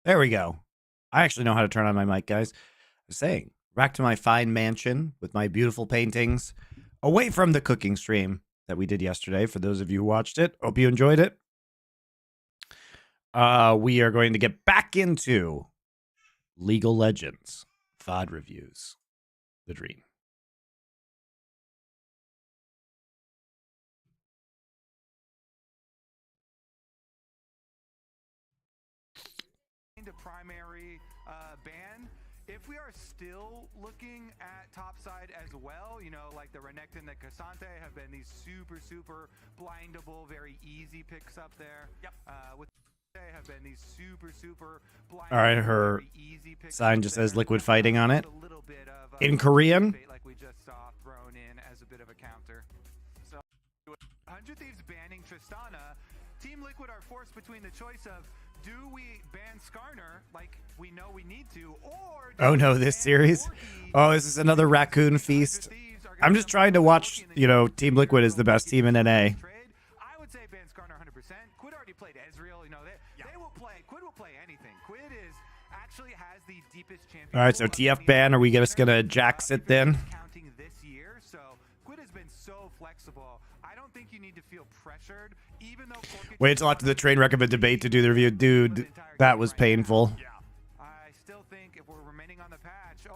There we go. I actually know how to turn on my mic, guys. I was saying, back to my fine mansion with my beautiful paintings, away from the cooking stream that we did yesterday. For those of you who watched it, hope you enjoyed it. We are going to get back into League of Legends VOD reviews. The dream. Primary ban. If we are still looking at topside as well, you know, like the Renekton and the Cassante have been these super blindable, very easy picks up there. Yep. With have been these super blindable. All right, her sign just says Liquid Fighting on it. In Korean. Like we just saw thrown in as a bit of a counter. So 100 Thieves banning Tristana. Team Liquid are forced between the choice of, do we ban Skarner like we know we need to, or oh no, this series? Oh, is this another raccoon feast? I'm just trying to watch, you know, Team Liquid is the best team in NA. I would say ban Skarner 100%. Quid already played Ezreal, you know, they will play, Quid will play anything. Quid is actually has the deepest champion. All right, so TF ban, are we just gonna Jax it then? Counting this year, so Quid has been so flexible. I don't think you need to feel pressured, even though wait till after the train wreck of a debate to do the review. Dude, that was painful. Yeah. I still think if we're remaining on the patch,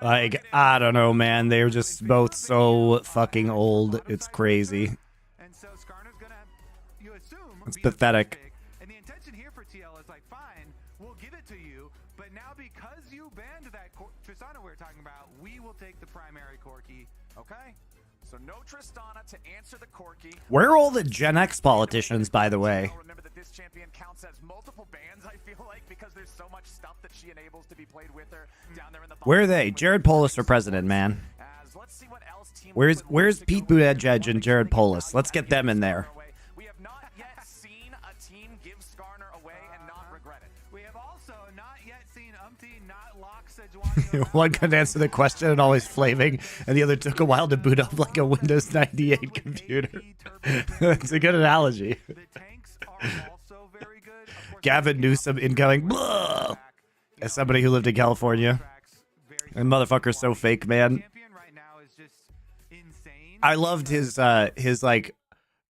like, I don't know, man. They're just both so fucking old. It's crazy. And so Skarner's gonna, you assume, it's pathetic. And the intention here for TL is like, fine, we'll give it to you, but now because you banned that Tristana we were talking about, we will take the primary Corki. Okay? So no Tristana to answer the Corki. Where are all the Gen X politicians, by the way? Remember that this champion counts as multiple bans, I feel like, because there's so much stuff that she enables to be played with her down there in the Where are they? Jared Polis for president, man. Let's see what else Team Where's Pete Buttigieg and Jared Polis? Let's get them in there. We have not yet seen a team give Skarner away and not regret it. We have also not yet seen Umti not lock Sejuani. One could answer the question and always flaming, and the other took a while to boot up like a Windows 98 computer. That's a good analogy. The tanks are also very good. Gavin Newsom incoming. Blah! As somebody who lived in California. And motherfucker's so fake, man. I loved his like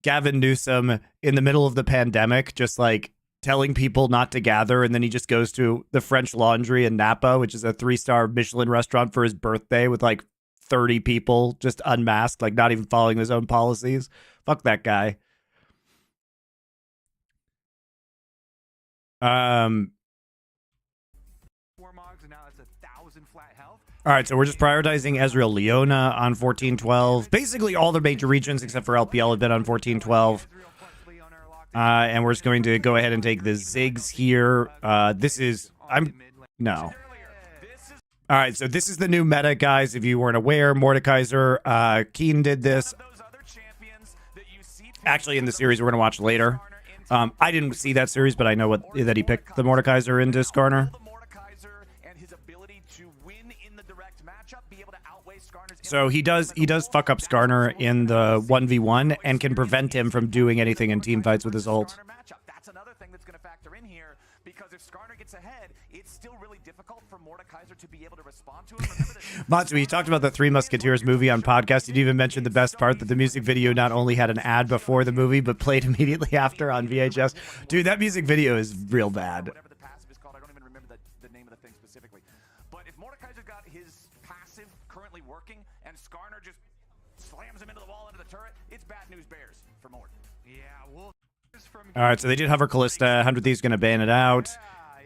Gavin Newsom in the middle of the pandemic, just like telling people not to gather, and then he just goes to the French Laundry in Napa, which is a 3-star Michelin restaurant, for his birthday with like 30 people just unmasked, like not even following his own policies. Fuck that guy. All right, so we're just prioritizing Ezreal Leona on 14-12. Basically, all the major regions except for LPL have been on 14-12. And we're just going to go ahead and take the Ziggs here. No. All right, so this is the new meta, guys. If you weren't aware, Mordekaiser, Keen did this. Actually, in the series we're going to watch later. I didn't see that series, but I know that he picked the Mordekaiser into Skarner. So he does fuck up Skarner in the 1v1 and can prevent him from doing anything in team fights with his ult. That's another thing that's going to factor in here, because if Skarner gets ahead, it's still really difficult for Mordekaiser to be able to respond to him. Matsu, he talked about the Three Musketeers movie on podcast. He even mentioned the best part, that the music video not only had an ad before the movie, but played immediately after on VHS. Dude, that music video is real bad. Whatever the passive is called, I don't even remember the name of the thing specifically. But if Mordekaiser got his passive currently working, and Skarner just slams him into the wall, into the turret, it's bad news bears for Mord. Yeah, well, all right, so they did hover Callista. 100 Thieves going to ban it out. Yeah,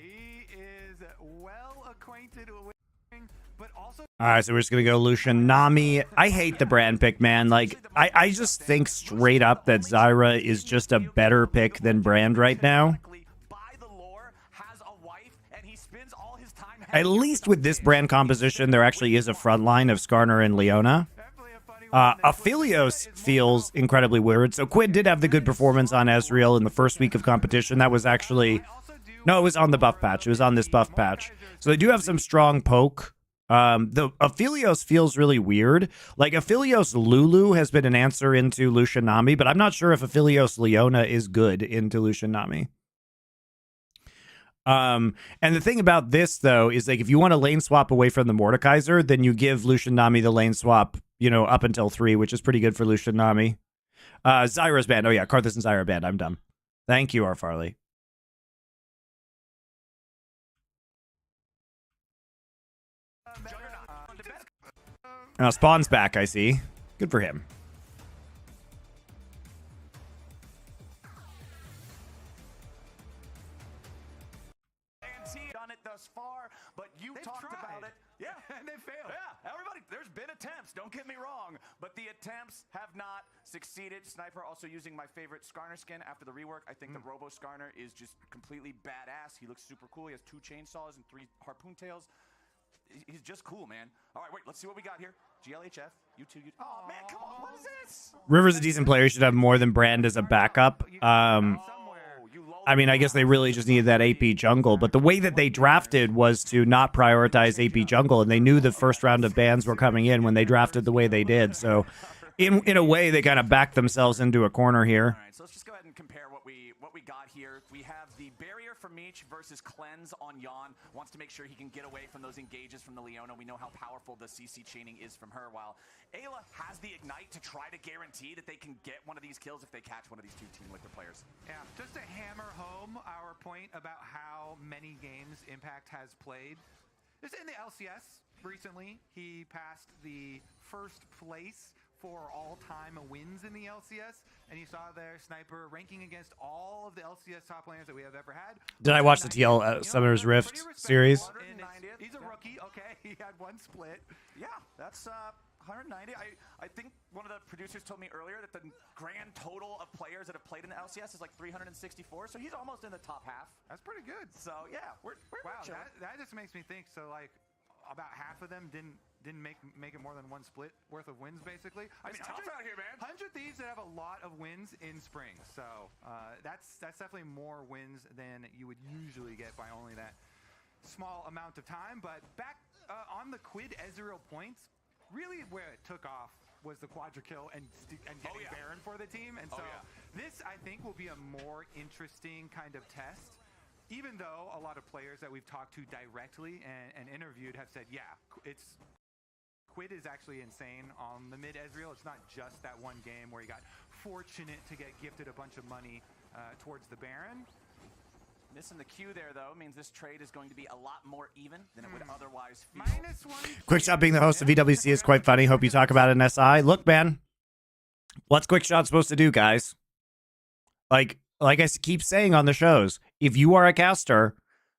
he is well acquainted with, but also. All right, so we're just going to go Lucian Nami. I hate the brand pick, man. Like, I just think straight up that Zyra is just a better pick than Brand right now. At least with this brand composition, there actually is a front line of Skarner and Leona. Aphelios feels incredibly weird. So Quinn did have the good performance on Ezreal in the first week of competition. That was actually No, it was on the buff patch. It was on this buff patch. So they do have some strong poke. The Aphelios feels really weird. Like Aphelios Lulu has been an answer into Lucian Nami, but I'm not sure if Aphelios Leona is good into Lucian Nami. And the thing about this though is like if you want to lane swap away from the Mordekaiser, then you give Lucian Nami the lane swap, you know, up until 3, which is pretty good for Lucian Nami. Zyra's banned. Oh yeah, Karthus and Zyra banned. I'm dumb. Thank you, R. Farley. Spawn's back, I see. Good for him. Done it thus far, but you talked about it. Yeah, and they failed. Yeah, everybody, there's been attempts, don't get me wrong, but the attempts have not succeeded. Sniper also using my favorite Skarner skin after the rework. I think the Robo Skarner is just completely badass. He looks super cool. He has 2 chainsaws and 3 harpoon tails. He's just cool, man. All right, wait, let's see what we got here. GLHF, U2, U2. Oh, man, come on, what is this? River's a decent player. Should have more than Brand as a backup. I mean, I guess they really just needed that AP jungle, but the way that they drafted was to not prioritize AP jungle, and they knew the first round of bans were coming in when they drafted the way they did. So, in a way, they kind of backed themselves into a corner here. All right, so let's just go ahead and compare what we got here. We have the barrier for Meech versus Cleanse on Yon. Wants to make sure he can get away from those engages from the Leona. We know how powerful the CC chaining is from her, while Ayla has the Ignite to try to guarantee that they can get one of these kills if they catch one of these 2 Team Liquid players. Yeah, just to hammer home our point about how many games Impact has played. Just in the LCS recently, he passed the first place for all-time wins in the LCS, and you saw their Sniper ranking against all of the LCS top laners that we have ever had. Did I watch the TL Summoner's Rift series? He's a rookie, okay? He had 1 split. Yeah, that's 190. I think one of the producers told me earlier that the grand total of players that have played in the LCS is like 364, so he's almost in the top half. That's pretty good. So yeah, we're wow. chilling. That just makes me think. So like, about half of them didn't make it more than 1 split worth of wins, basically. I mean, tough out here, man. 100 Thieves that have a lot of wins in spring, so that's definitely more wins than you would usually get by only that small amount of time. But back on the Quid Ezreal points, really where it took off was the quadra kill and getting Baron for the team, and so this I think will be a more interesting kind of test. Even though a lot of players that we've talked to directly and interviewed have said, yeah, Quid is actually insane on the mid Ezreal. It's not just that one game where he got fortunate to get gifted a bunch of money towards the Baron. Missing the Q there, though, means this trade is going to be a lot more even than it would otherwise feel. -1. Quickshot being the host of EWC is quite funny. Hope you talk about it in SI. Look, man, what's Quickshot supposed to do, guys? Like I keep saying on the shows, if you are a caster,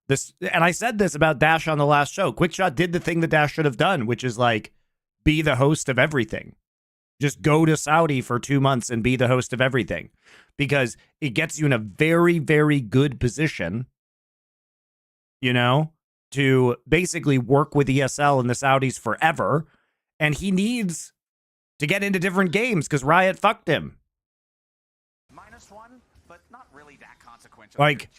this, and I said this about Dash on the last show, Quickshot did the thing that Dash should have done, which is like, be the host of everything. Just go to Saudi for 2 months and be the host of everything, because it gets you in a very, very good position, you know, to basically work with ESL and the Saudis forever. And he needs to get into different games because Riot fucked him. -1, but not really that consequential. Like,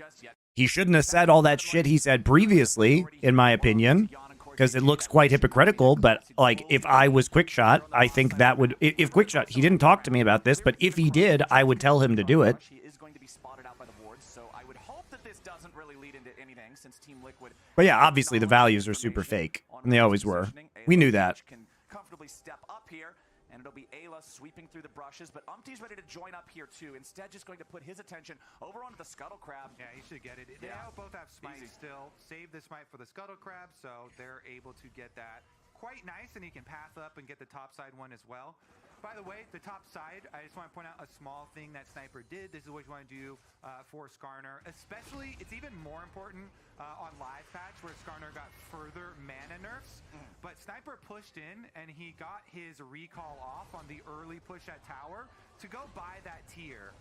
he shouldn't have said all that shit he said previously, in my opinion, because it looks quite hypocritical. But like, if I was Quickshot, I think that would, if Quickshot, he didn't talk to me about this, but if he did, I would tell him to do it. She is going to be spotted out by the wards, so I would hope that this doesn't really lead into anything, since Team Liquid. But yeah, obviously the values are super fake, and they always were. We knew that. Can comfortably step up here, and it'll be Ayla sweeping through the brushes, but Umpty's ready to join up here too. Instead, just going to put his attention over onto the Scuttle Crab. Yeah, he should get it. They both have smite still. Save the smite for the Scuttle Crab, so they're able to get that quite nice, and he can path up and get the top side one as well. By the way, the top side, I just want to point out a small thing that Sniper did. This is what you want to do for Skarner. Especially, it's even more important on live patch where Skarner got further mana nerfs. But Sniper pushed in and he got his recall off on the early push at tower to go buy that tier.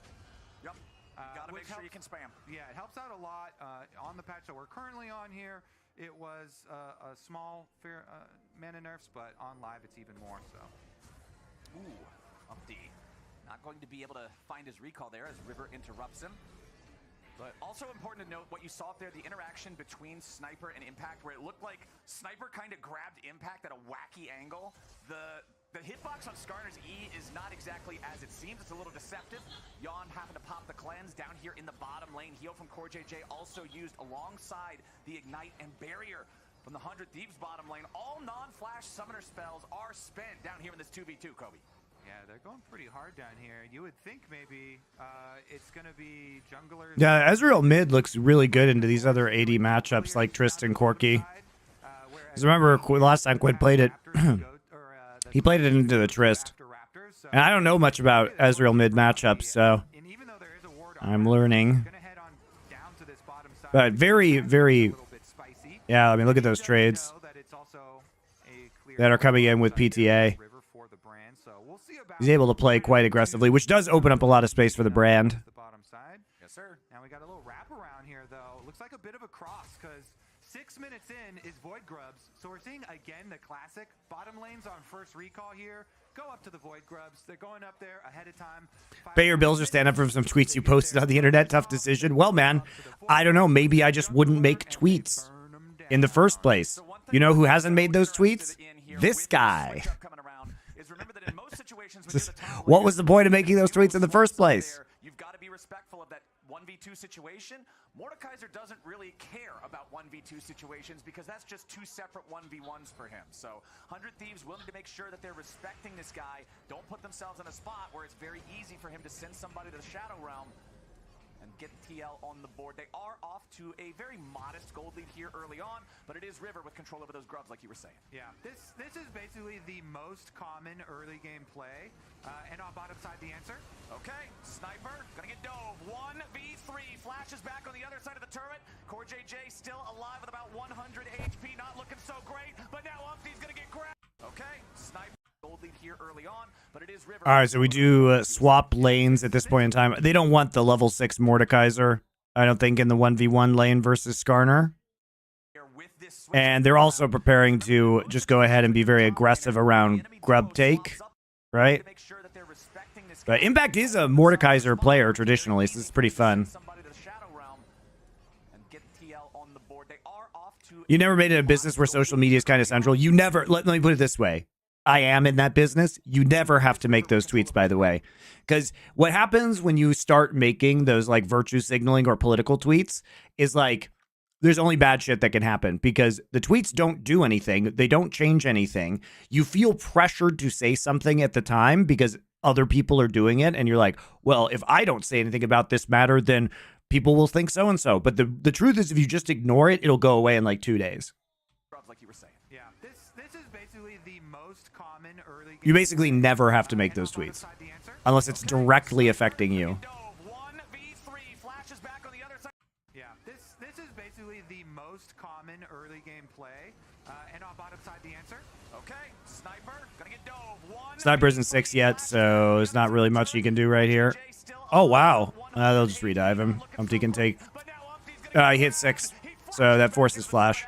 Yep. Gotta make sure you can spam. Yeah, it helps out a lot on the patch that we're currently on here. It was a small mana nerfs, but on live it's even more so. Ooh, Umpty not going to be able to find his recall there as River interrupts him. But also important to note what you saw there, the interaction between Sniper and Impact, where it looked like Sniper kind of grabbed Impact at a wacky angle. The hitbox on Skarner's E is not exactly as it seems. It's a little deceptive. Yawn happened to pop the cleanse down here in the bottom lane. Heal from Core JJ also used alongside the Ignite and Barrier from the 100 Thieves bottom lane. All non-flash summoner spells are spent down here in this 2v2, Kobe. Yeah, they're going pretty hard down here. You would think maybe it's going to be junglers. Yeah, Ezreal mid looks really good into these other AD matchups like Tristan Corki. Because remember, last time Quinn played it, he played it into the Trist. And I don't know much about Ezreal mid matchups, so I'm learning. But very, very... Yeah, I mean, look at those trades that are coming in with PTA. He's able to play quite aggressively, which does open up a lot of space for the brand. Yes, sir. Now we got a little wrap around here, though. Looks like a bit of a cross, because 6 minutes in is Void Grubs. So we're seeing, again, the classic. Bottom lane's on first recall here. Go up to the Void Grubs. They're going up there ahead of time. Pay your bills or stand up from some tweets you posted on the internet. Tough decision. Well, man, I don't know. Maybe I just wouldn't make tweets in the first place. You know who hasn't made those tweets? This guy. What was the point of making those tweets in the first place? You've got to be respectful of that 1v2 situation. MonteCristo doesn't really care about 1v2 situations because that's just two separate 1v1s for him. So 100 Thieves willing to make sure that they're respecting this guy. Don't put themselves in a spot where it's very easy for him to send somebody to the Shadow Realm and get TL on the board. They are off to a very modest gold lead here early on, but it is River with control over those grubs, like you were saying. Yeah, this is basically the most common early game play. And on bottom side, the answer. Okay, Sniper gonna get dove. 1v3 flashes back on the other side of the turret. Core JJ still alive with about 100 HP, not looking so great, but now Umpty's gonna get grabbed. Okay, Sniper. Gold lead here early on, but it is River. All right, so we do swap lanes at this point in time. They don't want the level 6 Mordekaiser, I don't think, in the 1v1 lane versus Skarner. And they're also preparing to just go ahead and be very aggressive around grub take, right? But Impact is a Mordekaiser player traditionally, so it's pretty fun. You never made it a business where social media is kind of central. You never, let me put it this way. I am in that business. You never have to make those tweets, by the way. Because what happens when you start making those like virtue signaling or political tweets is like, there's only bad shit that can happen because the tweets don't do anything. They don't change anything. You feel pressured to say something at the time because other people are doing it. And you're like, well, if I don't say anything about this matter, then people will think so-and-so. But the truth is, if you just ignore it, it'll go away in like 2 days. Like you were saying. Yeah, this is basically the most common early game. You basically never have to make those tweets unless it's directly affecting you. Yeah, this is basically the most common early game play. And on bottom side, the answer. Okay, Sniper gonna get dove. Sniper isn't 6 yet, so there's not really much he can do right here. Oh wow, they'll just redive him. Umpty can take. He hit 6, so that forces flash.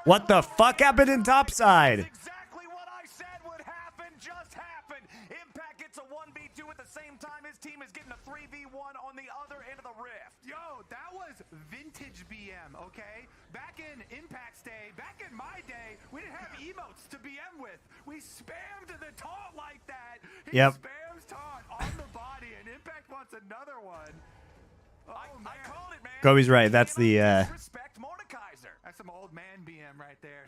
What the fuck happened in topside? Exactly what I said would happen just happened. Impact gets a 1v2 at the same time. His team is getting a 3v1 on the other end of the rift. Yo, that was vintage BM, okay? Back in Impact's day, back in my day, we didn't have emotes to BM with. We spammed the taunt like that. He spams taunt on the body, and Impact wants another one. Oh, I called it, man. Kobe's right. That's the respect MonteCristo. That's some old man BM right there.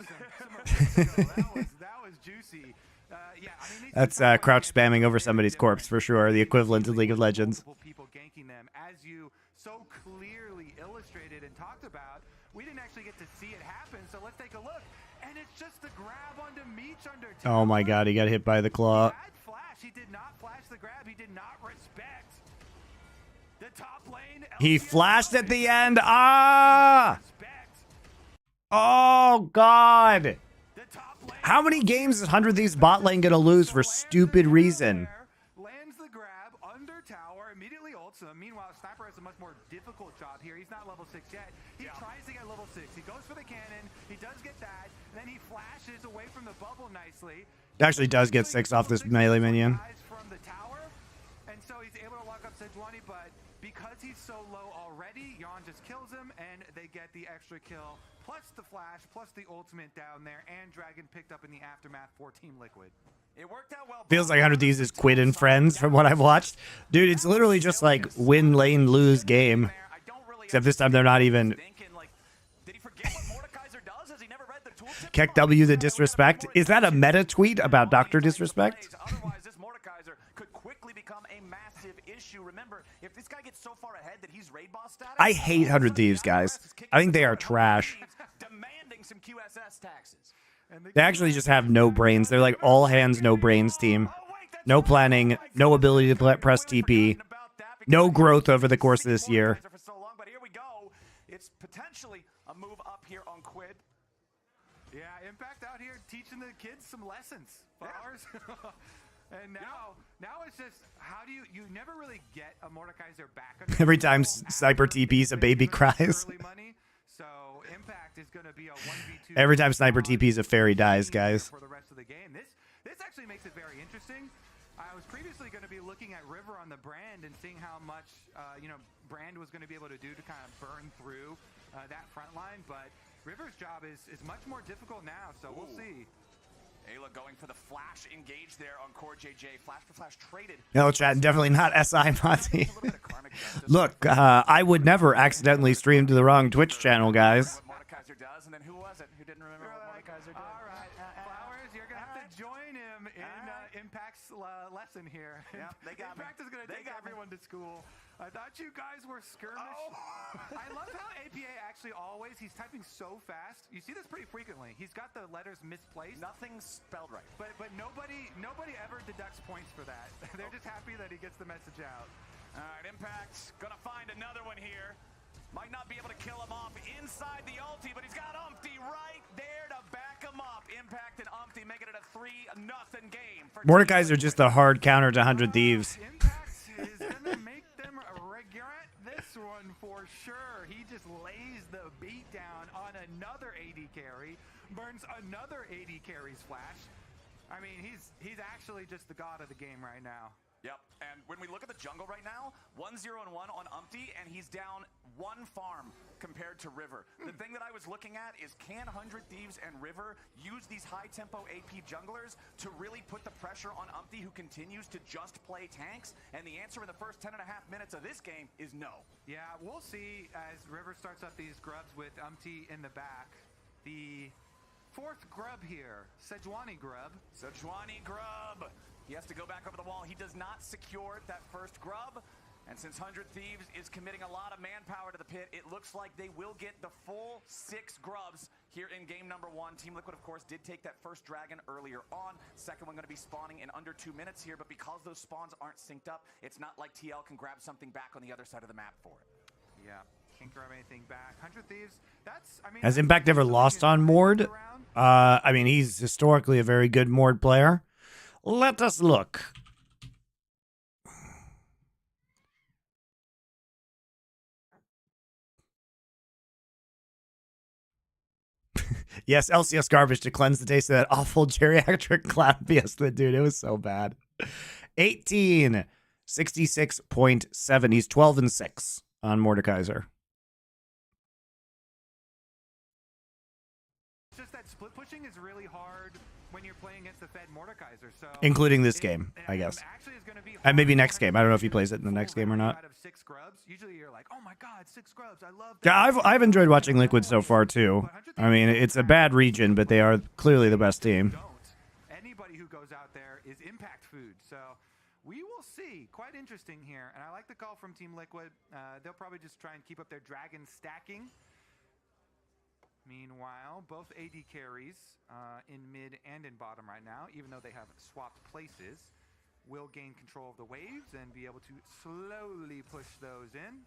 That was juicy. Yeah, I mean, that's crouch spamming over somebody's corpse for sure. The equivalent in League of Legends. People ganking them, as you so clearly illustrated and talked about. We didn't actually get to see it happen, so let's take a look. And it's just the grab onto Meech under. Oh my God, he got hit by the claw. He had flash. He did not flash the grab. He did not respect the top lane. He flashed at the end. Ah! Oh God! How many games is 100 Thieves bot lane gonna lose for stupid reason? Lands the grab under tower, immediately ults him. Meanwhile, Sniper has a much more difficult job here. He's not level 6 yet. He tries to get level 6. He goes for the cannon. He does get that. Then he flashes away from the bubble nicely. He actually does get 6 off this melee minion. From the tower, and so he's able to lock up Sejuani, but because he's so low already, Yon just kills him, and they get the extra kill, plus the flash, plus the ultimate down there, and Dragon picked up in the aftermath for Team Liquid. It worked out well. Feels like 100 Thieves is Quid and Friends from what I've watched. Dude, it's literally just like win lane, lose game. Except this time they're not even... Keck W the disrespect. Is that a meta tweet about Dr. Disrespect? Otherwise, this Mordekaiser could quickly become a massive issue. Remember, if this guy gets so far ahead that he's raid boss status, I hate 100 Thieves, guys. I think they are trash. demanding some QSS taxes. They actually just have no brains. They're like all hands, no brains team. No planning, no ability to press TP, no growth over the course of this year. But here we go. It's potentially a move up here on Quid. Yeah, Impact out here teaching the kids some lessons. Flowers. And now it's just, how do you never really get a Mordekaiser back. Every time Sniper TPs, a baby cries. So Impact is going to be a 1v2. Every time Sniper TPs, a fairy dies, guys. For the rest of the game. This actually makes it very interesting. I was previously going to be looking at River on the Brand and seeing how much, Brand was going to be able to do to kind of burn through that front line, but River's job is much more difficult now, so we'll see. Ayla going for the flash engage there on Core JJ. Flash for flash traded. No, chat, definitely not SI Monty. Look, I would never accidentally stream to the wrong Twitch channel, guys. What Mordekaiser does, and then who was it who didn't remember what Mordekaiser did? All right, Flowers, you're going to have to join him in Impact's lesson here. Yeah, they got Impact is going to take everyone to school. I thought you guys were skirmish. I love how APA actually always, he's typing so fast. You see this pretty frequently. He's got the letters misplaced. Nothing's spelled right. But nobody ever deducts points for that. They're just happy that he gets the message out. All right, Impact's going to find another one here. Might not be able to kill him off inside the ulti, but he's got Umpty right there to back him up. Impact and Umpty making it a 3-0 game. Mordekaiser just the hard counter to 100 Thieves. Impact is going to make them regret this one for sure. He just lays the beat down on another AD carry, burns another AD carry's flash. I mean, he's actually just the god of the game right now. Yep, and when we look at the jungle right now, 1-0-1 on Umpty, and he's down 1 farm compared to River. The thing that I was looking at is, can 100 Thieves and River use these high-tempo AP junglers to really put the pressure on Umpty, who continues to just play tanks? And the answer in the first 10.5 minutes of this game is no. Yeah, we'll see as River starts up these grubs with Umpty in the back. The 4th grub here, Sejuani grub. Sejuani grub. He has to go back over the wall. He does not secure that first grub. And since 100 Thieves is committing a lot of manpower to the pit, it looks like they will get the full 6 grubs here in game number 1. Team Liquid, of course, did take that first dragon earlier on. Second one going to be spawning in under 2 minutes here. But because those spawns aren't synced up, it's not like TL can grab something back on the other side of the map for it. Yeah, can't grab anything back. 100 Thieves, Has Impact ever lost on Mord? I mean, he's historically a very good Mord player. Let us look. Yes, LCS garbage to cleanse the taste of that awful geriatric clown fiesta, dude. It was so bad. 18, 66.7. He's 12-6 on Mordekaiser. It's just that split pushing is really hard when you're playing against the Fed Mordekaiser. So including this game, I guess. And maybe next game. I don't know if he plays it in the next game or not. Out of 6 grubs, usually you're like, oh my god, 6 grubs. I love that. Yeah, I've enjoyed watching Liquid so far too. I mean, it's a bad region, but they are clearly the best team. Anybody who goes out there is impact food. So we will see. Quite interesting here. And I like the call from Team Liquid. They'll probably just try and keep up their dragon stacking. Meanwhile, both AD carries in mid and in bottom right now, even though they have swapped places, will gain control of the waves and be able to slowly push those in.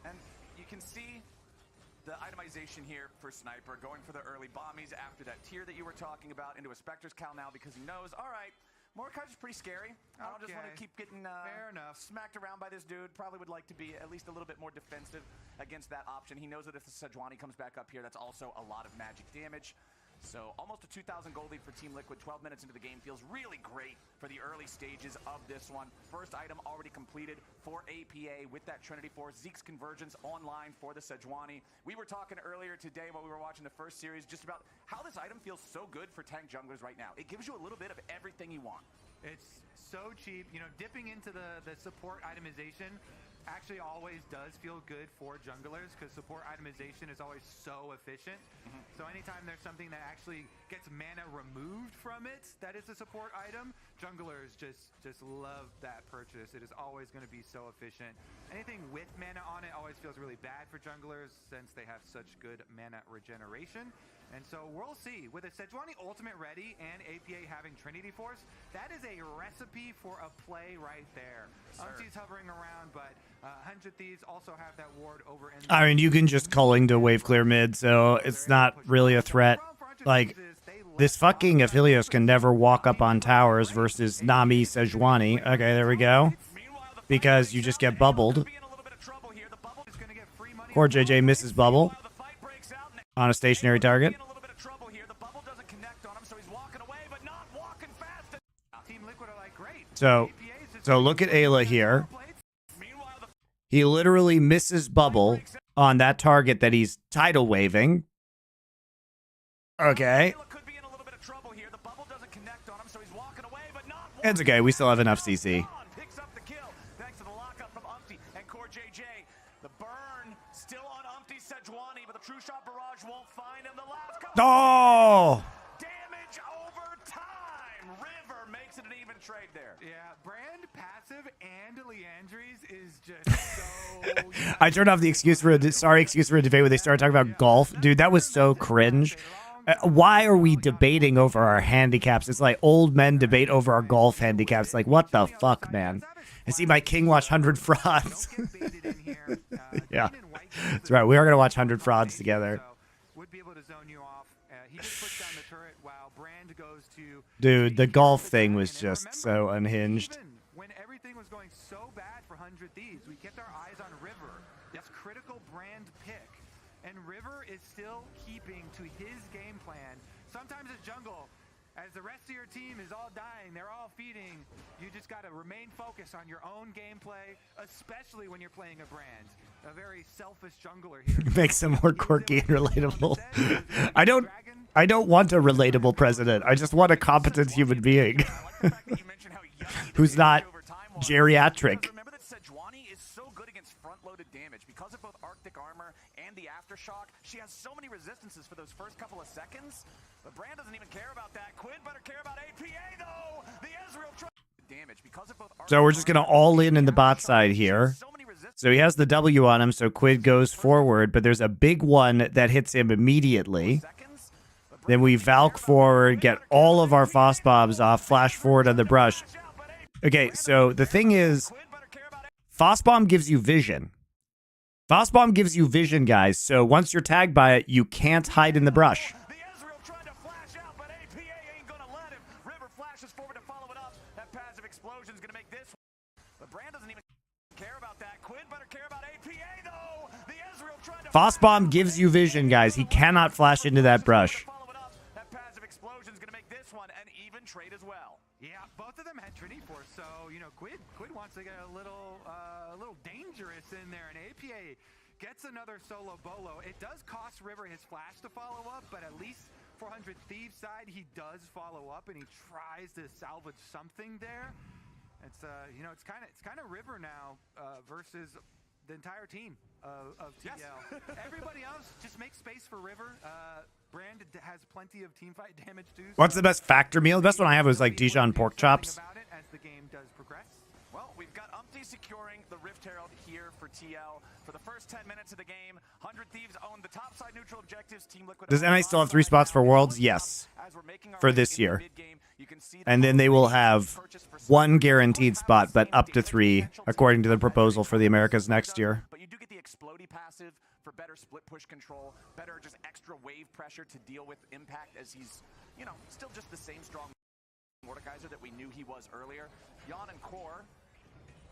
And you can see the itemization here for Sniper, going for the early bombies after that tier that you were talking about into a Spectre's Cal now, because he knows, all right, Mordekaiser's pretty scary. I don't just want to keep getting smacked around by this dude. Probably would like to be at least a little bit more defensive against that option. He knows that if the Sejuani comes back up here, that's also a lot of magic damage. So almost a 2,000 gold lead for Team Liquid. 12 minutes into the game feels really great for the early stages of this one. First item already completed for APA with that Trinity Force. Zeke's convergence online for the Sejuani. We were talking earlier today while we were watching the first series just about how this item feels so good for tank junglers right now. It gives you a little bit of everything you want. It's so cheap. You know, dipping into the support itemization actually always does feel good for junglers because support itemization is always so efficient. So anytime there's something that actually gets mana removed from it that is a support item, junglers just love that purchase. It is always going to be so efficient. Anything with mana on it always feels really bad for junglers since they have such good mana regeneration. And so we'll see. With a Sejuani ultimate ready and APA having Trinity Force, that is a recipe for a play right there. Umpty's hovering around, but 100 Thieves also have that ward over in I mean, you can just culling to wave clear mid, so it's not really a threat. Like, this fucking Aphelios can never walk up on towers versus Nami Sejuani. Okay, there we go. Because you just get bubbled. Poor JJ misses bubble on a stationary target. So look at Ayla here. He literally misses bubble on that target that he's tidal waving. Okay. It's okay. We still have enough CC. Oh! Damage over time. River makes it an even trade there. Yeah, Brand passive and Leandri's is just so... I turned off the excuse for a debate where they started talking about golf. Dude, that was so cringe. Why are we debating over our handicaps? It's like old men debate over our golf handicaps. Like, what the fuck, man? I see my king watch 100 Frauds. Yeah, that's right. We are going to watch 100 Frauds together. Dude, the golf thing was just so unhinged. When everything was going so bad for 100 Thieves, we kept our eyes on River. This critical Brand pick. And River is still keeping to his game plan. Sometimes at jungle, as the rest of your team is all dying, they're all feeding, you just got to remain focused on your own gameplay, especially when you're playing a Brand. A very selfish jungler here. Makes him more quirky and relatable. I don't want a relatable president. I just want a competent human being who's not geriatric. Remember that Sejuani is so good against front-loaded damage because of both Arctic armor and the aftershock. She has so many resistances for those first couple of seconds. But Brand doesn't even care about that. Quid better care about APA though. The Ezreal damage because of both. So we're just gonna all in the bot side here. So he has the W on him, so Quid goes forward, but there's a big one that hits him immediately. Then we Valk forward, get all of our Foss bombs off, flash forward on the brush. Okay, so the thing is, Foss bomb gives you vision. Foss bomb gives you vision, guys, so once you're tagged by it, you can't hide in the brush. Foss bomb gives you vision, guys. He cannot flash into that brush. That passive explosion's gonna make this one an even trade as well. Yeah, both of them had Trinity Force, so you know Quid wants to get a little dangerous in there, and APA gets another solo bolo. It does cost River his flash to follow up, but at least 400 Thieves side he does follow up, and he tries to salvage something there. It's you know it's kind of River now versus the entire team of TL. Yes. Everybody else just make space for River. Brand has plenty of teamfight damage too. What's the best factor meal? The best one I have was like Dijon pork chops. As the game does progress. Well, we've got Umpty securing the Rift Herald here for TL. For the first 10 minutes of the game, 100 Thieves own the top side neutral objectives. Team Liquid. Does NA still have 3 spots for Worlds? Yes. For this year. And then they will have 1 guaranteed spot, but up to 3, according to the proposal for the Americas next year. But you do get the Explodey passive for better split push control, better just extra wave pressure to deal with impact as he's, you know, still just the same strong Mordekaiser that we knew he was earlier. Jan and Core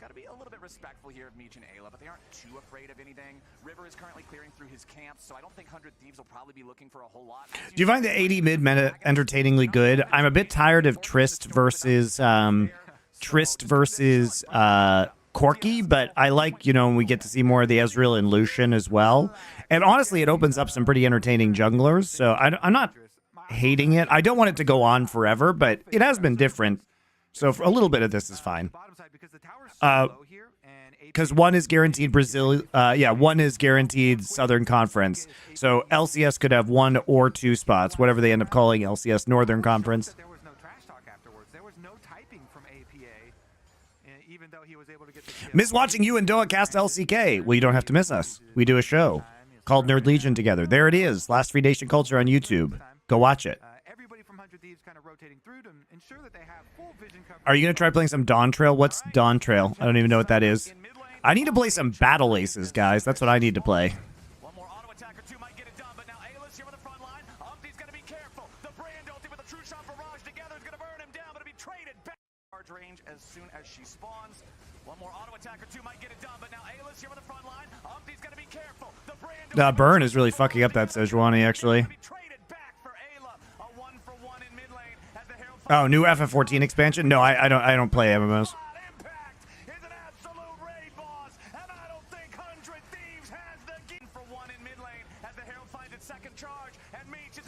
Gotta be a little bit respectful here of Meech and Ayla, but they aren't too afraid of anything. River is currently clearing through his camps, so I don't think 100 Thieves will probably be looking for a whole lot. Do you find the 80 mid meta entertainingly good? I'm a bit tired of Trist versus Corky, but I like, you know, when we get to see more of the Ezreal and Lucian as well. And honestly, it opens up some pretty entertaining junglers, so I'm not hating it. I don't want it to go on forever, but it has been different. So for a little bit of this is fine. Because one is guaranteed Brazil. One is guaranteed Southern Conference. So LCS could have 1 or 2 spots, whatever they end up calling LCS Northern Conference. There was no trash talk afterwards. There was no typing from APA, even though he was able to get the kill. Miss watching you and Doa cast LCK. Well, you don't have to miss us. We do a show called Nerd Legion together. There it is. Last Free Nation Culture on YouTube. Go watch it. Everybody from 100 Thieves kind of rotating through to ensure that they have full vision coverage. Are you going to try playing some Dawn Trail? What's Dawn Trail? I don't even know what that is. I need to play some Battle Aces, guys. That's what I need to play. One more auto attack or two might get it done, but now Ayla's here on the front line. Umpty's gonna be careful. The brand ulti with the true shot barrage together is gonna burn him down, but it'll be traded back. Charge range as soon as she spawns. One more auto attack or two might get it done, but now Ayla's here on the front line. Umpty's gonna be careful. The brand Burn is really fucking up that Sejuani, actually. Oh, new FF14 expansion? No, I don't play MMOs.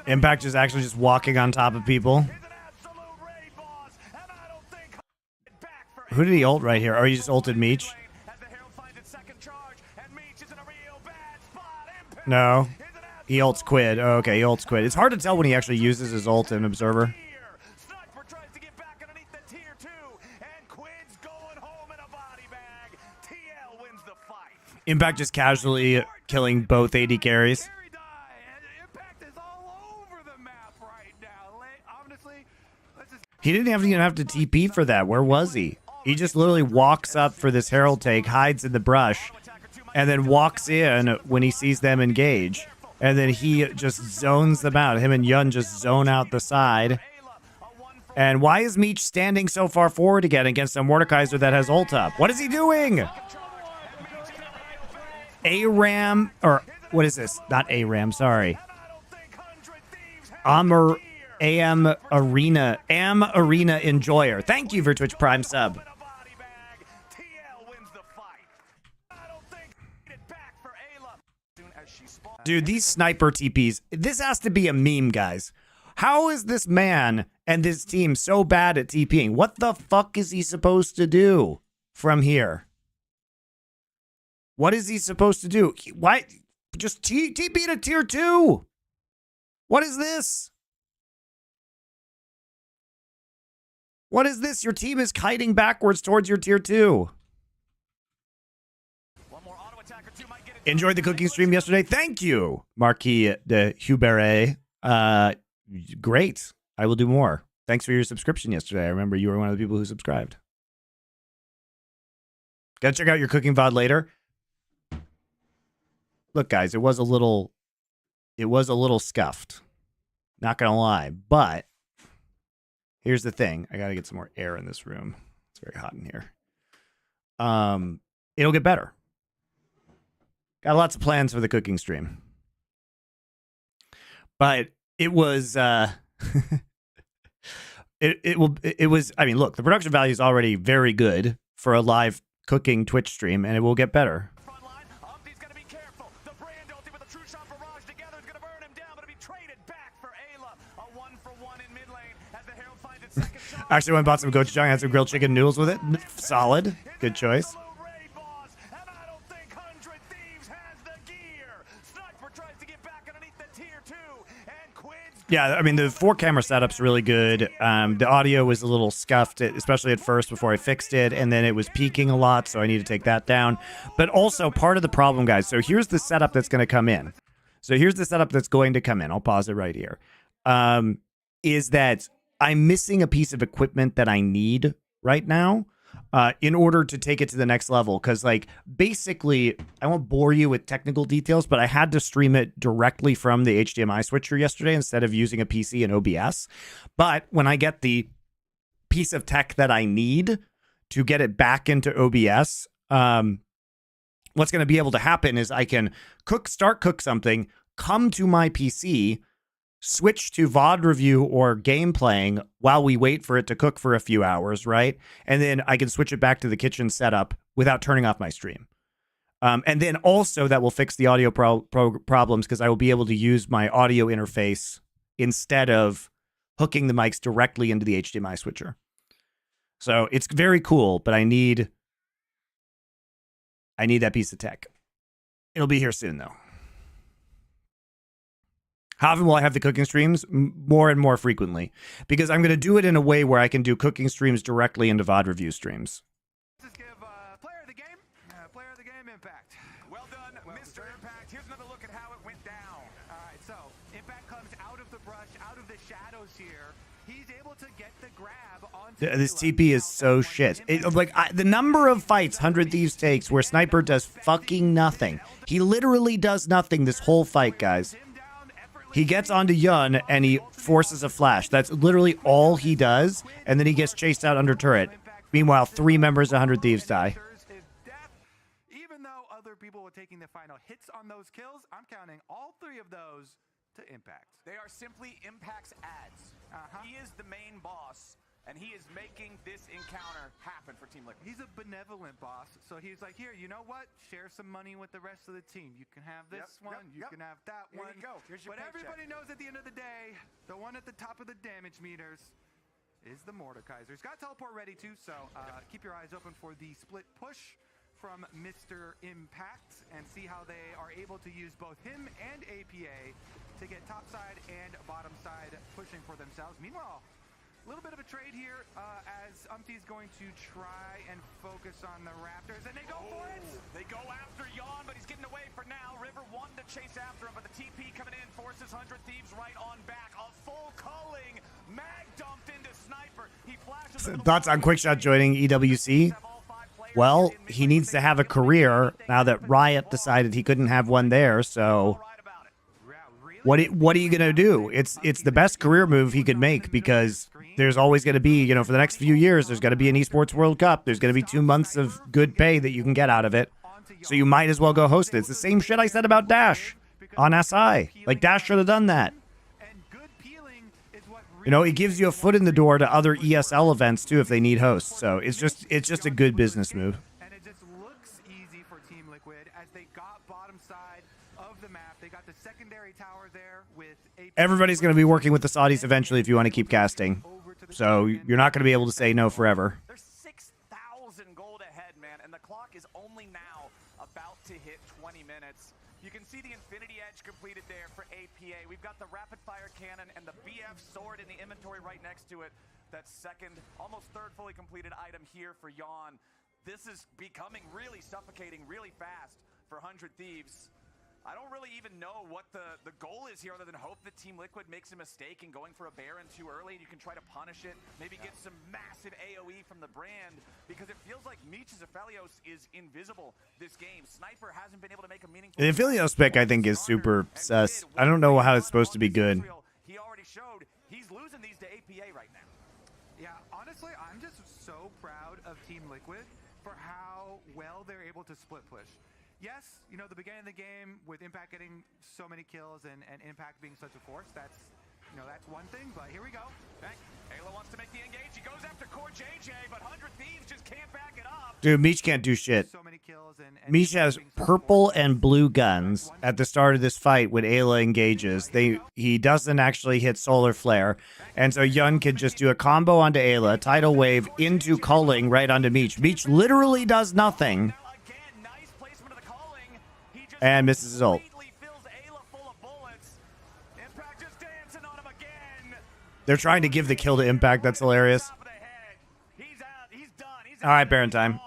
Impact is actually just walking on top of people. Who did he ult right here? Or he just ulted Meech? No. He ults Quid. Oh, okay, he ults Quid. It's hard to tell when he actually uses his ult in Observer. Impact just casually killing both AD carries. He didn't even have to TP for that. Where was he? He just literally walks up for this Herald take, hides in the brush, and then walks in when he sees them engage. And then he just zones them out. Him and Yun just zone out the side. And why is Meech standing so far forward again against a Mordekaiser that has ult up? What is he doing? ARAM, or what is this? Not ARAM, sorry. AM Arena Enjoyer. Thank you for Twitch Prime sub. Dude, these sniper TPs, this has to be a meme, guys. How is this man and this team so bad at TPing? What the fuck is he supposed to do from here? What is he supposed to do? Why? Just TP to tier 2. What is this? What is this? Your team is kiting backwards towards your tier 2. Enjoyed the cooking stream yesterday. Thank you, Marquis de Hubert. Great. I will do more. Thanks for your subscription yesterday. I remember you were one of the people who subscribed. Gotta check out your cooking VOD later. Look, guys, it was a little scuffed. Not gonna lie, but here's the thing. I gotta get some more air in this room. It's very hot in here. It'll get better. Got lots of plans for the cooking stream. But it was it was, I mean, look, the production value is already very good for a live cooking Twitch stream, and it will get better. Actually went and bought some gochujang, had some grilled chicken noodles with it. Solid. Good choice. Yeah, I mean, the 4-camera setup's really good. The audio was a little scuffed, especially at first before I fixed it, and then it was peaking a lot, so I need to take that down. But also, part of the problem, guys, so here's the setup that's going to come in. I'll pause it right here. Is that I'm missing a piece of equipment that I need right now in order to take it to the next level. Because, like, basically, I won't bore you with technical details, but I had to stream it directly from the HDMI switcher yesterday instead of using a PC and OBS. But when I get the piece of tech that I need to get it back into OBS, what's going to be able to happen is I can start cook something, come to my PC, switch to VOD review or game playing while we wait for it to cook for a few hours, right? And then I can switch it back to the kitchen setup without turning off my stream. And then also that will fix the audio problems because I will be able to use my audio interface instead of hooking the mics directly into the HDMI switcher. So it's very cool, but I need that piece of tech. It'll be here soon, though. How often will I have the cooking streams? More and more frequently. Because I'm going to do it in a way where I can do cooking streams directly into VOD review streams. Let's give player of the game Impact. Well done, Mr. Impact. Here's another look at how it went down. All right, so Impact comes out of the brush, out of the shadows here. He's able to get the grab onto this TP is so shit. The number of fights 100 Thieves takes where Sniper does fucking nothing. He literally does nothing this whole fight, guys. He gets onto Yun and he forces a flash. That's literally all he does. And then he gets chased out under turret. Meanwhile, 3 members of 100 Thieves die. Even though other people were taking the final hits on those kills, I'm counting all 3 of those to Impact. They are simply Impact's ads. He is the main boss, and he is making this encounter happen for Team Liquid. He's a benevolent boss, so he's like, here, you know what? Share some money with the rest of the team. You can have this one, you can have that one. Here you go. Here's your But paycheck. everybody knows at the end of the day, the one at the top of the damage meters is the Mordekaiser. He's got teleport ready too, so keep your eyes open for the split push from Mr. Impact and see how they are able to use both him and APA to get top side and bottom side pushing for themselves. Meanwhile, a little bit of a trade here as Umpty's going to try and focus on the Raptors, and they go for it! They go after Yon, but he's getting away for now. River wanted to chase after him, but the TP coming in forces 100 Thieves right on back. A full culling, mag dumped into Sniper. He flashes. Thoughts on Quickshot joining EWC? Well, he needs to have a career now that Riot decided he couldn't have one there, so what are you going to do? It's the best career move he could make because there's always going to be, for the next few years, there's going to be an esports World Cup. There's going to be 2 months of good pay that you can get out of it. So you might as well go host it. It's the same shit I said about Dash on SI. Like, Dash should have done that. It gives you a foot in the door to other ESL events too if they need hosts. So it's just a good business move. And it just looks easy for Team Liquid as they got bottom side of the map. They got the secondary tower there with Everybody's going to be working with the Saudis eventually if you want to keep casting. So you're not going to be able to say no forever. There's 6,000 gold ahead, man, and the clock is only now about to hit 20 minutes. You can see the Infinity Edge completed there for APA. We've got the rapid fire cannon and the BF sword in the inventory right next to it. That second, almost third fully completed item here for Yon. This is becoming really suffocating really fast for 100 Thieves. I don't really even know what the goal is here other than hope that Team Liquid makes a mistake in going for a Baron too early and you can try to punish it, maybe get some massive AoE from the brand because it feels like Meech's Aphelios is invisible this game. Sniper hasn't been able to make a meaningful... The Aphelios pick, I think, is super sus. I don't know how it's supposed to be good. He already showed he's losing these to APA right now. Yeah, honestly, I'm just so proud of Team Liquid for how well they're able to split push. Yes, the beginning of the game with Impact getting so many kills and Impact being such a force, that's one thing, but here we go. Bang. Ayla wants to make the engage. He goes after core JJ, but 100 Thieves just can't back it up. Dude, Meech can't do shit. So many kills and Meech has purple and blue guns at the start of this fight when Ayla engages. He doesn't actually hit Solar Flare, and so Yun can just do a combo onto Ayla, Tidal Wave into culling right onto Meech. Meech literally does nothing. And misses his ult. They're trying to give the kill to Impact. That's hilarious. All right, Baron time.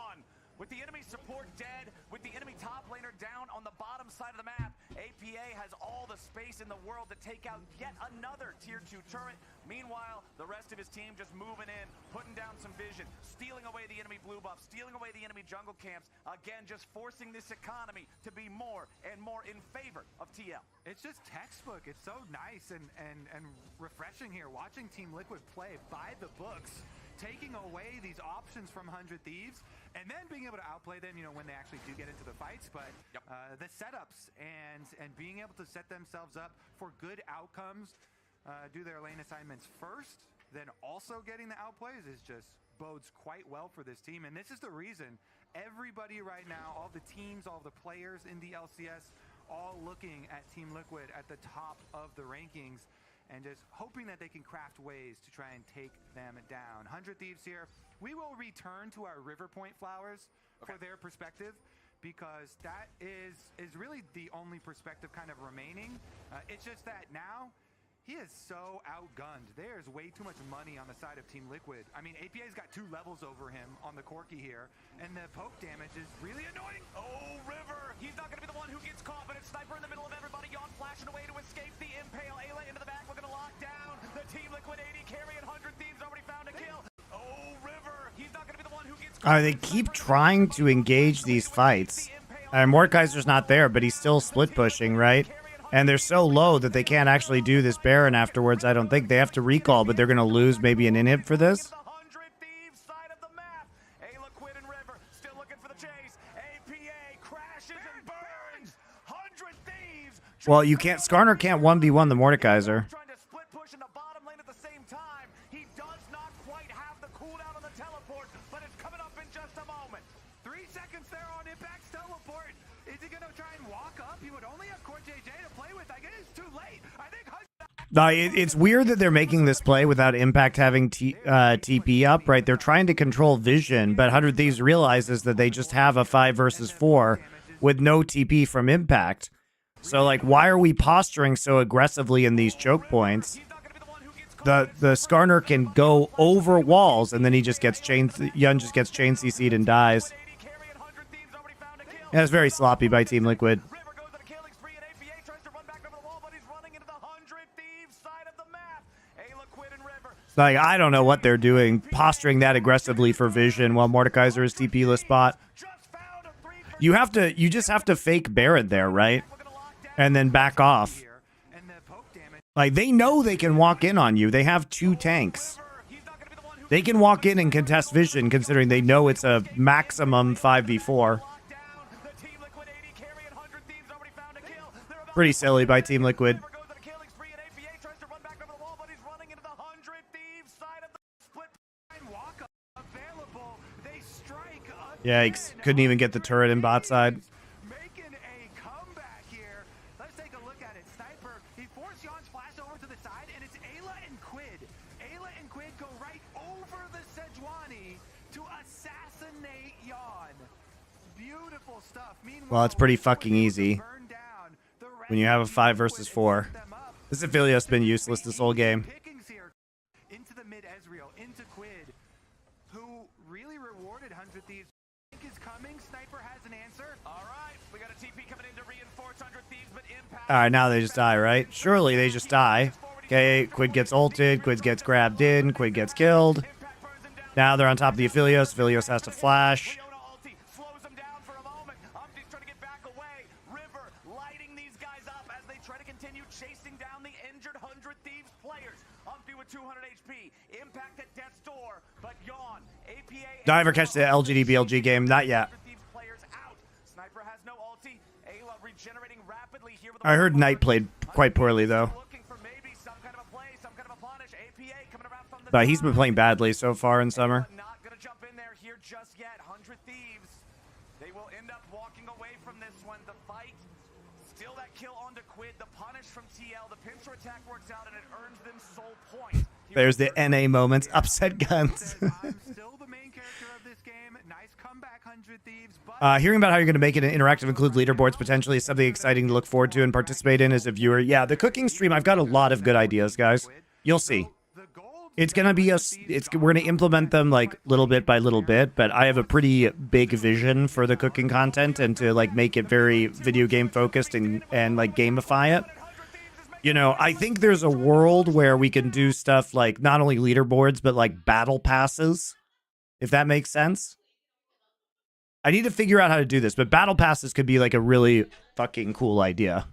With the enemy support dead, with the enemy top laner down on the bottom side of the map, APA has all the space in the world to take out yet another tier 2 turret. Meanwhile, the rest of his team just moving in, putting down some vision, stealing away the enemy blue buff, stealing away the enemy jungle camps. Again, just forcing this economy to be more and more in favor of TL. It's just textbook. It's so nice and refreshing here watching Team Liquid play by the books. taking away these options from 100 Thieves and then being able to outplay them, you know, when they actually do get into the fights. But the setups and being able to set themselves up for good outcomes, do their lane assignments first, then also getting the outplays is just bodes quite well for this team. And this is the reason everybody right now, all the teams, all the players in the LCS, all looking at Team Liquid at the top of the rankings and just hoping that they can craft ways to try and take them down. 100 Thieves here. We will return to our River Point flowers for their perspective, because that is really the only perspective kind of remaining. It's just that now he is so outgunned. There's way too much money on the side of Team Liquid. I mean, APA's got 2 levels over him on the Corki here, and the poke damage is really annoying. Oh, River! He's not going to be the one who gets caught, but it's Sniper in the middle of everybody. Yon flashing away to escape the impale. Ayla into the back, looking to lock down. The Team Liquid AD carry and 100 Thieves already found a kill. Oh, River! He's not going to be the one who gets caught. They keep trying to engage these fights. Mordekaiser's not there, but he's still split pushing, right? And they're so low that they can't actually do this Baron afterwards. I don't think they have to recall, but they're going to lose maybe an inhib for this. Well, you can't. Skarner can't 1v1 the Mordekaiser. It's weird that they're making this play without Impact having TP up, right? They're trying to control Vision, but 100 Thieves realizes that they just have a 5 versus 4 with no TP from Impact. So, like, why are we posturing so aggressively in these choke points? The Skarner can go over walls, and then he just gets Yun just gets chain CC'd and dies. Yeah, it's very sloppy by Team Liquid. Like, I don't know what they're doing, posturing that aggressively for Vision while Mordekaiser is TP-less spot. You just have to fake Baron there, right? And then back off. Like, they know they can walk in on you. They have 2 tanks. They can walk in and contest Vision, considering they know it's a maximum 5v4. Pretty silly by Team Liquid. Yikes. Couldn't even get the turret in bot side. Making a comeback here. Let's take a look at it. Sniper, he forced Yon's flash over to the side, and it's Ayla and Quid. Ayla and Quid go right over the Sejuani to assassinate Yon. Beautiful stuff. Meanwhile, Well, it's pretty fucking easy when you have a 5 versus 4. This Aphelios has been useless this whole game. Into the mid Ezreal, into Quid, who really rewarded 100 Thieves. Is coming. Sniper has an answer. All right, we got a TP coming in to reinforce 100 Thieves, but Impact. All right, now they just die, right? Surely they just die. Okay, Quid gets ulted, Quid gets grabbed in, Quid gets killed. Now they're on top of the Aphelios. Aphelios has to flash. Slows them down for a moment. Umpty's trying to get back away. River lighting these guys up as they try to continue chasing down the injured 100 Thieves players. Umpty with 200 HP. Impact at death's door, but Yawn, APA. Did I ever catch the LGD BLG game? Not yet. Sniper has no ulti. Ayla regenerating rapidly here with I heard Knight played quite poorly, though. looking for maybe some kind of a play, some kind of a punish. APA coming around from the But he's been playing badly so far in summer. Not gonna jump in there here just yet. 100 Thieves. They will end up walking away from this one. The fight. Still that kill onto Quid. The punish from TL. The pincer attack works out and it earns them soul points. There's the NA moments. Upset guns. I'm still the main character of this game. Nice comeback, 100 Thieves. But Hearing about how you're going to make it an interactive, include leaderboards potentially is something exciting to look forward to and participate in as a viewer. Yeah, the cooking stream, I've got a lot of good ideas, guys. You'll see. the gold It's going to be we're going to implement them like little bit by little bit, but I have a pretty big vision for the cooking content and to like make it very video game focused and like gamify it. You know, I think there's a world where we can do stuff like not only leaderboards, but like battle passes, if that makes sense. I need to figure out how to do this, but battle passes could be like a really fucking cool idea.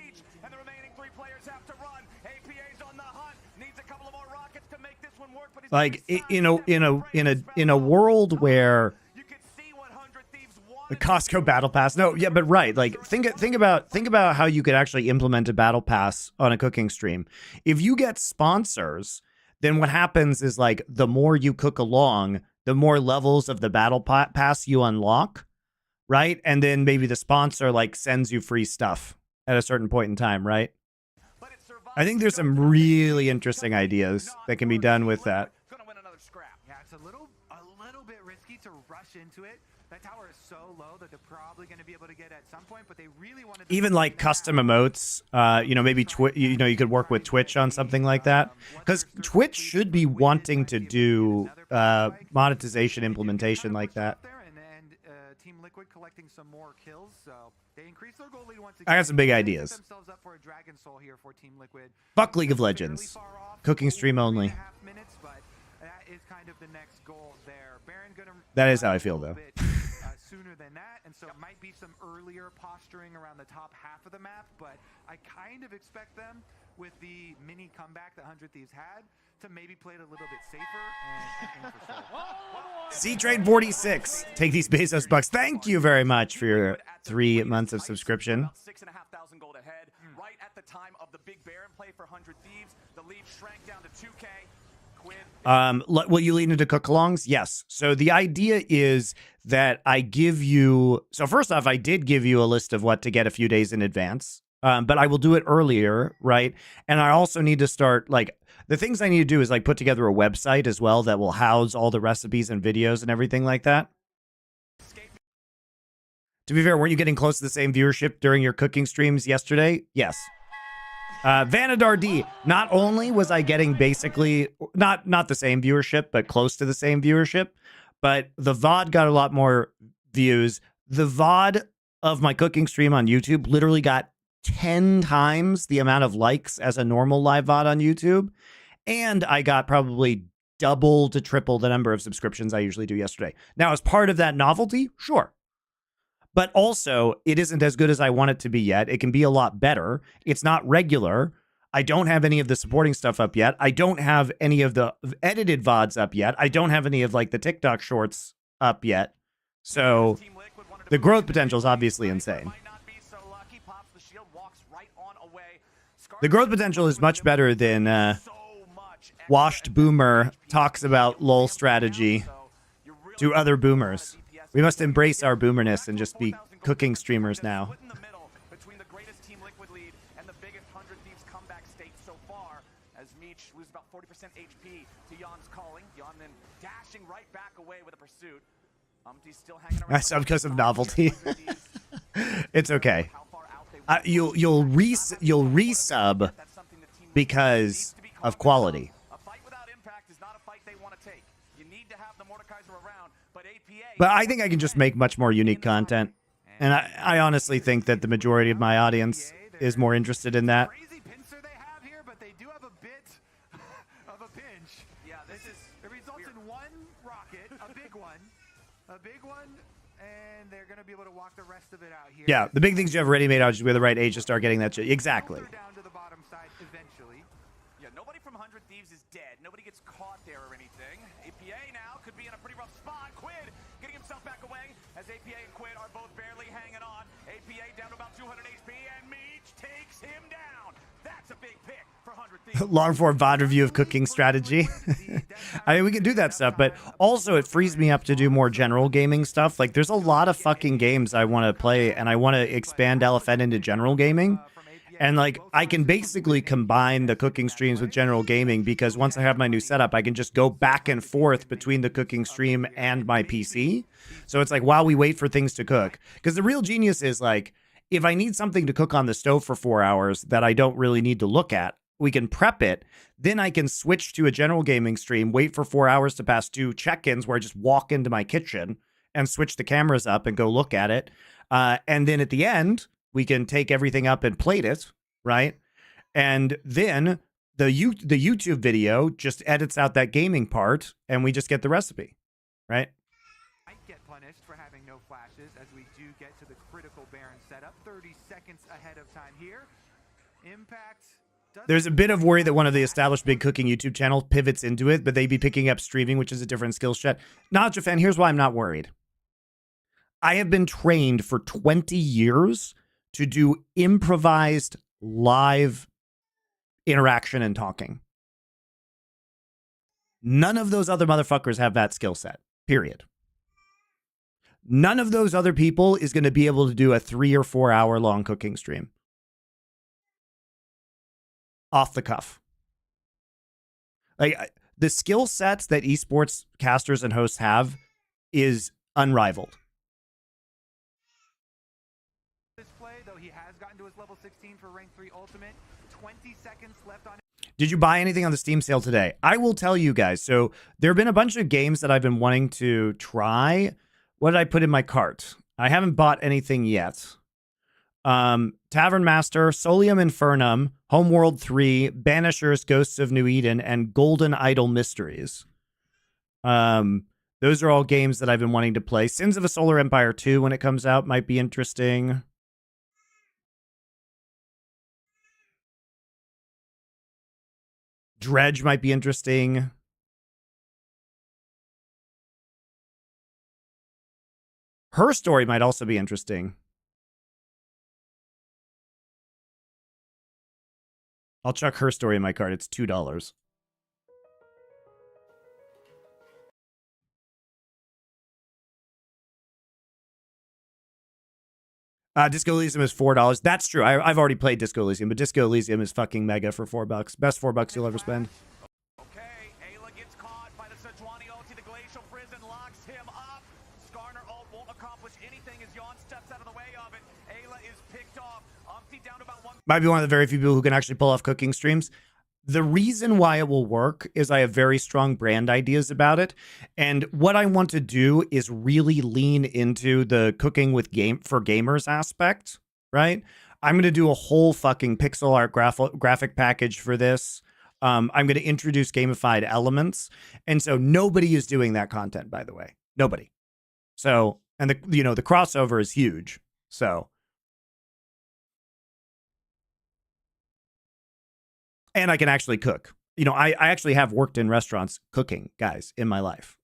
Meech, and the remaining 3 players have to run. APA's on the hunt, needs a couple of more rockets to make this one work, but he's Like in a world where you can see what 100 Thieves the wanted. Costco battle pass. No, yeah, but right. Like think about how you could actually implement a battle pass on a cooking stream. If you get sponsors, then what happens is like the more you cook along, the more levels of the battle pass you unlock, right? And then maybe the sponsor like sends you free stuff at a certain point in time, right? But it survived. I think there's some really interesting ideas that can be done with that. Gonna win another scrap. Yeah, it's a little bit risky to rush into it. That tower is so low that they're probably going to be able to get at some point, but they really wanted to Even like custom emotes, you know, maybe you could work with Twitch on something like that, because Twitch should be wanting to do monetization implementation like that. Team Liquid collecting some more kills, so they increase their goal lead once again. I got some big They set ideas. themselves up for a Dragon Soul here for Team Liquid. Fuck League of Legends. Cooking stream only. 3.5 minutes, but that is kind of the next goal there. Baron gonna That is how I feel, a little though. bit, sooner than that, and so it might be some earlier posturing around the top half of the map, but I kind of expect them, with the mini comeback that 100 Thieves had, to maybe play it a little bit safer and aim for soul. C-Trade 46. Take these Bezos bucks. Thank you very much for your 3 months of subscription. About 6,500 gold ahead. Right at the time of the big Baron play for 100 Thieves, the lead shrank down to 2K. Quinn. Will you lead into cook-alongs? Yes. So the idea is that I give you... So first off, I did give you a list of what to get a few days in advance. But I will do it earlier, right? And I also need to start, like, the things I need to do is, like, put together a website as well that will house all the recipes and videos and everything like that. To be fair, weren't you getting close to the same viewership during your cooking streams yesterday? Yes. Vanadar D, not only was I getting basically, not the same viewership, but close to the same viewership, but the VOD got a lot more views. The VOD of my cooking stream on YouTube literally got 10 times the amount of likes as a normal live VOD on YouTube. And I got probably double to triple the number of subscriptions I usually do yesterday. Now, as part of that novelty, sure. But also, it isn't as good as I want it to be yet. It can be a lot better. It's not regular. I don't have any of the supporting stuff up yet. I don't have any of the edited VODs up yet. I don't have any of, like, the TikTok shorts up yet. So the growth potential is obviously insane. The growth potential is much better than Washed Boomer talks about LOL strategy to other boomers. We must embrace our boomerness and just be cooking streamers now. Between the greatest Team Liquid lead and the biggest 100 Thieves comeback state so far, as Meech loses about 40% HP to Jan's calling. Jan then dashing right back away with a pursuit. He's still hanging around. That's because of novelty. It's okay. You'll resub because of quality. A fight without impact is not a fight they want to take. You need to have the Mordekaiser around, but APA. But I think I can just make much more unique content. And I honestly think that the majority of my audience is more interested in that. Crazy pincer they have here, but they do have a bit of a pinch. Yeah, this is. It results in one rocket, a big one, and they're going to be able to walk the rest of it out here. Yeah, the big things you have ready-made out just with the right age to start getting that shit. Exactly. They're down to the bottom side eventually. Yeah, nobody from 100 Thieves is dead. Nobody gets caught there or anything. APA now could be in a pretty rough spot. Quid getting himself back away as APA and Quid are both barely hanging on. APA down to about 200 HP and Meech takes him down. That's a big pick for 100 Thieves. Long-form VOD review of cooking strategy. I mean, we can do that stuff, but also it frees me up to do more general gaming stuff. Like, there's a lot of fucking games I want to play, and I want to expand LFN into general gaming. And, like, I can basically combine the cooking streams with general gaming because once I have my new setup, I can just go back and forth between the cooking stream and my PC. So it's like, while we wait for things to cook. Because the real genius is, like, if I need something to cook on the stove for 4 hours that I don't really need to look at, we can prep it. Then I can switch to a general gaming stream, wait for 4 hours to pass, do check-ins where I just walk into my kitchen and switch the cameras up and go look at it. And then at the end, we can take everything up and plate it, right? And then the YouTube video just edits out that gaming part, and we just get the recipe, right? Might get punished for having no flashes as we do get to the critical Baron setup. 30 seconds ahead of time here. Impact. There's a bit of worry that one of the established big cooking YouTube channels pivots into it, but they'd be picking up streaming, which is a different skill set. Not a fan. Here's why I'm not worried. I have been trained for 20 years to do improvised live interaction and talking. None of those other motherfuckers have that skill set, period. None of those other people is going to be able to do a 3 or 4 hour long cooking stream. Off the cuff. Like, the skill sets that esports casters and hosts have is unrivaled. Display, though he has gotten to his level 16 for rank 3 ultimate. 20 seconds left on. Did you buy anything on the Steam sale today? I will tell you guys. So there have been a bunch of games that I've been wanting to try. What did I put in my cart? I haven't bought anything yet. Tavern Master, Solium Infernum, Homeworld 3, Banishers, Ghosts of New Eden, and Golden Idol Mysteries. Those are all games that I've been wanting to play. Sins of a Solar Empire 2, when it comes out, might be interesting. Dredge might be interesting. Her Story might also be interesting. I'll chuck Her Story in my cart. It's $2. Disco Elysium is $4. That's true. I've already played Disco Elysium, but Disco Elysium is fucking mega for $4. Best $4 you'll ever spend. Okay, Ayla gets caught by the Sejuani ulti. The Glacial Prison locks him up. Skarner ult won't accomplish anything as Yon steps out of the way of it. Ayla is picked off. Umpty down to about one. Might be one of the very few people who can actually pull off cooking streams. The reason why it will work is I have very strong brand ideas about it. And what I want to do is really lean into the cooking with for gamers aspect, right? I'm going to do a whole fucking pixel art graphic package for this. I'm going to introduce gamified elements. And so nobody is doing that content, by the way. Nobody. So, and the crossover is huge. So, and I can actually cook. I actually have worked in restaurants cooking, guys, in my life.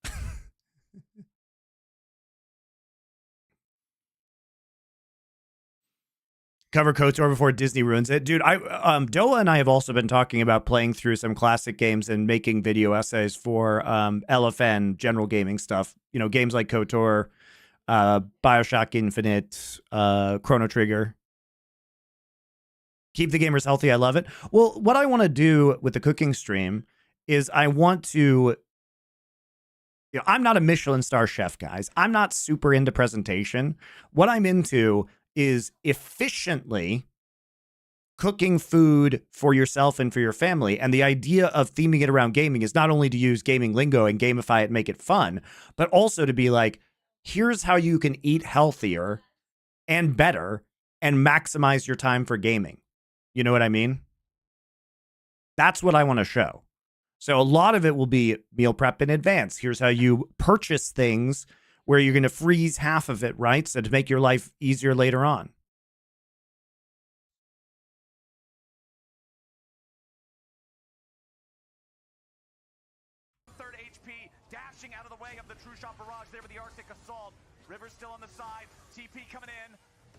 Cover KOTOR before Disney ruins it. Dude, Doa and I have also been talking about playing through some classic games and making video essays for LFN, general gaming stuff. Games like KOTOR, BioShock Infinite, Chrono Trigger. Keep the gamers healthy. I love it. Well, what I want to do with the cooking stream is I want to, I'm not a Michelin star chef, guys. I'm not super into presentation. What I'm into is efficiently cooking food for yourself and for your family. And the idea of theming it around gaming is not only to use gaming lingo and gamify it and make it fun, but also to be like, here's how you can eat healthier and better and maximize your time for gaming. You know what I mean? That's what I want to show. So a lot of it will be meal prep in advance. Here's how you purchase things where you're going to freeze half of it, right? So to make your life easier later on. Third HP, dashing out of the way of the True Shot barrage there with the Arctic Assault. River's still on the side. TP coming in.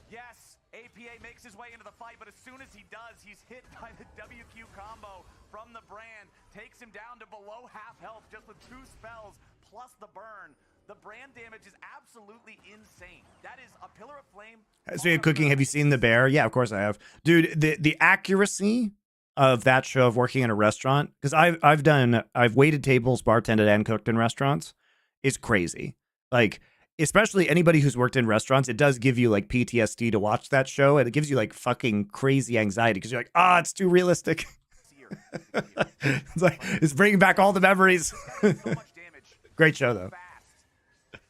Yes, APA makes his way into the fight, but as soon as he does, he's hit by the WQ combo from the brand. Takes him down to below half health just with 2 spells plus the burn. The brand damage is absolutely insane. That is a pillar of flame. Speaking of cooking, have you seen The Bear? Yeah, of course I have. Dude, the accuracy of that show of working in a restaurant, because I've waited tables, bartended, and cooked in restaurants, is crazy. Like, especially anybody who's worked in restaurants, it does give you like PTSD to watch that show, and it gives you like fucking crazy anxiety because you're like, it's too realistic. It's bringing back all the memories. So much damage. Great show though.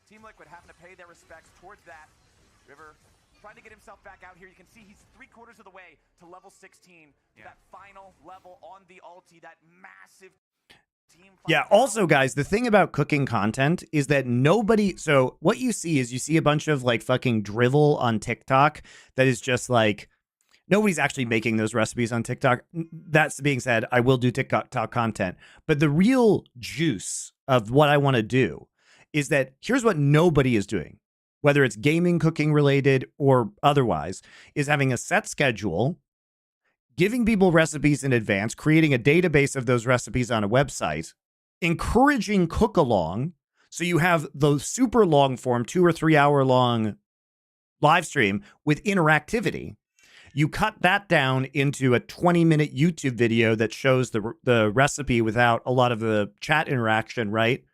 Team Liquid having to pay their respects towards that. River trying to get himself back out here. You can see he's 3/4 of the way to level 16. Yeah. That final level on the ulti, that massive team. Yeah, also guys, the thing about cooking content is that so what you see is you see a bunch of like fucking drivel on TikTok that is just like, Nobody's actually making those recipes on TikTok. That's being said, I will do TikTok content. But the real juice of what I want to do is that here's what nobody is doing, whether it's gaming, cooking related, or otherwise, is having a set schedule, giving people recipes in advance, creating a database of those recipes on a website, encouraging cook along. So you have the super long form, 2 or 3 hour long live stream with interactivity. You cut that down into a 20-minute YouTube video that shows the recipe without a lot of the chat interaction, right?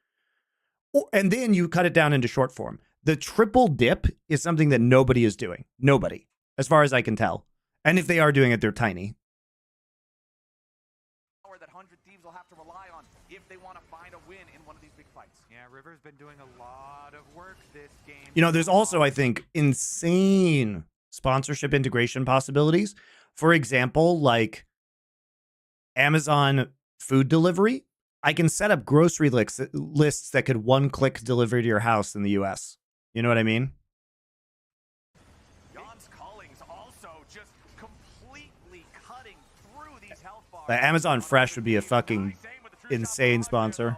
And then you cut it down into short form. The triple dip is something that nobody is doing. Nobody, as far as I can tell. And if they are doing it, they're tiny. That 100 Thieves will have to rely on if they want to find a win in one of these big fights. Yeah, River's been doing a lot of work this game. You know, there's also, I think, insane sponsorship integration possibilities. For example, like Amazon food delivery. I can set up grocery lists that could one-click deliver to your house in the US. You know what I mean? Jan's Callings also just completely cutting through these health bars. Like Amazon Fresh would be a fucking insane sponsor.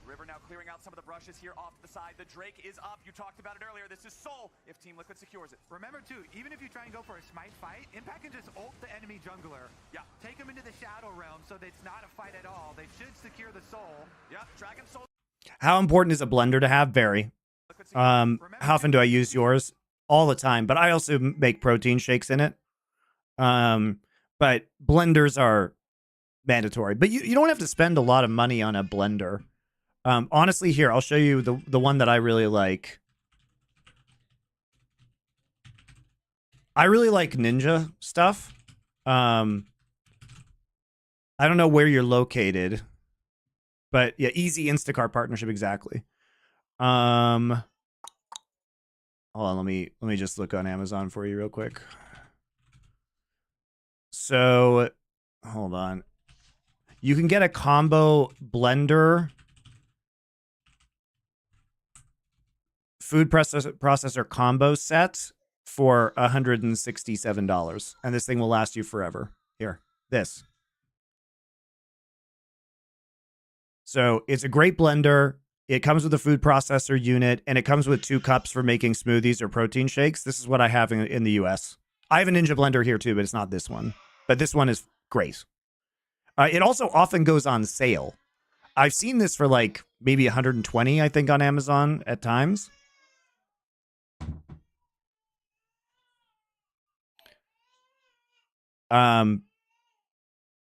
River now clearing out some of the brushes here off the side. The Drake is up. You talked about it earlier. This is Soul if Team Liquid secures it. Remember too, even if you try and go for a smite fight, Impact can just ult the enemy jungler. Yeah. Take him into the Shadow Realm so that it's not a fight at all. They should secure the soul. Yeah, Dragon Soul. How important is a blender to have? Very. How often do I use yours? All the time, but I also make protein shakes in it. But blenders are mandatory, but you don't have to spend a lot of money on a blender. Honestly, here, I'll show you the one that I really like. I really like Ninja stuff. I don't know where you're located, but yeah, easy Instacart partnership, exactly. Hold on, let me just look on Amazon for you real quick. So, hold on. You can get a combo blender, food processor combo set for $167. And this thing will last you forever. Here, this. So it's a great blender. It comes with a food processor unit, and it comes with 2 cups for making smoothies or protein shakes. This is what I have in the US. I have a Ninja blender here too, but it's not this one. But this one is great. It also often goes on sale. I've seen this for like maybe 120, I think, on Amazon at times.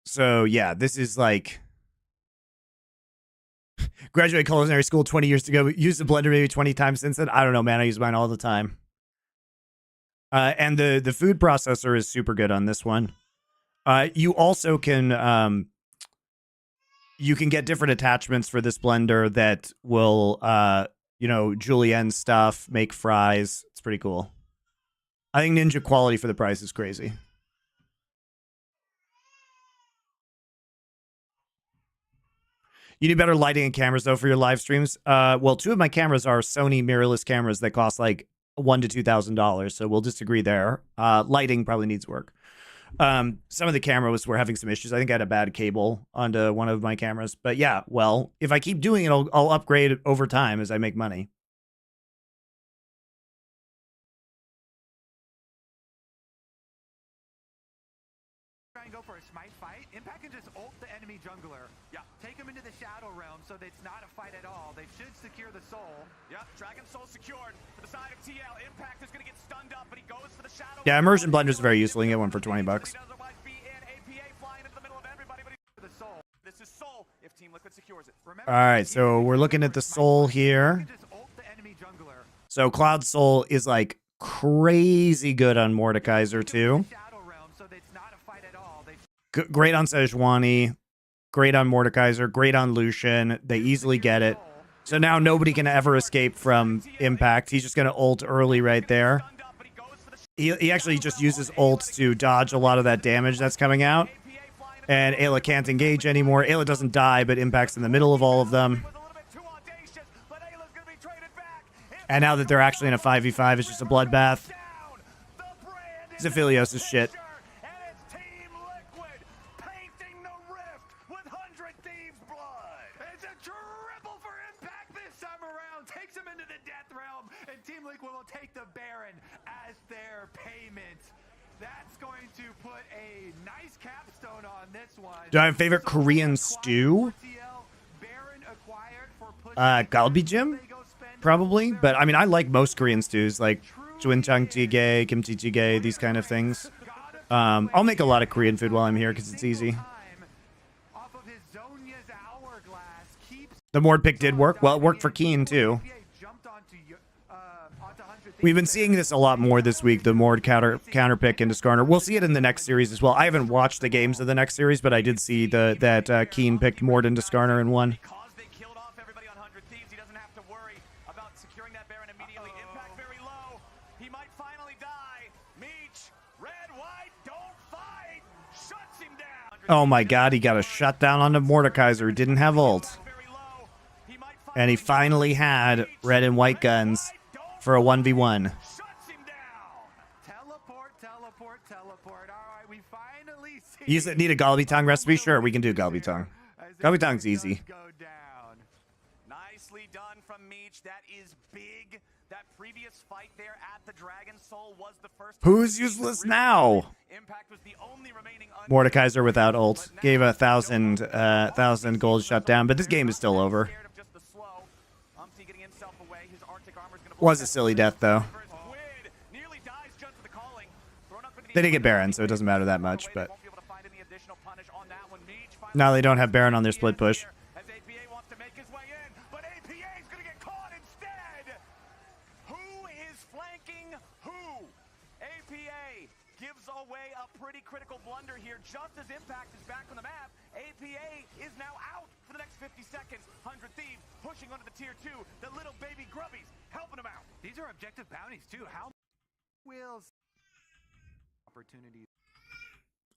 So yeah, this is like graduated culinary school 20 years ago. Used the blender maybe 20 times since then. I don't know, man. I use mine all the time. And the food processor is super good on this one. You also can you can get different attachments for this blender that will julienne stuff, make fries. It's pretty cool. I think Ninja quality for the price is crazy. You need better lighting and cameras, though, for your live streams. Well, 2 of my cameras are Sony mirrorless cameras that cost like $1,000 to $2,000, so we'll disagree there. Lighting probably needs work. Some of the cameras were having some issues. I think I had a bad cable onto one of my cameras. But yeah, well, if I keep doing it, I'll upgrade it over time as I make money. Try and go for a smite fight, Impact can just ult the enemy jungler. Yeah. Take him into the Shadow Realm so that it's not a fight at all. They should secure the soul. Yeah, Dragon Soul secured. To the side of TL, Impact is going to get stunned up, but he goes for the Shadow. Yeah, immersion blenders are very useful. You can get one for 20 bucks. This is Soul if Team Liquid secures it. All right, so we're looking at the Soul here. So Cloud Soul is like crazy good on Mordekaiser too. Great on Sejuani, great on Mordekaiser, great on Lucian. They easily get it. So now nobody can ever escape from Impact. He's just going to ult early right there. He actually just uses ults to dodge a lot of that damage that's coming out. And Ayla can't engage anymore. Ayla doesn't die, but Impact's in the middle of all of them. And now that they're actually in a 5v5, it's just a bloodbath. Zephylios is shit. Liquid will take the Baron as their payment. That's going to put a nice capstone on this one. Do I have a favorite Korean stew? Galbi Jim? Probably. But I mean, I like most Korean stews, like Chunchang jjigae, kimchi jjigae, these kind of things. I'll make a lot of Korean food while I'm here because it's easy. The Mord pick did work. Well, it worked for Keen, too. We've been seeing this a lot more this week, the Mord counter pick into Skarner. We'll see it in the next series as well. I haven't watched the games of the next series, but I did see that Keen picked Mord into Skarner and won. Because they killed off everybody on 100 Thieves, he doesn't have to worry about securing that Baron immediately. Impact very low. He might finally die. Meech, red, white, don't fight. Shuts him down. Oh my god, he got a shutdown onto Mordekaiser who didn't have ult. And he finally had red and white guns for a 1v1. Shuts him down. Teleport. All right, we finally see. You need a Galbi recipe? Sure, we can do Galbi. Galbi easy. Go down. Nicely done from Meech. That is big. That previous fight there at the Dragon Soul was the first. Who's useless now? Impact was the only remaining Mordekaiser without ult. Gave 1,000 gold shutdown, but this game is still over. Was a silly death, though. They didn't get Baron, so it doesn't matter that much, but... No, they don't have Baron on their split push. Critical blunder here just as Impact is back on the map. APA is now out for the next 50 seconds. 100 Thieves pushing onto the tier 2. The little baby grubbies helping them out. These are objective bounties too. How will opportunities?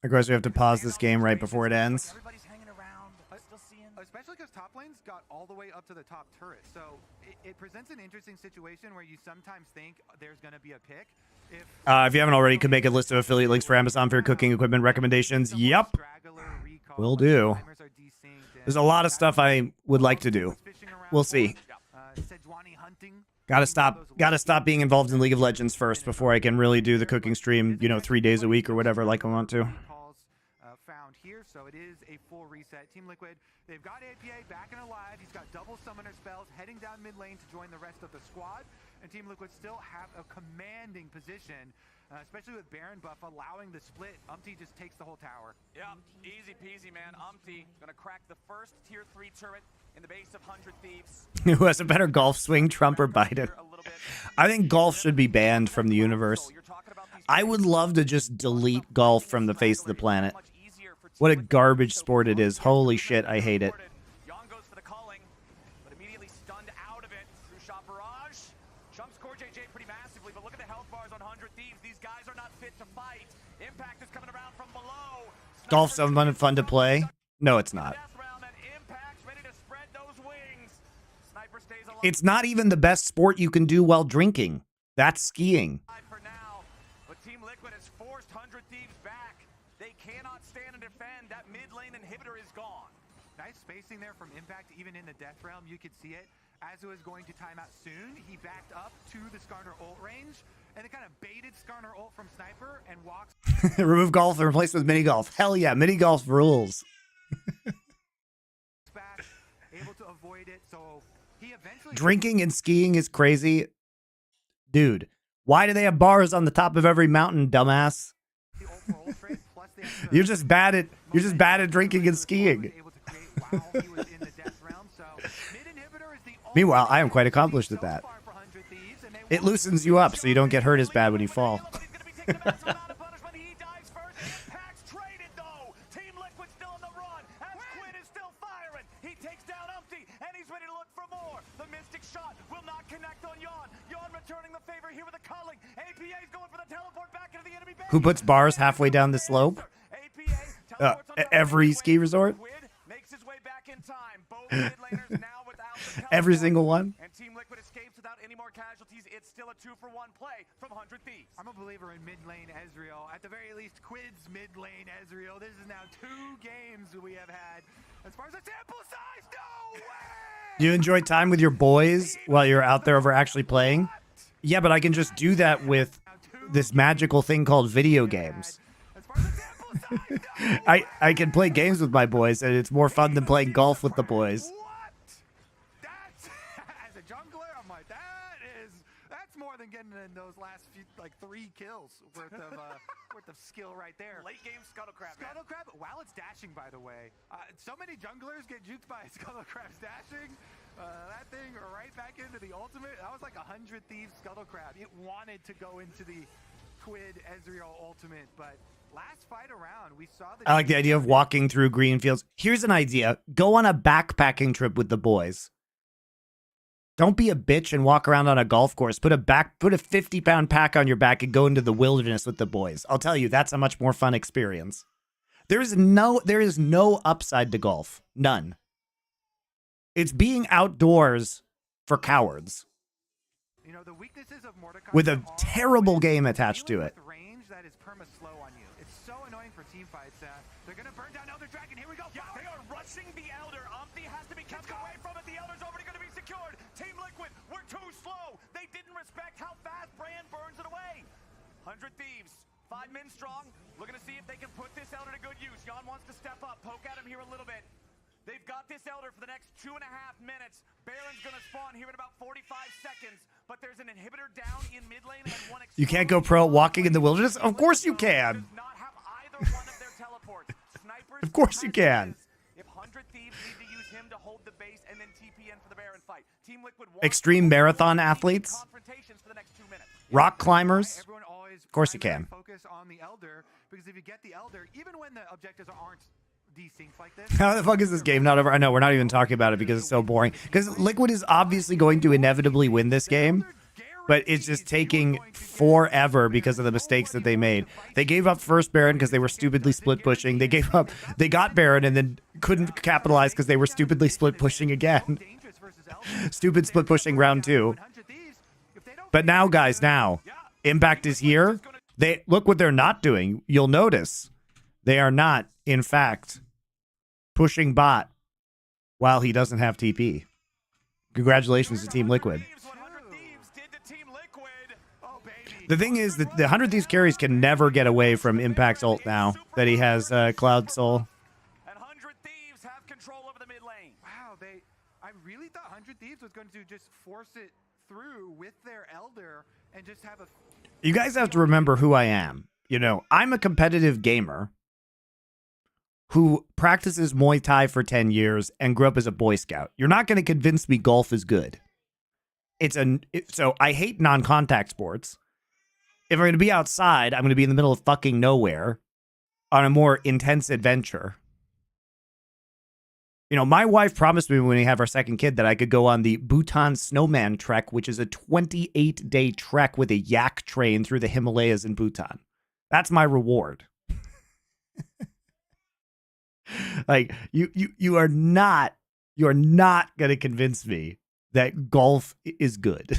Of course, we have to pause this game right before it ends. Everybody's hanging around, still seeing. Especially because top lanes got all the way up to the top turret. So it presents an interesting situation where you sometimes think there's going to be a pick. If you haven't already, could make a list of affiliate links for Amazon for your cooking equipment recommendations. Yep. Will do. There's a lot of stuff I would like to do. We'll see. Gotta stop being involved in League of Legends first before I can really do the cooking stream, 3 days a week or whatever like I want to. Found here, so it is a full reset. Team Liquid, they've got APA back and alive. He's got double summoner spells heading down mid lane to join the rest of the squad. And Team Liquid still have a commanding position, especially with Baron buff allowing the split. Umpty just takes the whole tower. Yeah, easy peasy, man. Umpty gonna crack the first tier 3 turret in the base of 100 Thieves. Who has a better golf swing, Trump or Biden? I think golf should be banned from the universe. I would love to just delete golf from the face of the planet. What a garbage sport it is. Holy shit, I hate it. Yon goes for the calling, but immediately stunned out of it through shot barrage. Chumps core JJ pretty massively, but look at the health bars on 100 Thieves. These guys are not fit to fight. Impact is coming around from below. Golf's so fun to play. No, it's not. It's not even the best sport you can do while drinking. That's skiing. For now, but Team Liquid has forced 100 Thieves back. They cannot stand and defend. That mid lane inhibitor is gone. Nice spacing there from Impact, even in the Death Realm. You could see it. As it was going to time out soon, he backed up to the Skarner ult range, and it kind of baited Skarner ult from Sniper and walks. Remove golf and replace it with mini golf. Hell yeah, mini golf rules. Back, able to avoid it, so he eventually. Drinking and skiing is crazy. Dude, why do they have bars on the top of every mountain, dumbass? You're just bad at drinking and skiing. Meanwhile, I am quite accomplished at that. It loosens you up so you don't get hurt as bad when you fall. Who puts bars halfway down the slope? Every ski resort? Every single one? And Team Liquid escapes without any more casualties. It's still a 2-for-1 play from 100 Thieves. I'm a believer in mid lane Ezreal. At the very least, Quid's mid lane Ezreal. This is now 2 games we have had. As far as the sample size, no way! You enjoy time with your boys while you're out there over actually playing? Yeah, but I can just do that with this magical thing called video games. As far as the sample size, no! I can play games with my boys, and it's more fun than playing golf with the boys. What? That's as a jungler, I'm like, that's more than getting in those last few, like 3 kills worth of skill right there. Late game scuttle crab. Man. Scuttle crab, while it's dashing, by the way. So many junglers get juked by scuttle crabs dashing. That thing right back into the ultimate. That was like 100 Thieves scuttle crab. It wanted to go into the Quid Ezreal ultimate, but last fight around, we saw the. I like the idea of walking through green fields. Here's an idea. Go on a backpacking trip with the boys. Don't be a bitch and walk around on a golf course. Put a 50-pound pack on your back and go into the wilderness with the boys. I'll tell you, that's a much more fun experience. There is no upside to golf. None. It's being outdoors for cowards. You know, the weaknesses of MonteCristo With a are terrible with game attached to dealing it. with range that is perma-slow on you. It's so annoying for team fights. They're going to burn down Elder Dragon. Here we go. Yeah, they are rushing the Elder. Umpty has to be kept away from it. The Elder's already going to be secured. Team Liquid, we're too slow. They didn't respect how fast Brand burns it away. 100 Thieves, 5 men strong. Looking to see if they can put this Elder to good use. Jan wants to step up, poke at him here a little bit. They've got this Elder for the next 2.5 minutes. Baron's going to spawn here in about 45 seconds, but there's an inhibitor down in mid lane and one. You can't go pro walking in the wilderness? Of course you can. Does not have either one of their teleports. Snipers. Of course you can. If 100 Thieves need to use him to hold the base and then TP in for the Baron fight. Team Liquid wants Extreme marathon athletes? confrontations for the next 2 minutes. Rock climbers? Everyone always Of course you primary can. focus on the Elder, because if you get the Elder, even when the objectives aren't desynced like this. How the fuck is this game not over? I know, we're not even talking about it because it's so boring. Because Liquid is obviously going to inevitably win this game, but it's just taking forever because of the mistakes that they made. They gave up first Baron because they were stupidly split pushing. They got Baron and then couldn't capitalize because they were stupidly split pushing again. Stupid split pushing round 2. But now, guys, Impact is here. They look what they're not doing. You'll notice they are not, in fact, pushing bot while he doesn't have TP. Congratulations to Team Liquid. The thing is that the 100 Thieves carries can never get away from Impact's ult now that he has Cloud Soul. And 100 Thieves have control over the mid lane. Wow, I really thought 100 Thieves was going to just force it through with their Elder and just have a. You guys have to remember who I am. You know, I'm a competitive gamer who practices Muay Thai for 10 years and grew up as a Boy Scout. You're not going to convince me golf is good. So I hate non-contact sports. If I'm going to be outside, I'm going to be in the middle of fucking nowhere on a more intense adventure. You know, my wife promised me when we have our second kid that I could go on the Bhutan Snowman Trek, which is a 28-day trek with a yak train through the Himalayas in Bhutan. That's my reward. Like, you are not going to convince me that golf is good.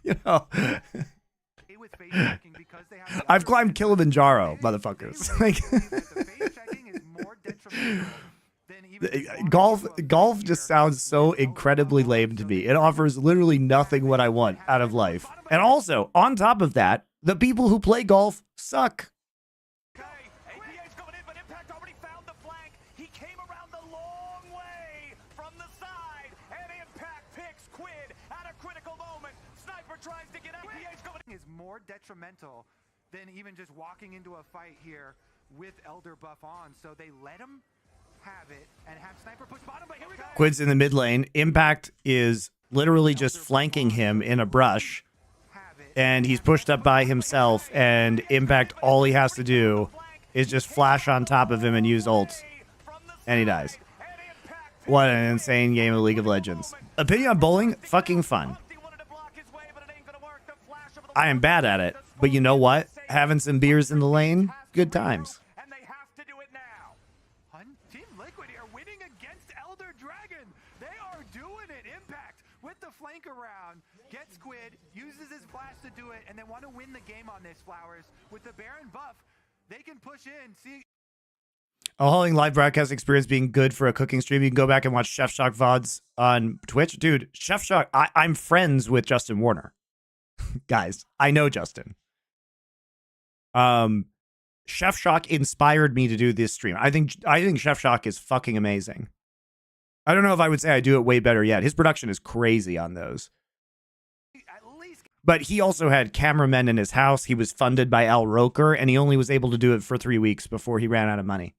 You know, I've climbed Kilimanjaro, motherfuckers. Like, golf just sounds so incredibly lame to me. It offers literally nothing what I want out of life. And also, on top of that, the people who play golf suck. Is more detrimental than even just walking into a fight here with Elder buff on, so they let him have it and have Sniper push bottom, but here we go. Quid's in the mid lane. Impact is literally just flanking him in a brush, and he's pushed up by himself, and Impact, all he has to do is just flash on top of him and use ults, and he dies. What an insane game of League of Legends. Opinion on bowling? Fucking fun. I am bad at it, but you know what? Having some beers in the lane, good times. And they have to do it now. Team Liquid here winning against Elder Dragon. They are doing it. Impact with the flank around. Gets Squid, uses his flash to do it, and they want to win the game on this, Flowers. With the Baron buff, they can push in. See. Holding live broadcast experience being good for a cooking stream. You can go back and watch Chef Shock VODs on Twitch. Dude, Chef Shock, I'm friends with Justin Warner. guys, I know Justin. Chef Shock inspired me to do this stream. I think Chef Shock is fucking amazing. I don't know if I would say I do it way better yet. His production is crazy on those. But he also had cameramen in his house. He was funded by Al Roker, and he only was able to do it for 3 weeks before he ran out of money.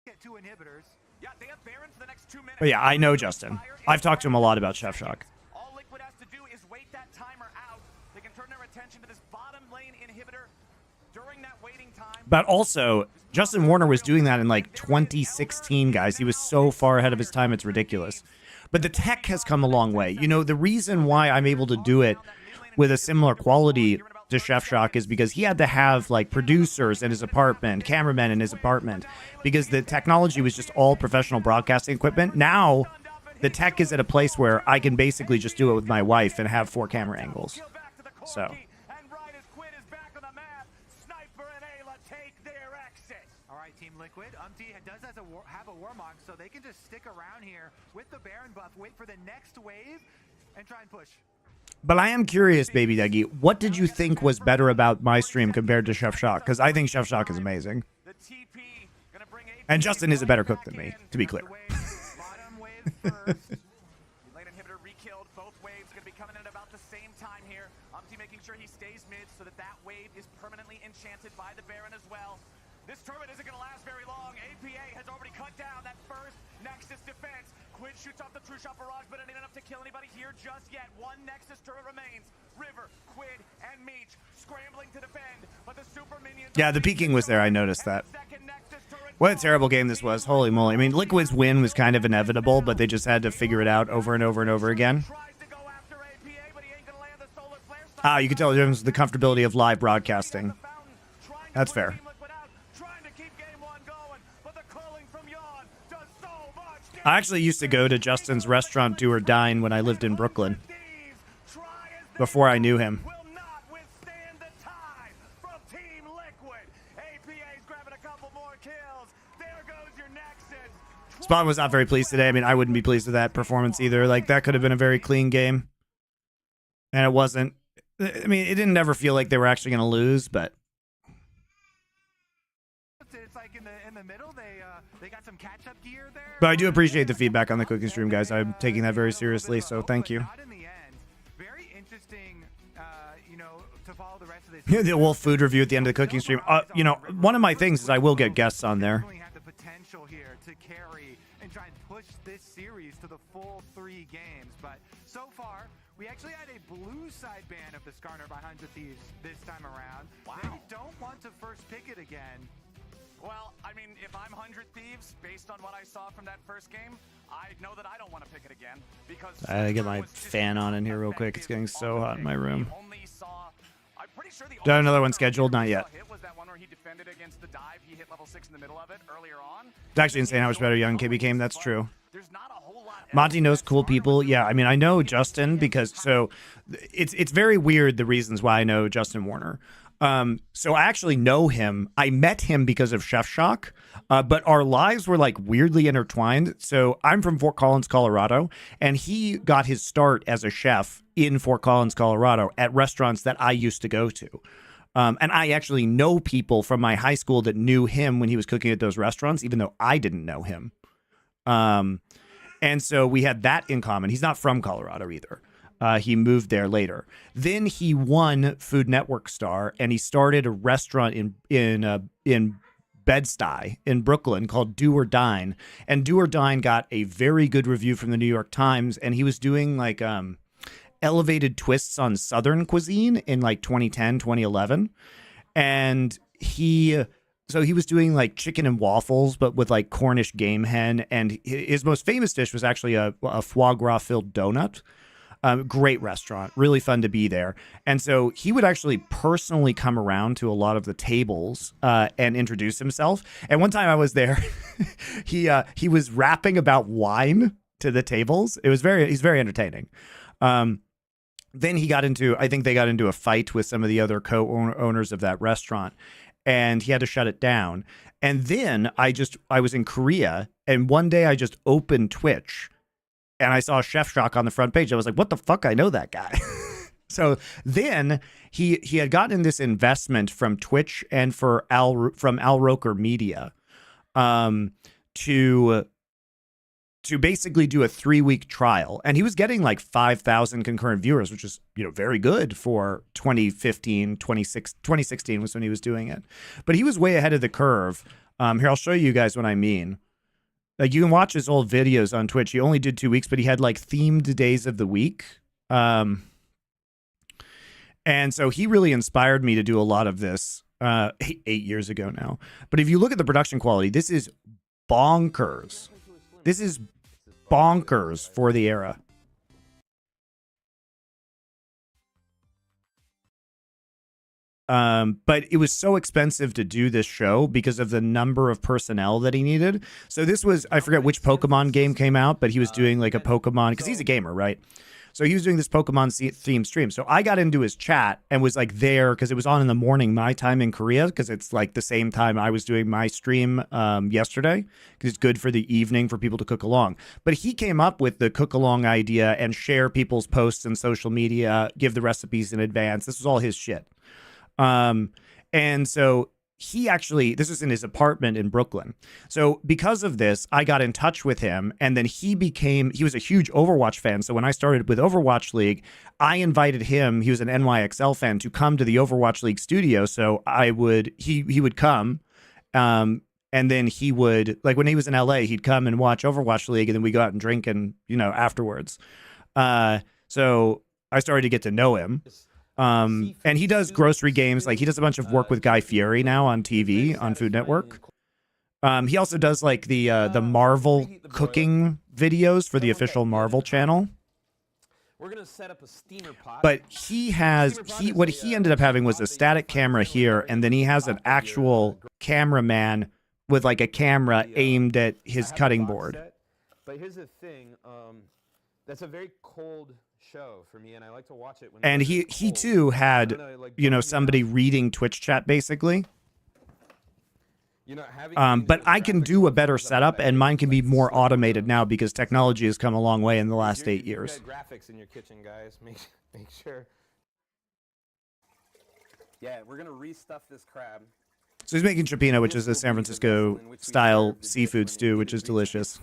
Get 2 inhibitors. Yeah, they have Baron for the next 2 minutes. But yeah, I know Justin. I've talked to him a lot about Chef Shock. All Liquid has to do is wait that timer out. They can turn their attention to this bottom lane inhibitor during that waiting time. But also, Justin Warner was doing that in like 2016, guys. He was so far ahead of his time, it's ridiculous. But the tech has come a long way. You know, the reason why I'm able to do it with a similar quality to Chef Shock is because he had to have like producers in his apartment, cameramen in his apartment, because the technology was just all professional broadcasting equipment. Now, the tech is at a place where I can basically just do it with my wife and have 4 camera angles. So. Team Liquid, does have a Warmog, so they can just stick around here with the Baron buff, wait for the next wave, and try and push. But I am curious, Baby Dougie, what did you think was better about my stream compared to Chef Shock? Because I think Chef Shock is amazing. And Justin is a better cook than me, to be clear. Bottom wave first. Lane inhibitor re-killed. Both waves going to be coming in at about the same time here. Making sure he stays mid so that that wave is permanently enchanted by the Baron as well. This turret isn't going to last very long. APA has already cut down that first Nexus defense. Quid shoots off the True Shot barrage, but it ain't enough to kill anybody here just yet. 1 Nexus turret remains. River, Quid, and Meech scrambling to defend, but the super minions... Yeah, the peeking was there. I noticed that. What a terrible game this was. Holy moly. I mean, Liquid's win was kind of inevitable, but they just had to figure it out over and over and over again. You can tell the difference with the comfortability of live broadcasting. That's fair. I actually used to go to Justin's restaurant Do or Dine when I lived in Brooklyn. Before I knew him. Spawn was not very pleased today. I mean, I wouldn't be pleased with that performance either. Like, that could have been a very clean game. And it wasn't. I mean, it didn't ever feel like they were actually going to lose, but... It's like in the middle, they got some catch-up gear there. But I do appreciate the feedback on the cooking stream, guys. I'm taking that very seriously, so thank you. Very interesting, you know, to follow the rest of this. The Wolf food review at the end of the cooking stream. You know, one of my things is I will get guests on there. Have the potential here to carry and try and push this series to the full 3 games, but so far we actually had a blue side ban of the Skarner behind the Thieves this time around. Wow. They don't want to first pick it again. Well, I mean, if I'm 100 Thieves, based on what I saw from that first game, I know that I don't want to pick it again because I gotta get my fan on in here real quick. It's getting so hot in my room. I'm pretty sure Do I have another one scheduled? Not yet. Was that one where he defended against the dive? He hit level 6 in the middle of it earlier on. It's actually insane how much better Young K became. That's true. There's not a whole lot. Monty knows cool people. Yeah, I mean, I know Justin because it's very weird the reasons why I know Justin Warner. So I actually know him. I met him because of Chef Shock, but our lives were like weirdly intertwined. So I'm from Fort Collins, Colorado, and he got his start as a chef in Fort Collins, Colorado at restaurants that I used to go to. And I actually know people from my high school that knew him when he was cooking at those restaurants, even though I didn't know him. And so we had that in common. He's not from Colorado either. He moved there later. Then he won Food Network Star, and he started a restaurant in Bed-Stuy in Brooklyn called Do or Dine. And Do or Dine got a very good review from the New York Times, and he was doing like elevated twists on Southern cuisine in like 2010, 2011. And he was doing like chicken and waffles, but with like Cornish game hen. And his most famous dish was actually a foie gras filled donut. Great restaurant, really fun to be there. And so he would actually personally come around to a lot of the tables and introduce himself. And one time I was there, he was rapping about wine to the tables. He's very entertaining. Then I think they got into a fight with some of the other co-owners of that restaurant, and he had to shut it down. And then I was in Korea, and one day I just opened Twitch, and I saw Chef Shock on the front page. I was like, what the fuck? I know that guy. So then he had gotten this investment from Twitch and from Al Roker Media, to basically do a 3-week trial, and he was getting like 5,000 concurrent viewers, which is, you know, very good for 2016 was when he was doing it. But he was way ahead of the curve. Here, I'll show you guys what I mean. Like, you can watch his old videos on Twitch. He only did 2 weeks, but he had like themed days of the week. And so he really inspired me to do a lot of this 8 years ago now. But if you look at the production quality, this is bonkers. This is bonkers for the era. But it was so expensive to do this show because of the number of personnel that he needed. So this was, I forget which Pokemon game came out, but he was doing like a Pokemon, because he's a gamer, right? So he was doing this Pokemon themed stream. So I got into his chat and was like there because it was on in the morning, my time in Korea, because it's like the same time I was doing my stream yesterday, because it's good for the evening for people to cook along. But he came up with the cook along idea and share people's posts in social media, give the recipes in advance. This was all his shit. And so he actually, this was in his apartment in Brooklyn. So because of this, I got in touch with him, and then he was a huge Overwatch fan. So when I started with Overwatch League, I invited him, he was an NYXL fan, to come to the Overwatch League studio. So he would come, and then he would, like when he was in LA, he'd come and watch Overwatch League, and then we go out and drink and, you know, afterwards. So I started to get to know him. And he does grocery games. Like, he does a bunch of work with Guy Fieri now on TV on Food Network. He also does like the Marvel cooking videos for the official Marvel channel. We're gonna set up a steamer pot. But what he ended up having was a static camera here, and then he has an actual cameraman with like a camera aimed at his cutting board. But here's the thing, that's a very cold show for me, and I like to watch it when and he too had, you know, somebody reading Twitch chat basically. You know, but I can do a better setup, and mine can be more automated now because technology has come a long way in the last 8 years. Graphics in your kitchen, guys. Make sure. Yeah, we're gonna restuff this crab. So he's making chipino, which is a San Francisco style seafood stew, which is delicious.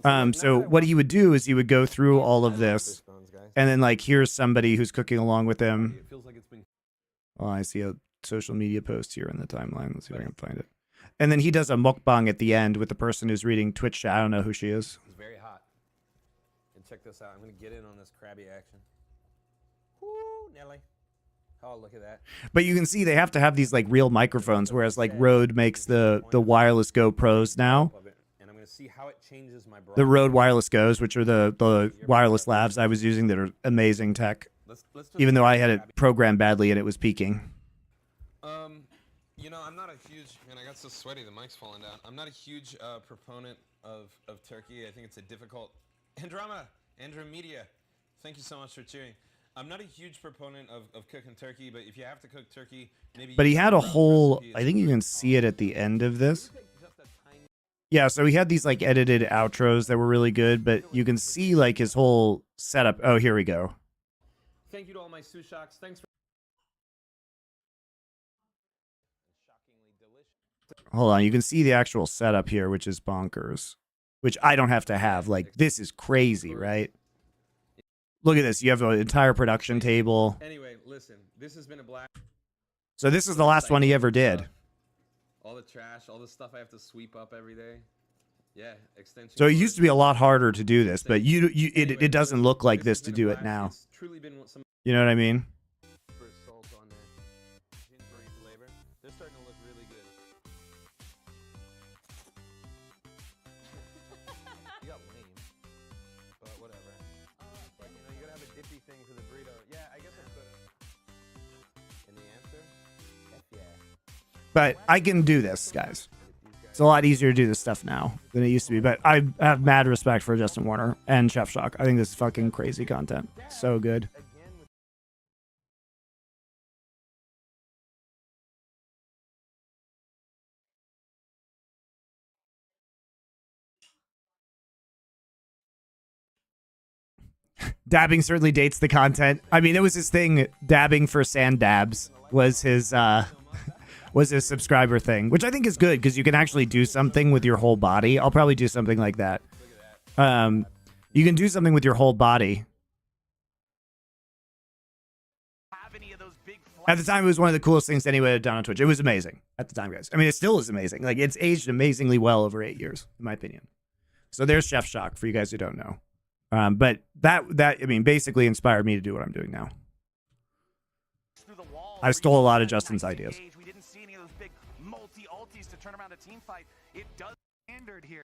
So what he would do is he would go through all of this, and then like here's somebody who's cooking along with him. Oh, I see a social media post here in the timeline. Let's see if I can find it. And then he does a mukbang at the end with the person who's reading Twitch chat. I don't know who she is. It's very hot. And check this out. I'm gonna get in on this crabby action. Woo, Nelly. Oh, look at that. But you can see they have to have these like real microphones, whereas like Rode makes the wireless GoPros now. And I'm gonna see how it changes my the Rode Wireless Go's, which are the wireless lavs I was using that are amazing tech. Even though I had it programmed badly and it was peaking. You know, I'm not a huge, and I got so sweaty, the mic's falling down. I'm not a huge proponent of turkey. I think it's a difficult... Andromedia, thank you so much for cheering. I'm not a huge proponent of cooking turkey, but if you have to cook turkey, maybe... But he had a whole... I think you can see it at the end of this. Yeah, so he had these like edited outros that were really good, but you can see like his whole setup. Oh, here we go. Thank you to all my sous shocks. Thanks for... Hold on, you can see the actual setup here, which is bonkers. Which I don't have to have. Like, this is crazy, right? Look at this. You have an entire production table. Anyway, listen. This has been a blast. So this is the last one he ever did. All the trash, all the stuff I have to sweep up every day. Yeah, extension. So it used to be a lot harder to do this, but it doesn't look like this to do it now. You know what I mean? They're starting to look really good. You got lame, but whatever. But, you know, you gotta have a dippy thing for the burrito. Yeah, I guess I could. And the answer? Heck yeah. But I can do this, guys. It's a lot easier to do this stuff now than it used to be. But I have mad respect for Justin Warner and Chef Shock. I think this is fucking crazy content. So good. Dabbing certainly dates the content. I mean, it was his thing. Dabbing for sand dabs was his subscriber thing, which I think is good because you can actually do something with your whole body. I'll probably do something like that. You can do something with your whole body. At the time, it was one of the coolest things anybody had done on Twitch. It was amazing at the time, guys. I mean, it still is amazing. Like, it's aged amazingly well over 8 years, in my opinion. So there's Chef Shock for you guys who don't know. But that I mean, basically inspired me to do what I'm doing now. I stole a lot of Justin's ideas. We didn't see any of those big multi-ultis to turn around a team fight. It does standard here.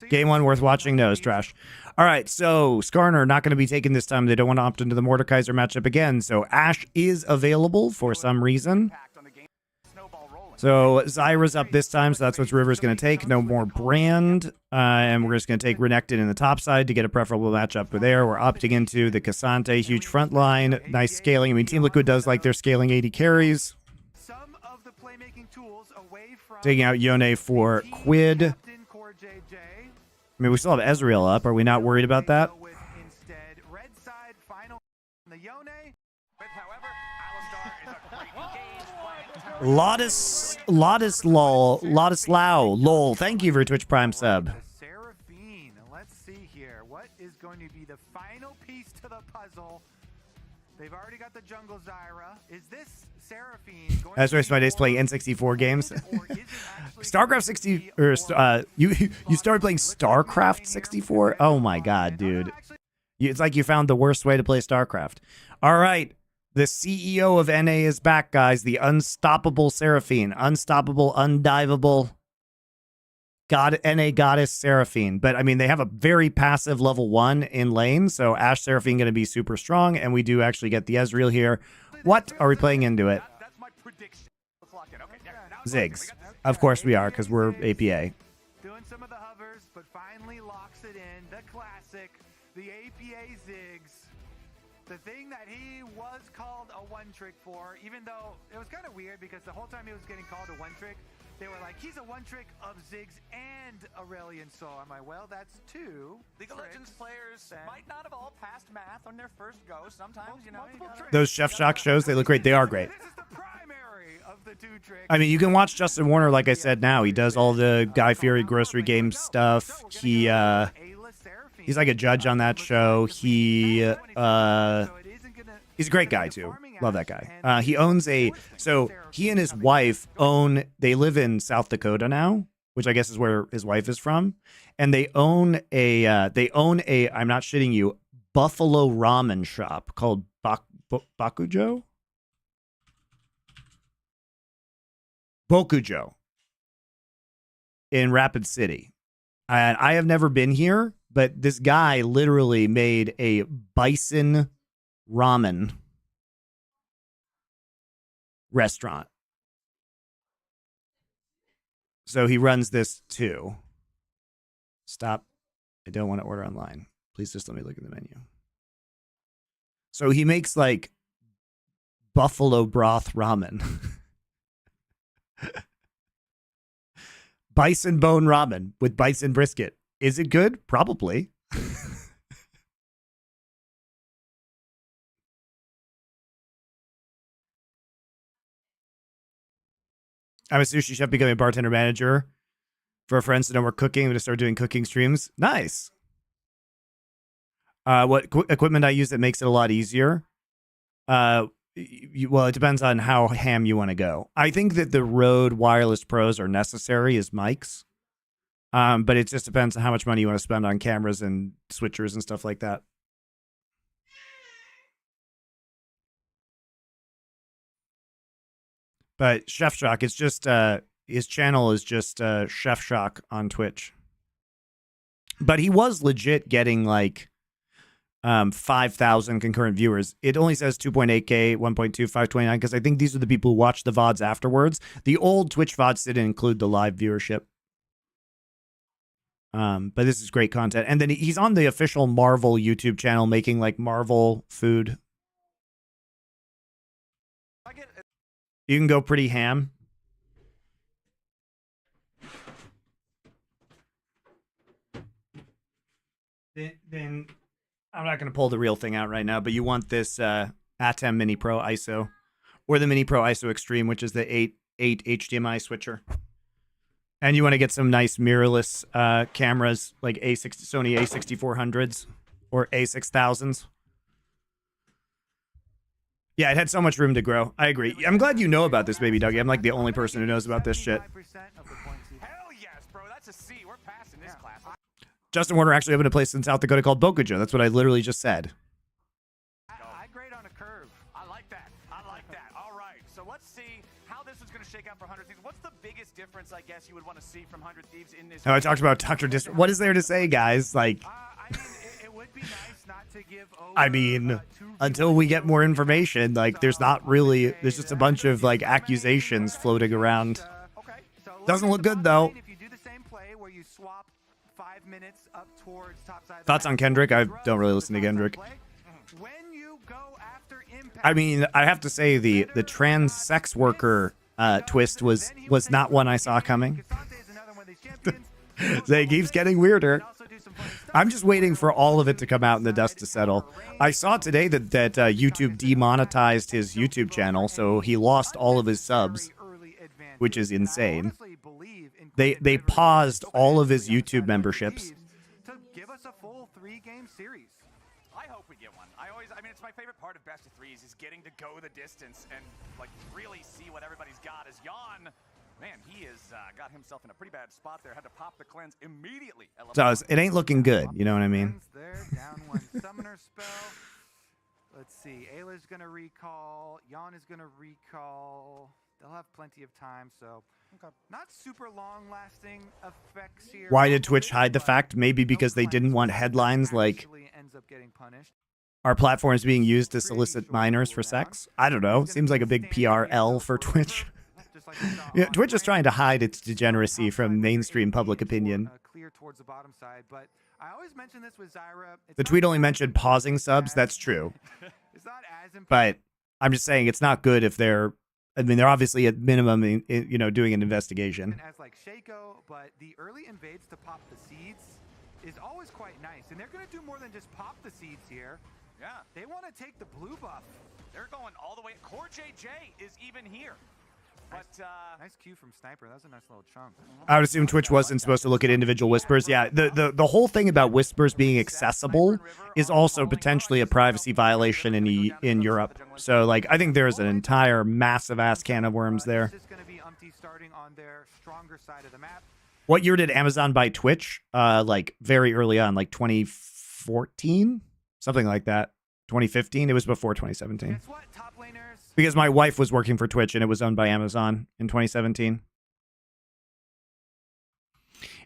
Game one worth watching? No, it's trash. All right, so Skarner not going to be taken this time. They don't want to opt into the Mordekaiser matchup again. So Ashe is available for some reason. So Zyra's up this time, so that's what River's going to take. No more Brand. And we're just going to take Renekton in the top side to get a preferable matchup there. We're opting into the Cassante, huge front line. Nice scaling. I mean, Team Liquid does like their scaling 80 carries. Taking out Yone for Quid. I mean, we still have Ezreal up. Are we not worried about that? Lol. Thank you for Twitch Prime sub. Seraphine. Let's see here. What is going to be the final piece to the puzzle? They've already got the jungle Zyra. Is this Seraphine going That's why my days playing N64 games. StarCraft 60 or you started playing StarCraft 64? Oh my god, dude. It's like you found the worst way to play StarCraft. All right. The CEO of NA is back, guys. The unstoppable Seraphine. Unstoppable, undiveable NA goddess Seraphine. But, I mean, they have a very passive level 1 in lane, so Ashe Seraphine going to be super strong, and we do actually get the Ezreal here. What are we playing into it? Ziggs. Of course we are, because we're APA. Doing some of the hovers, but finally locks it in. The classic, the APA Ziggs. The thing that he was called a one-trick for, even though it was kind of weird because the whole time he was getting called a one-trick, they were like, he's a one-trick of Ziggs and Aurelion Sol. I'm like, well, that's two. League of Legends players might not have all passed math on their first go. Sometimes, you know, those Chef Shock shows, they look great. They are great. This is the primary of the two tricks. I mean, you can watch Justin Warner, like I said now. He does all the Guy Fieri grocery game stuff. He's like a judge on that show. He's a great guy too. Love that guy. He owns he and his wife they live in South Dakota now, which I guess is where his wife is from. And they own a, I'm not shitting you, buffalo ramen shop called Bokujo in Rapid City. And I have never been here, but this guy literally made a bison ramen restaurant. So he runs this too. Stop. I don't want to order online. Please just let me look at the menu. So he makes like buffalo broth ramen. Bison bone ramen with bison brisket. Is it good? Probably. I'm a sushi chef becoming a bartender manager for friends to know we're cooking. I'm going to start doing cooking streams. Nice. What equipment I use that makes it a lot easier? Well, it depends on how ham you want to go. I think that the Rode Wireless Pros are necessary as mics. But it just depends on how much money you want to spend on cameras and switchers and stuff like that. But Chef Shock, it's just his channel is just Chef Shock on Twitch. But he was legit getting like 5,000 concurrent viewers. It only says 2.8K, 1.2, 529, because I think these are the people who watch the VODs afterwards. The old Twitch VODs didn't include the live viewership. But this is great content. And then he's on the official Marvel YouTube channel making like Marvel food. You can go pretty ham. Then I'm not going to pull the real thing out right now, but you want this Atem Mini Pro ISO or the Mini Pro ISO Extreme, which is the 8 HDMI switcher. And you want to get some nice mirrorless cameras like Sony A6400s or A6000s. Yeah, it had so much room to grow. I agree. I'm glad you know about this, baby Dougie. I'm like the only person who knows about this shit. Hell yes, bro. That's a C. We're passing this class. Justin Warner actually opened a place in South Dakota called Bokujo. That's what I literally just said. I grade on a curve. I like that. I like that. All right. So let's see how this is going to shake out for 100 Thieves. What's the biggest difference, I guess, you would want to see from 100 Thieves in this? Oh, I talked about Dr. Dist. What is there to say, guys? Like, I mean, it would be nice not to give over, I mean, until we get more information, like, there's not really, there's just a bunch of, like, accusations floating around. Okay, so Doesn't look good, though. if you do the same play where you swap 5 minutes up towards top side of the Thoughts on map, Kendrick? I throw don't really the listen to top side Kendrick. play, when you go after impact, I mean, I have to say the trans sex worker twist was not one I saw coming. Casante is another one of these champions. It keeps getting weirder. I'm just waiting for all of it to come out and the dust to settle. I saw today that YouTube demonetized his YouTube channel, so he lost all of his subs, which is insane. They paused all of his YouTube memberships. To give us a full 3-game series. I hope we get one. I mean, it's my favorite part of best of threes is getting to go the distance and like really see what everybody's got. As Jan, man, he has got himself in a pretty bad spot there. Had to pop the cleanse immediately. So it ain't looking good. You know what I mean? There, down one summoner spell. Let's see. Ayla's gonna recall. Jan is gonna recall. They'll have plenty of time, so not super long-lasting effects here. Why did Twitch hide the fact? Maybe because they didn't want headlines like ends up getting punished. our platform is being used to solicit minors for sex. I don't know. Seems like a big PRL for Twitch. Yeah, Twitch is trying to hide its degeneracy from mainstream public opinion. Clear towards the bottom side, but I always mention this with Zyra. The tweet only mentioned pausing subs. That's true. It's not as important. But I'm just saying it's not good if they're, I mean, they're obviously at minimum, you know, doing an investigation. As like Shaco, but the early invades to pop the seeds is always quite nice. And they're going to do more than just pop the seeds here. Yeah, They want to take the blue buff. they're going all the way. Core JJ is even here. But Nice cue from Sniper. That was a nice little chunk. I would assume Twitch wasn't supposed to look at individual whispers. Yeah, the whole thing about whispers being accessible is also potentially a privacy violation in Europe. So, like, I think there's an entire massive ass can of worms there. This is going to be Umpty starting on their stronger side of the map. What year did Amazon buy Twitch? Like, very early on, like 2014? Something like that. 2015? It was before 2017. Guess what, top laners? Because my wife was working for Twitch and it was owned by Amazon in 2017.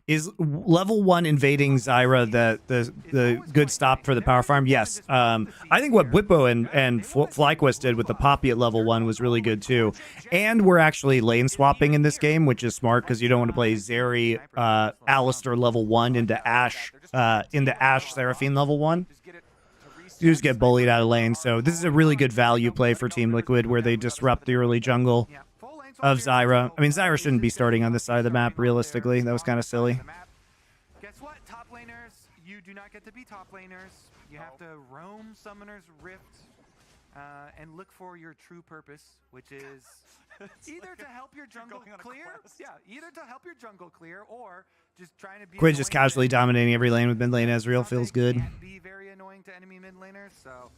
Is level 1 invading Zyra the good stop for the power farm? Yes. I think what Whippo and FlyQuest did with the Poppy at level 1 was really good too. And we're actually lane swapping in this game, which is smart because you don't want to play Zeri, Alistair level 1 into Ashe Seraphine level 1. You just get bullied out of lane. So this is a really good value play for Team Liquid where they disrupt the early jungle of Zyra. I mean, Zyra shouldn't be starting on this side of the map, realistically. That was kind of silly. Guess what, top laners? You do not get to be top laners. You have to roam Summoner's Rift and look for your true purpose, which is either to help your jungle clear. Yeah, either to help your jungle clear or just trying to be. Quid just casually dominating every lane with mid lane Ezreal feels good. Can be very annoying to enemy mid laners, so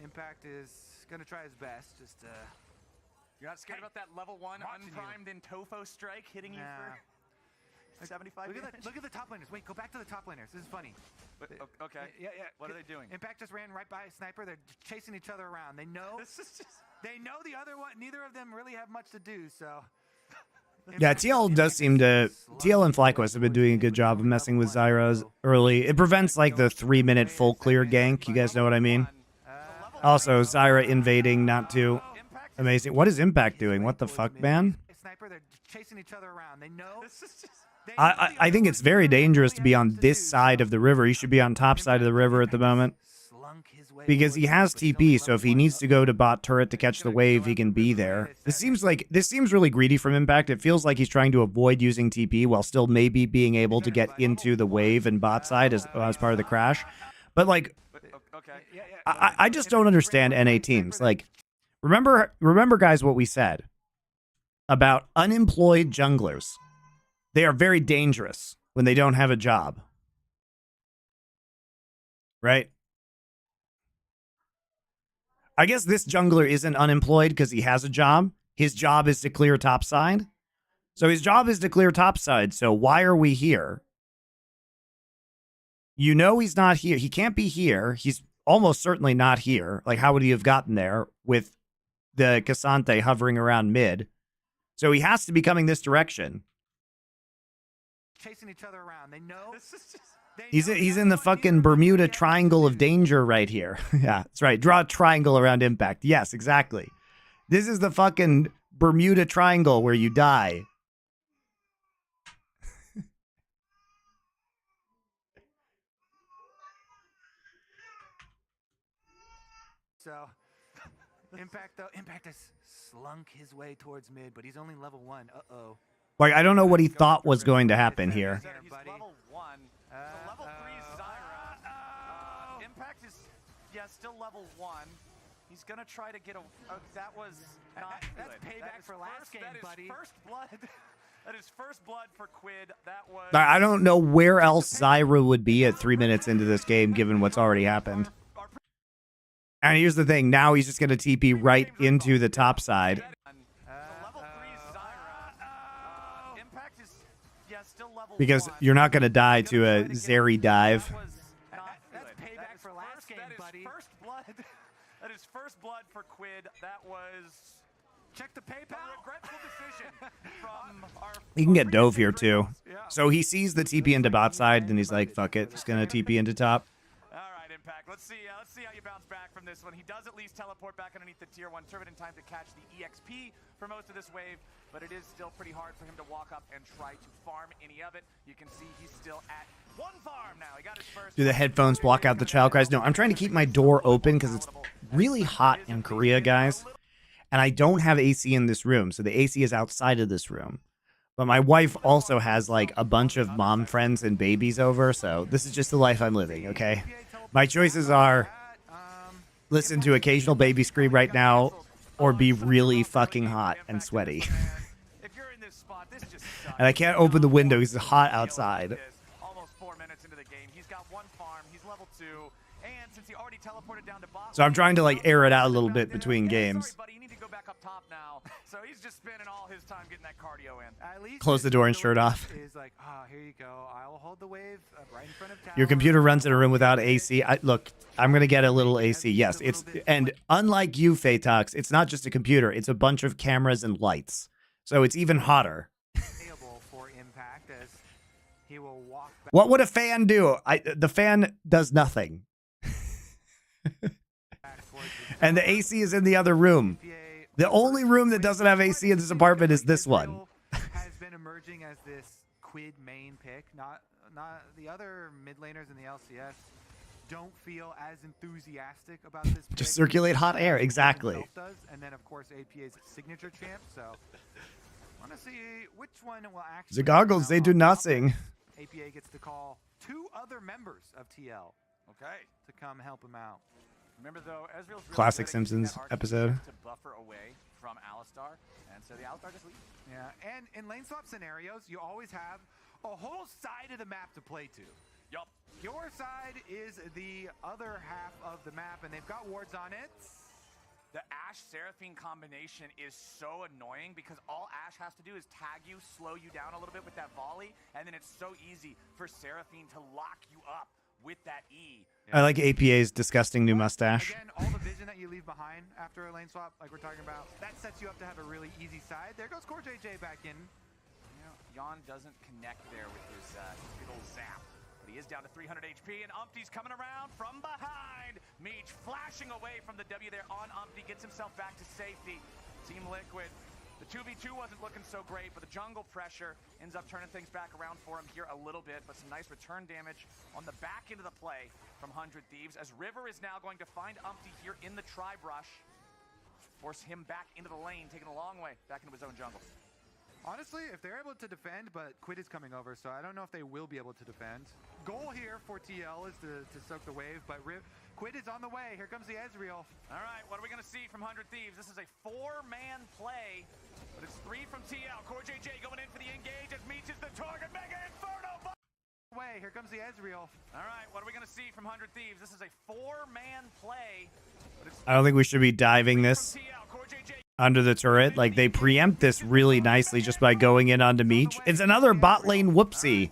Impact is gonna try his best. Just you're not scared about that level 1 unprimed in Tofo strike hitting you for 75 Look at the top laners. Wait, go back to the top laners. This is funny. Okay. Yeah. What are they doing? Impact just ran right by a Sniper. They're chasing each other around. They know. They know the other one. Neither of them really have much to do. So. Yeah, TL does seem to. TL and FlyQuest have been doing a good job of messing with Zyra's early. It prevents like the 3-minute full clear gank. You guys know what I mean? Also, Zyra invading, not too amazing. What is Impact doing? What the fuck, man? Sniper, they're chasing each other around. They know. I think it's very dangerous to be on this side of the river. You should be on top side of the river at the moment. Because he has TP, so if he needs to go to bot turret to catch the wave, he can be there. This seems really greedy from Impact. It feels like he's trying to avoid using TP while still maybe being able to get into the wave and bot side as part of the crash. But like, Okay. I just don't understand NA teams. Like, remember, guys, what we said about unemployed junglers. They are very dangerous when they don't have a job. Right? I guess this jungler isn't unemployed because he has a job. His job is to clear topside. So his job is to clear topside. So why are we here? You know he's not here. He can't be here. He's almost certainly not here. Like, how would he have gotten there with the Cassante hovering around mid? So he has to be coming this direction. Chasing each other around. They know. He's in the fucking Bermuda Triangle of danger right here. Yeah, that's right. Draw a triangle around Impact. Yes, exactly. This is the fucking Bermuda Triangle where you die. So, Impact has slunk his way towards mid, but he's only level 1. Uh-oh. Like, I don't know what he thought was going to happen here. He's level 1. So level 3 is Zyra. Impact is, still level 1. He's going to try to get a... that was not That's good. payback for last game, buddy. That is first blood. That is first blood for Quid. That was... I don't know where else Zyra would be at 3 minutes into this game, given what's already happened. And here's the thing. Now he's just going to TP right into the top side. Because you're not going to die to a Zeri dive. That's payback for last game, buddy. First blood. That is first blood for Quid. That was... Check the PayPal. A regretful decision from our... He can get dove here, too. So he sees the TP into bot side, and he's like, fuck it. Just going to TP into top. All right, Impact. Let's see how you bounce back from this one. He does at least teleport back underneath the tier 1 turret in time to catch the EXP for most of this wave, but it is still pretty hard for him to walk up and try to farm any of it. You can see he's still at 1 farm now. He got his first... Do the headphones block out the child cries? No, I'm trying to keep my door open because it's really hot in Korea, guys. And I don't have AC in this room, so the AC is outside of this room. But my wife also has, like, a bunch of mom friends and babies over, so this is just the life I'm living, okay? My choices are listen to occasional baby scream right now or be really fucking hot and sweaty. And I can't open the window because it's hot outside. Almost 4 minutes into the game. He's got 1 farm. He's level 2. And since he already teleported down to bot, So I'm trying to, like, air it out a little bit between games. Sorry, buddy, you need to go back up top now. So he's just spending all his time getting that cardio in. At least Close the door and shirt off. Is like, here you go. I will hold the wave right in front of tower. Your computer runs in a room without AC. Look, I'm going to get a little AC. Yes, and unlike you, Phaetox, it's not just a computer. It's a bunch of cameras and lights. So it's even hotter. For Impact as he will walk back. What would a fan do? The fan does nothing. And the AC is in the other room. The only room that doesn't have AC in this apartment is this one. Has been emerging as this Quid main pick. Not the other mid laners in the LCS don't feel as enthusiastic about this pick. Just circulate hot air, exactly. Does. And then of course APA's signature champ. So I want to see which one will actually. The goggles, they do nothing. APA gets to call 2 other members of TL. Okay. To come help him out. Remember though, Ezreal's really Classic good at using Simpsons that episode. to buffer away from Alistar, and so the Alistar just leaves. Yeah, and in lane swap scenarios, you always have a whole side of the map to play to. Yup. Your side is the other half of the map, and they've got wards on it. The Ashe Seraphine combination is so annoying because all Ashe has to do is tag you, slow you down a little bit with that volley, and then it's so easy for Seraphine to lock you up with that E. I like APA's disgusting new mustache. Again, all the vision that you leave behind after a lane swap, like we're talking about, that sets you up to have a really easy side. There goes Core JJ back in. You know, Jan doesn't connect there with his good old zap. But he is down to 300 HP, and Umpty's coming around from behind. Meech flashing away from the W there on Umpty, gets himself back to safety. Team Liquid. The 2v2 wasn't looking so great, but the jungle pressure ends up turning things back around for him here a little bit, but some nice return damage on the back end of the play from 100 Thieves, as River is now going to find Umpty here in the tribe rush. Force him back into the lane, taking a long way back into his own jungle. Honestly, if they're able to defend, but Quid is coming over, so I don't know if they will be able to defend. Goal here for TL is to soak the wave, but Quid is on the way. Here comes the Ezreal. All right, what are we going to see from 100 Thieves? This is a 4-man play, but it's 3 from TL. Core JJ going in for the engage as Meech is the target. Mega Inferno! Way, here comes the Ezreal. All right, what are we going to see from 100 Thieves? This is a 4-man play, but it's I don't think we should be diving this TL. Core JJ under the turret. Like, they preempt this really nicely just by going in onto Meech. It's another bot lane whoopsie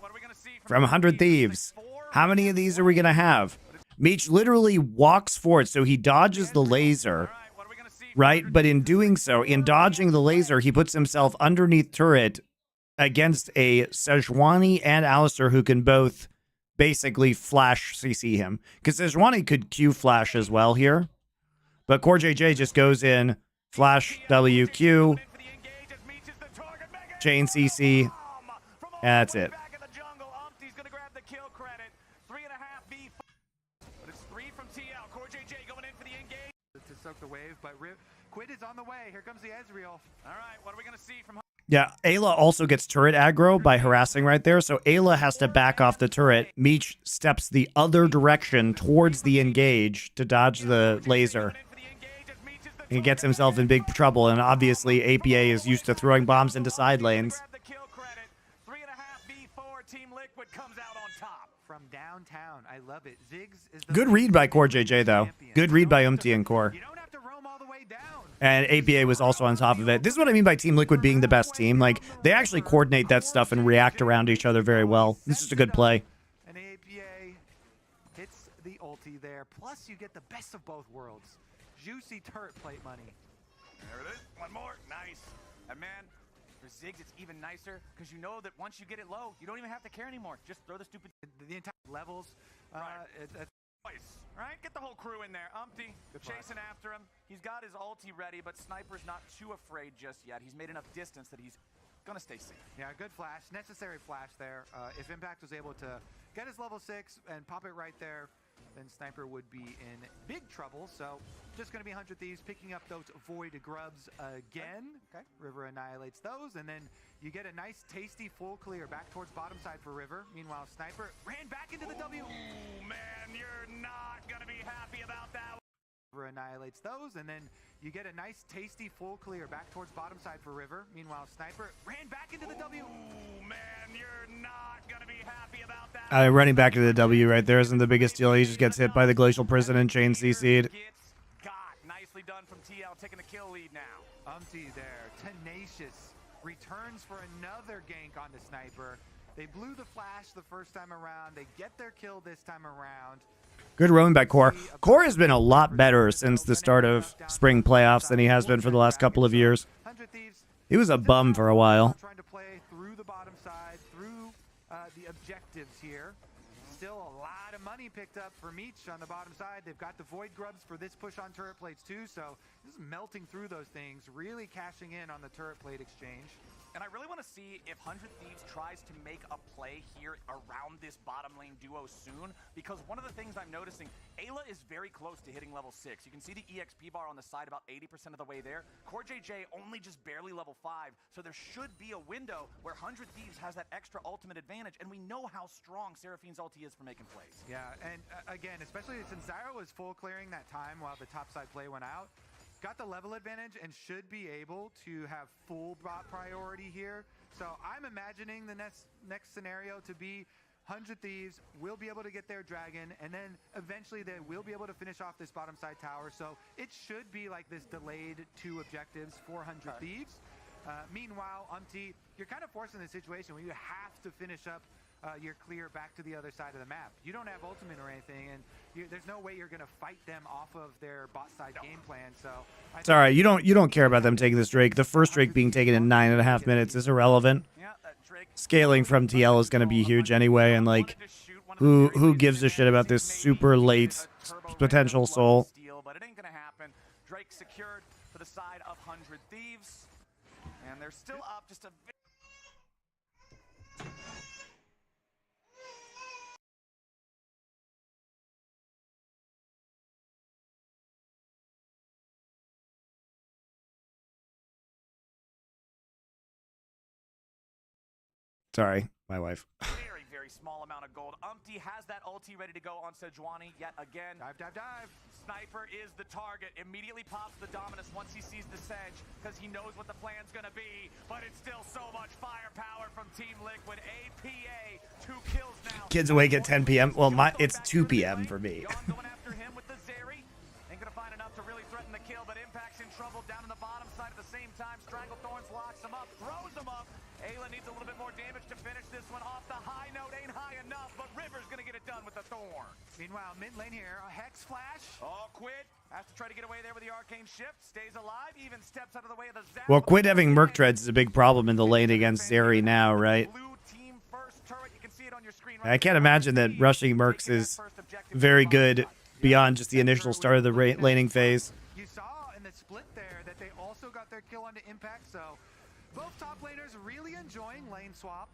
from 100 Thieves. How many of these are we going to have? Meech literally walks forward, so he dodges the laser, right? But in doing so, in dodging the laser, he puts himself underneath turret against a Sejuani and Alistar who can both basically flash CC him. Because Sejuani could Q flash as well here. But Core JJ just goes in, flash WQ, chain CC, and that's it. To soak the wave, but Quid is on the way. Here comes the Ezreal. All right, what are we going to see from... Yeah, Ayla also gets turret aggro by harassing right there, so Ayla has to back off the turret. Meech steps the other direction towards the engage to dodge the laser. He gets himself in big trouble, and obviously APA is used to throwing bombs into side lanes. From downtown. I love it. Ziggs is Good read by Core JJ, though. Good read by Umti and Core. You don't have to roam all the way down. And APA was also on top of it. This is what I mean by Team Liquid being the best team. Like, they actually coordinate that stuff and react around each other very well. This is a good play. And APA hits the ulti there. Plus, you get the best of both worlds. Juicy turret plate money. There it is. One more. Nice. And man, for Ziggs, it's even nicer because you know that once you get it low, you don't even have to care anymore. Just throw the stupid... The entire levels. Twice. Right? Get the whole crew in there. Umpty chasing after him. He's got his ulti ready, but Sniper's not too afraid just yet. He's made enough distance that he's gonna stay safe. Yeah, good flash. Necessary flash there. If Impact was able to get his level 6 and pop it right there, then Sniper would be in big trouble. So just going to be 100 Thieves picking up those Void Grubs again. Okay. River annihilates those, and then you get a nice, tasty full clear back towards bottom side for River. Meanwhile, Sniper ran back into the W. Ooh, man, you're not going to be happy about that. River annihilates those, and then you get a nice, tasty full clear back towards bottom side for River. Meanwhile, Sniper ran back into the W. Ooh, man, you're not going to be happy about that. Running back to the W right there isn't the biggest deal. He just gets hit by the Glacial Prison and chain CC'd. Got nicely done from TL, taking the kill lead now. Umti there, tenacious, returns for another gank on the Sniper. They blew the flash the first time around. They get their kill this time around. Good roaming by Core. Core has been a lot better since the start of spring playoffs than he has been for the last couple of years. He was a bum for a while. Trying to play through the bottom side, through the objectives here. Still a lot of money picked up for Meech on the bottom side. They've got the Void Grubs for this push on turret plates too, so this is melting through those things, really cashing in on the turret plate exchange. And I really want to see if 100 Thieves tries to make a play here around this bottom lane duo soon, because one of the things I'm noticing, Ayla is very close to hitting level 6. You can see the EXP bar on the side about 80% of the way there. Core JJ only just barely level 5, so there should be a window where 100 Thieves has that extra ultimate advantage, and we know how strong Seraphine's ulti is for making plays. Yeah, and again, especially since Zyra was full clearing that time while the topside play went out, got the level advantage and should be able to have full bot priority here. So I'm imagining the next scenario to be 100 Thieves will be able to get their dragon, and then eventually they will be able to finish off this bottom side tower. So it should be like this delayed 2 objectives for 100 Thieves. Meanwhile, Umti, you're kind of forced in a situation where you have to finish up your clear back to the other side of the map. You don't have ultimate or anything, and there's no way you're going to fight them off of their bot side game plan. So It's all right. You don't care about them taking this Drake. The first Drake being taken in 9.5 minutes is irrelevant. Scaling from TL is going to be huge anyway, and like, who gives a shit about this super late potential soul? But it ain't going to happen. Drake secured for the side of 100 Thieves, and they're still up just a Sorry, my wife. Very, very small amount of gold. Umpty has that ulti ready to go on Sejuani yet again. Dive, dive, dive. Sniper is the target. Immediately pops the Dominus once he sees the Sedge because he knows what the plan's going to be. But it's still so much firepower from Team Liquid. APA, 2 kills now. Kids awake at 10 p.m. Well, it's 2 p.m. for me. Yon going after him with the Zeri. Ain't going to find enough to really threaten the kill, but Impact's in trouble down in the bottom side at the same time. Stranglethorns locks him up, throws him up. Ayla needs a little bit more damage to finish this one off. The high note ain't high enough, but River's gonna get it done with the Thorn. Meanwhile, mid lane here, a Hex Flash. Oh, Quid has to try to get away there with the Arcane Shift. Stays alive, even steps out of the way of the Zap. Well, Quid having Merc Treads is a big problem in the lane against Zeri now, right? Blue team first turret. You can see it on your screen right I can't imagine that rushing Mercs is very good beyond just the initial start of the laning phase. You saw in the split there that they also got their kill onto Impact, so both top laners really enjoying lane swap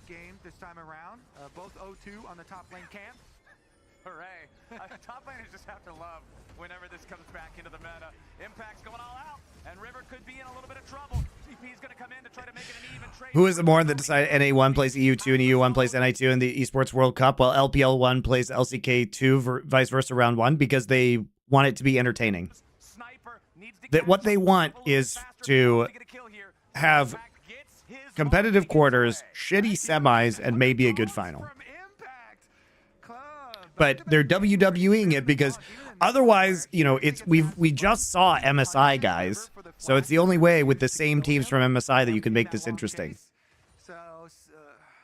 game this time around. Both 0-2 on the top lane camp. Hooray. Top laners just have to love whenever this comes back into the meta. Impact's going all out, and River could be in a little bit of trouble. CP's going to come in to try to make it an even trade. Who is the more that decided NA1 plays EU2 and EU1 plays NI2 in the Esports World Cup, while LPL1 plays LCK2, vice versa, round 1, because they want it to be entertaining. That what they want is to have competitive quarters, shitty semis, and maybe a good final. But they're WWEing it because otherwise, you know, we just saw MSI guys, so it's the only way with the same teams from MSI that you can make this interesting. So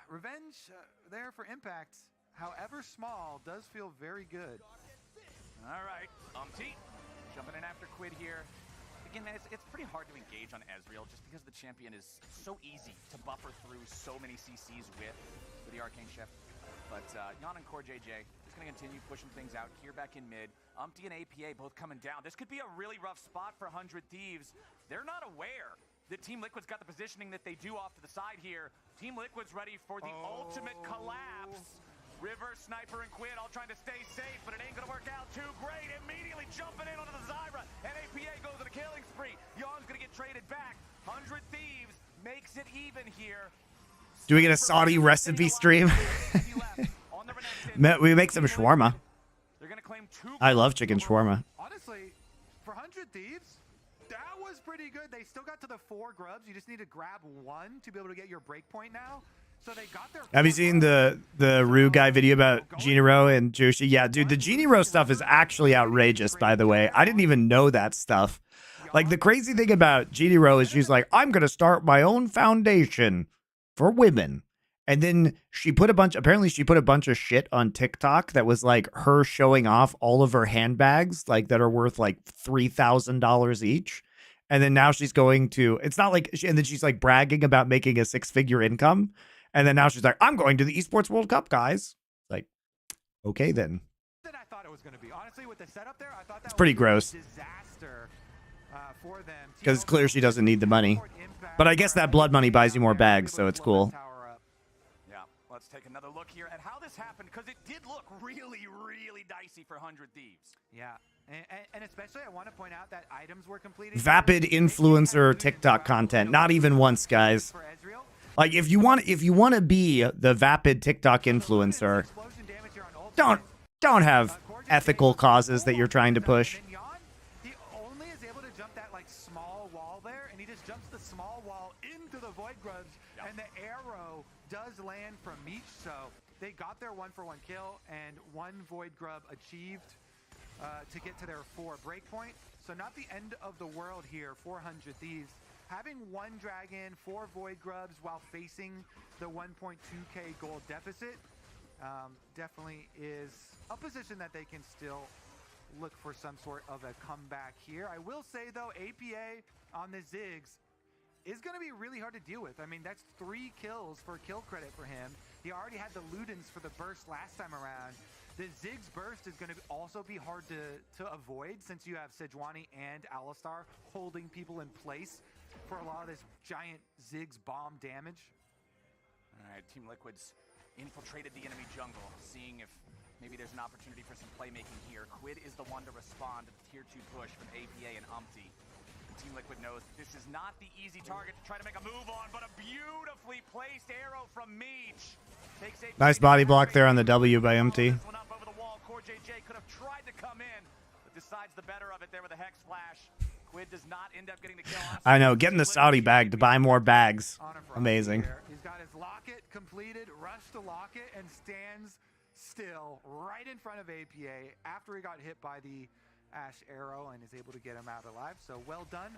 revenge there for Impact, however small, does feel very good. All right, Umpty jumping in after Quid here. Again, man, it's pretty hard to engage on Ezreal just because the champion is so easy to buffer through so many CCs with the Arcane Shift. But Yon and Core JJ is going to continue pushing things out here back in mid. Umpty and APA both coming down. This could be a really rough spot for 100 Thieves. They're not aware that Team Liquid's got the positioning that they do off to the side here. Team Liquid's ready for the ultimate collapse. River, Sniper, and Quid all trying to stay safe, but it ain't gonna work out too great. Immediately jumping in onto the Zyra, and APA goes on a killing spree. Yon's gonna get traded back. 100 Thieves makes it even here. Do we get a Saudi recipe stream? We make some shawarma. I love chicken shawarma. Honestly, for 100 Thieves, that was pretty good. They still got to the 4 grubs. You just need to grab 1 to be able to get your breakpoint now. So they got their. Have you seen the Rue guy video about Genero and Joshi? Yeah, dude, the Genero stuff is actually outrageous, by the way. I didn't even know that stuff. Like, the crazy thing about Genero is she's like, I'm going to start my own foundation for women. And then she put a bunch of shit on TikTok that was like her showing off all of her handbags, like that are worth like $3,000 each. And then now she's going to, it's not like, and then she's like bragging about making a 6-figure income. And then now she's like, I'm going to the Esports World Cup, guys. Like, okay, then. Than I thought it was going to be. Honestly, with the setup there, I thought that it's pretty was gross. A disaster for them. Because it's clear she doesn't need the money. But I guess that blood money buys you more bags, so it's cool. Yeah, let's take another look here at how this happened, because it did look really, really dicey for 100 Thieves. Yeah, and especially I want to point out that items were completed. Vapid influencer TikTok content. Not even once, guys. Like, if you want to be the vapid TikTok influencer, don't have ethical causes that you're trying to push. He only is able to jump that like small wall there, and he just jumps the small wall into the Void Grubs, and the arrow does land from Meech, so they got their 1-for-1 kill, and 1 Void Grub achieved to get to their 4 breakpoint. So not the end of the world here, 400 Thieves. Having 1 Dragon, 4 Void Grubs while facing the 1.2k gold deficit definitely is a position that they can still look for some sort of a comeback here. I will say, though, APA on the Ziggs is going to be really hard to deal with. I mean, that's 3 kills for kill credit for him. He already had the Ludens for the burst last time around. The Ziggs burst is going to also be hard to avoid, since you have Sejuani and Alistar holding people in place for a lot of this giant Ziggs bomb damage. All right, Team Liquid's infiltrated the enemy jungle, seeing if maybe there's an opportunity for some playmaking here. Quid is the one to respond to the tier 2 push from APA and Umpty. Team Liquid knows this is not the easy target to try to make a move on, but a beautifully placed arrow from Meech. Takes a Nice body block there on the W by MT. This one up over the wall. JJ could have tried to come in, but decides the better of it there with a Hex Flash. Quid does not end up getting the kill. I know, getting the Saudi bag to buy more bags. Amazing. He's got his locket completed, rushed to locket, and stands still right in front of APA after he got hit by the Ash arrow and is able to get him out alive. So well done.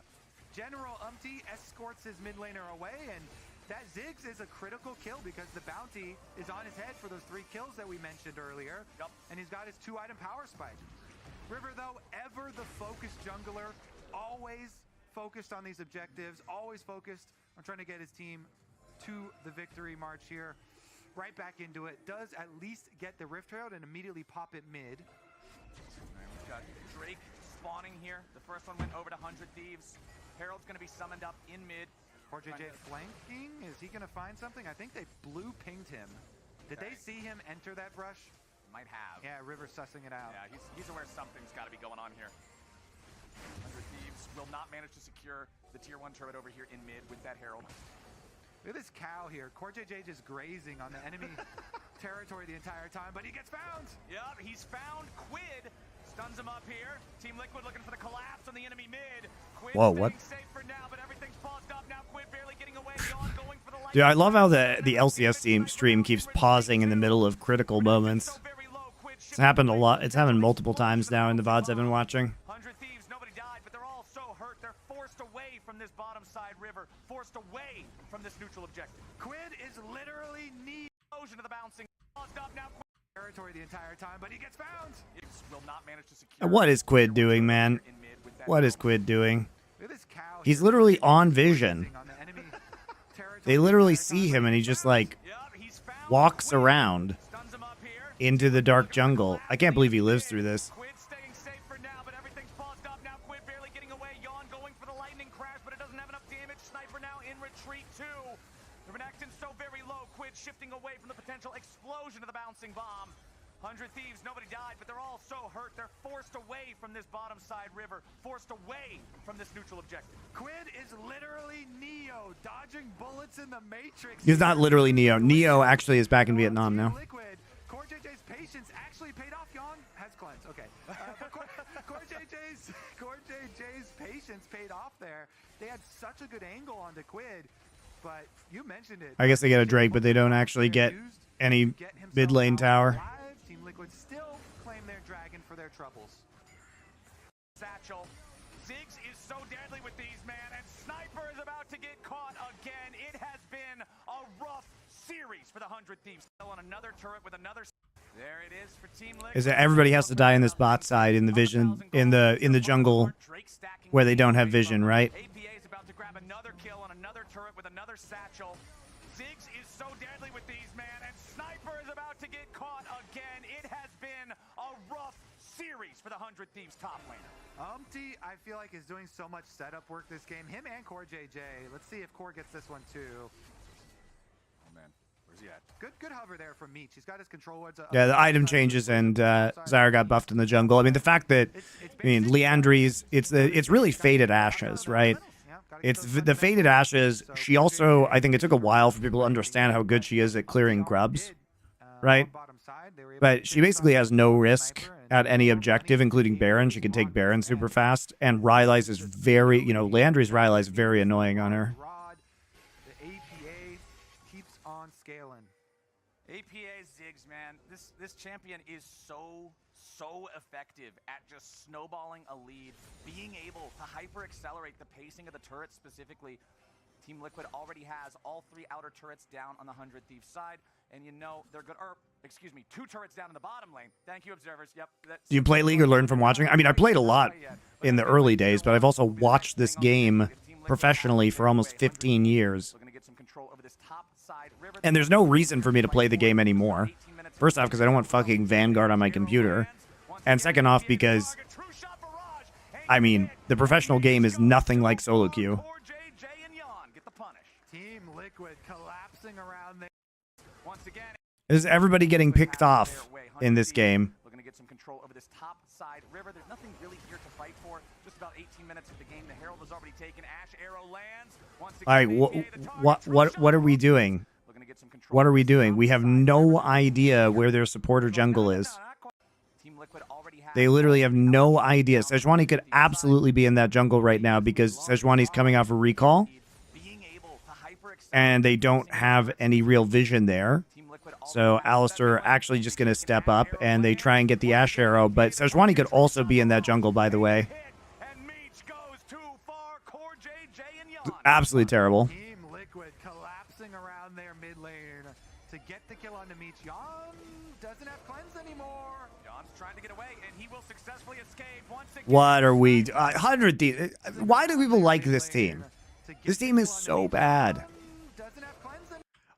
General Umti escorts his mid laner away, and that Ziggs is a critical kill because the bounty is on his head for those 3 kills that we mentioned earlier. Yep. And he's got his 2-item power spike. River, though, ever the focused jungler, always focused on these objectives, always focused on trying to get his team to the victory march here. Right back into it. Does at least get the Rift Herald and immediately pop it mid. We've got Drake spawning here. The first one went over to 100 Thieves. Herald's going to be summoned up in mid. JJ flanking. Is he going to find something? I think they blue pinged him. Did they see him enter that brush? Might have. Yeah, River sussing it out. Yeah, he's aware something's got to be going on here. 100 Thieves will not manage to secure the tier 1 turret over here in mid with that Herald. Look at this cow here. JJ just grazing on the enemy territory the entire time, but he gets found. Yep, he's found Quid. Stuns him up here. Team Liquid looking for the collapse on the enemy mid. Quid Whoa, what? safe for now, but everything's paused up now. Quid barely getting away. Yawn going for the light. Dude, I love how the LCS stream keeps pausing in the middle of critical moments. It's happened a lot. It's happened multiple times now in the VODs I've been watching. 100 Thieves, nobody died, but they're all so hurt. They're forced away from this bottom side river, forced away from this neutral objective. Quid is literally Explosion to the bouncing. Paused up now. territory the entire time, but he gets found. Will not manage to secure. What is Quid doing, man? What is Quid doing? Look at this cow He's here. literally on vision. On the enemy territory They the literally entire see time, him but and he he's just found. like Yep, he's found walks Quid. around Stuns him up here. into the dark jungle. I can't believe he lives through this. Quid staying safe for now, but everything's paused up now. Quid barely getting away. Yawn going for the lightning crash, but it doesn't have enough damage. Sniper now in retreat too. The Renekton's so very low. Quid shifting away from the potential explosion of the bouncing bomb. 100 Thieves, nobody died, but they're all so hurt. They're forced away from this bottom side river, forced away from this neutral objective. Quid is literally Neo, dodging bullets in the Matrix. He's not literally Neo. Neo actually is back in Vietnam now. Liquid. Core JJ's patience actually paid off. Yawn has cleansed. Okay. Core JJ's patience paid off there. They had such a good angle onto Quid, but you mentioned it. I guess they get a Drake, but they don't actually get any mid lane tower. Team Liquid still claim their dragon for their troubles. Satchel. Ziggs is so deadly with these, man, and Sniper is about to get caught again. It has been a rough series for the 100 Thieves. Still on another turret with another. There it is for Team Liquid. Is that everybody has to die in this bot side in the vision in the jungle where they don't have vision, right? APA is about to grab another kill on another turret with another satchel. Ziggs is so deadly with these, man, and Sniper is about to get caught again. It has been a rough series for the 100 Thieves top laner. Umti, I feel like, is doing so much setup work this game. Him and Core JJ. Let's see if Core gets this one too. Oh man, where's he at? Good hover there from Meech. He's got his control words. Yeah, the item changes and Zyra got buffed in the jungle. I mean, the fact that Leandri's it's really faded ashes, right? It's the faded ashes. She also, I think it took a while for people to understand how good she is at clearing grubs, right? But she basically has no risk at any objective, including Baron. She can take Baron super fast, and Rylai's is very, Leandri's Rylai's very annoying on her. The APA keeps on scaling. APA Ziggs, man, this champion is so effective at just snowballing a lead, being able to hyper accelerate the pacing of the turret specifically. Team Liquid already has all 3 outer turrets down on the 100 Thieves side, and they're good. Excuse me, 2 turrets down in the bottom lane. Thank you, observers. Yep. Do you play League or learn from watching? I mean, I played a lot in the early days, but I've also watched this game professionally for almost 15 years. And there's no reason for me to play the game anymore. First off, because I don't want fucking Vanguard on my computer. And second off, because, I mean, the professional game is nothing like solo queue. Team Liquid collapsing around there. Once again, Is everybody getting picked off in this game? Looking to get some control over this top side. River, there's nothing really here to fight for. Just about 18 minutes of the game. The Herald is already taken. Ash arrow lands. Once All right, what are we doing? What are we doing? We have no idea where their support or jungle is. They literally have no idea. Sejuani could absolutely be in that jungle right now because Sejuani's coming off a recall. And they don't have any real vision there. So Alistair actually just going to step up and they try and get the Ash Arrow. But Sejuani could also be in that jungle, by the way. Absolutely terrible. Team Liquid collapsing around their mid lane to get the kill on the Meech. Jan doesn't have cleanse anymore. Jan's trying to get away, and he will successfully escape once again. What are we... 100 Thieves. Why do people like this team? This team is so bad.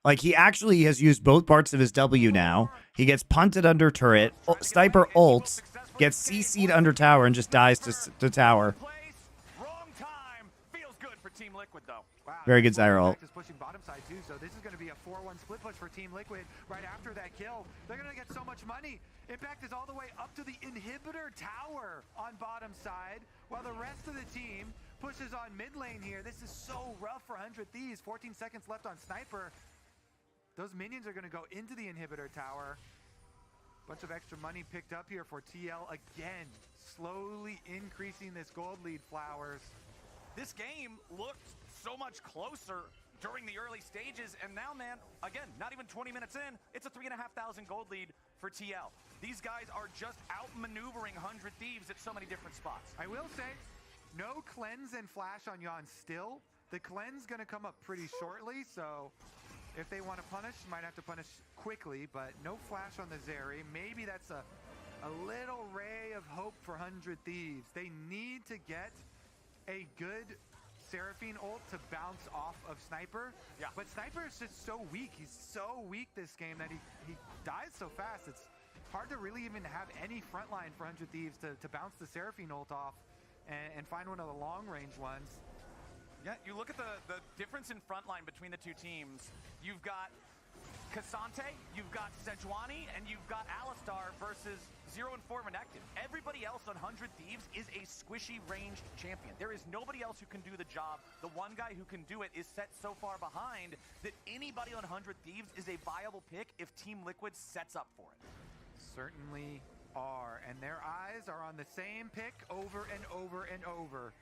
Like, he actually has used both parts of his W now. He gets punted under turret. Sniper ults, gets CC'd under tower, and just dies to tower. Very good Zyra ult. Is pushing bottom side too, so this is going to be a 4-1 split push for Team Liquid right after that kill. They're going to get so much money. Impact is all the way up to the inhibitor tower on bottom side, while the rest of the team pushes on mid lane here. This is so rough for 100 Thieves. 14 seconds left on Sniper. Those minions are going to go into the inhibitor tower. Bunch of extra money picked up here for TL again, slowly increasing this gold lead. Flowers. This game looked so much closer during the early stages, and now, man, again, not even 20 minutes in, it's a 3,500 gold lead for TL. These guys are just outmaneuvering 100 Thieves at so many different spots. I will say, no cleanse and flash on Jan still. The cleanse gonna come up pretty shortly, so if they want to punish, might have to punish quickly, but no flash on the Zeri. Maybe that's a little ray of hope for 100 Thieves. They need to get a good Seraphine ult to bounce off of Sniper. Yeah. But Sniper is just so weak. He's so weak this game that he dies so fast. It's hard to really even have any frontline for 100 Thieves to bounce the Seraphine ult off and find one of the long range ones. Yeah, you look at the difference in frontline between the two teams. You've got Cassante, you've got Sejuani, and you've got Alistar versus 0 and 4 Renekton. Everybody else on 100 Thieves is a squishy ranged champion. There is nobody else who can do the job. The one guy who can do it is set so far behind that anybody on 100 Thieves is a viable pick if Team Liquid sets up for it. Certainly are, and their eyes are on the same pick over and over and over.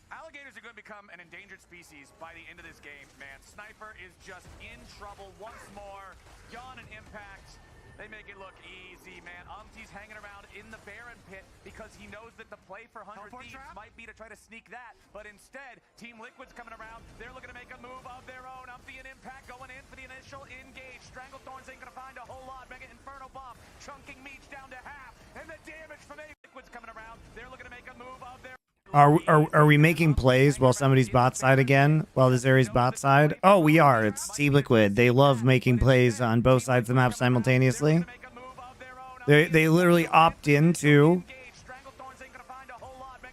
Alligators are going to become an endangered species by the end of this game, man. Sniper is just in trouble once more. Jan and Impact, they make it look easy, man. Umti's hanging around in the Baron pit because he knows that the play for 100 Thieves might be to try to sneak that, but instead, Team Liquid's coming around. They're looking to make a move of their own. Umti and Impact going in for the initial engage. Stranglethorns ain't going to find a whole lot. Mega Inferno Bomb chunking Meech down to half, and the damage from Liquid's coming around. They're looking to make a move of their Are we making plays while somebody's bot side again? While the Zeri's bot side? Oh, we are. It's Team Liquid. They love making plays on both sides of the map simultaneously. They literally opt into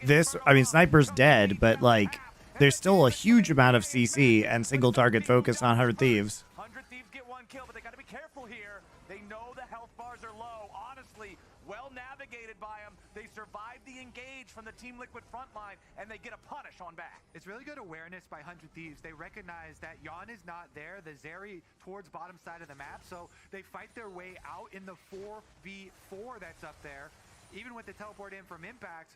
this. I mean, Sniper's dead, but like, there's still a huge amount of CC and single target focus on 100 Thieves. 100 Thieves get one kill, but they got to be careful here. They know the health bars are low. Honestly, well navigated by them. They survive the engage from the Team Liquid front line, and they get a punish on back. It's really good awareness by 100 Thieves. They recognize that Jan is not there, the Zeri towards bottom side of the map, so they fight their way out in the 4v4 that's up there. Even with the teleport in from Impact.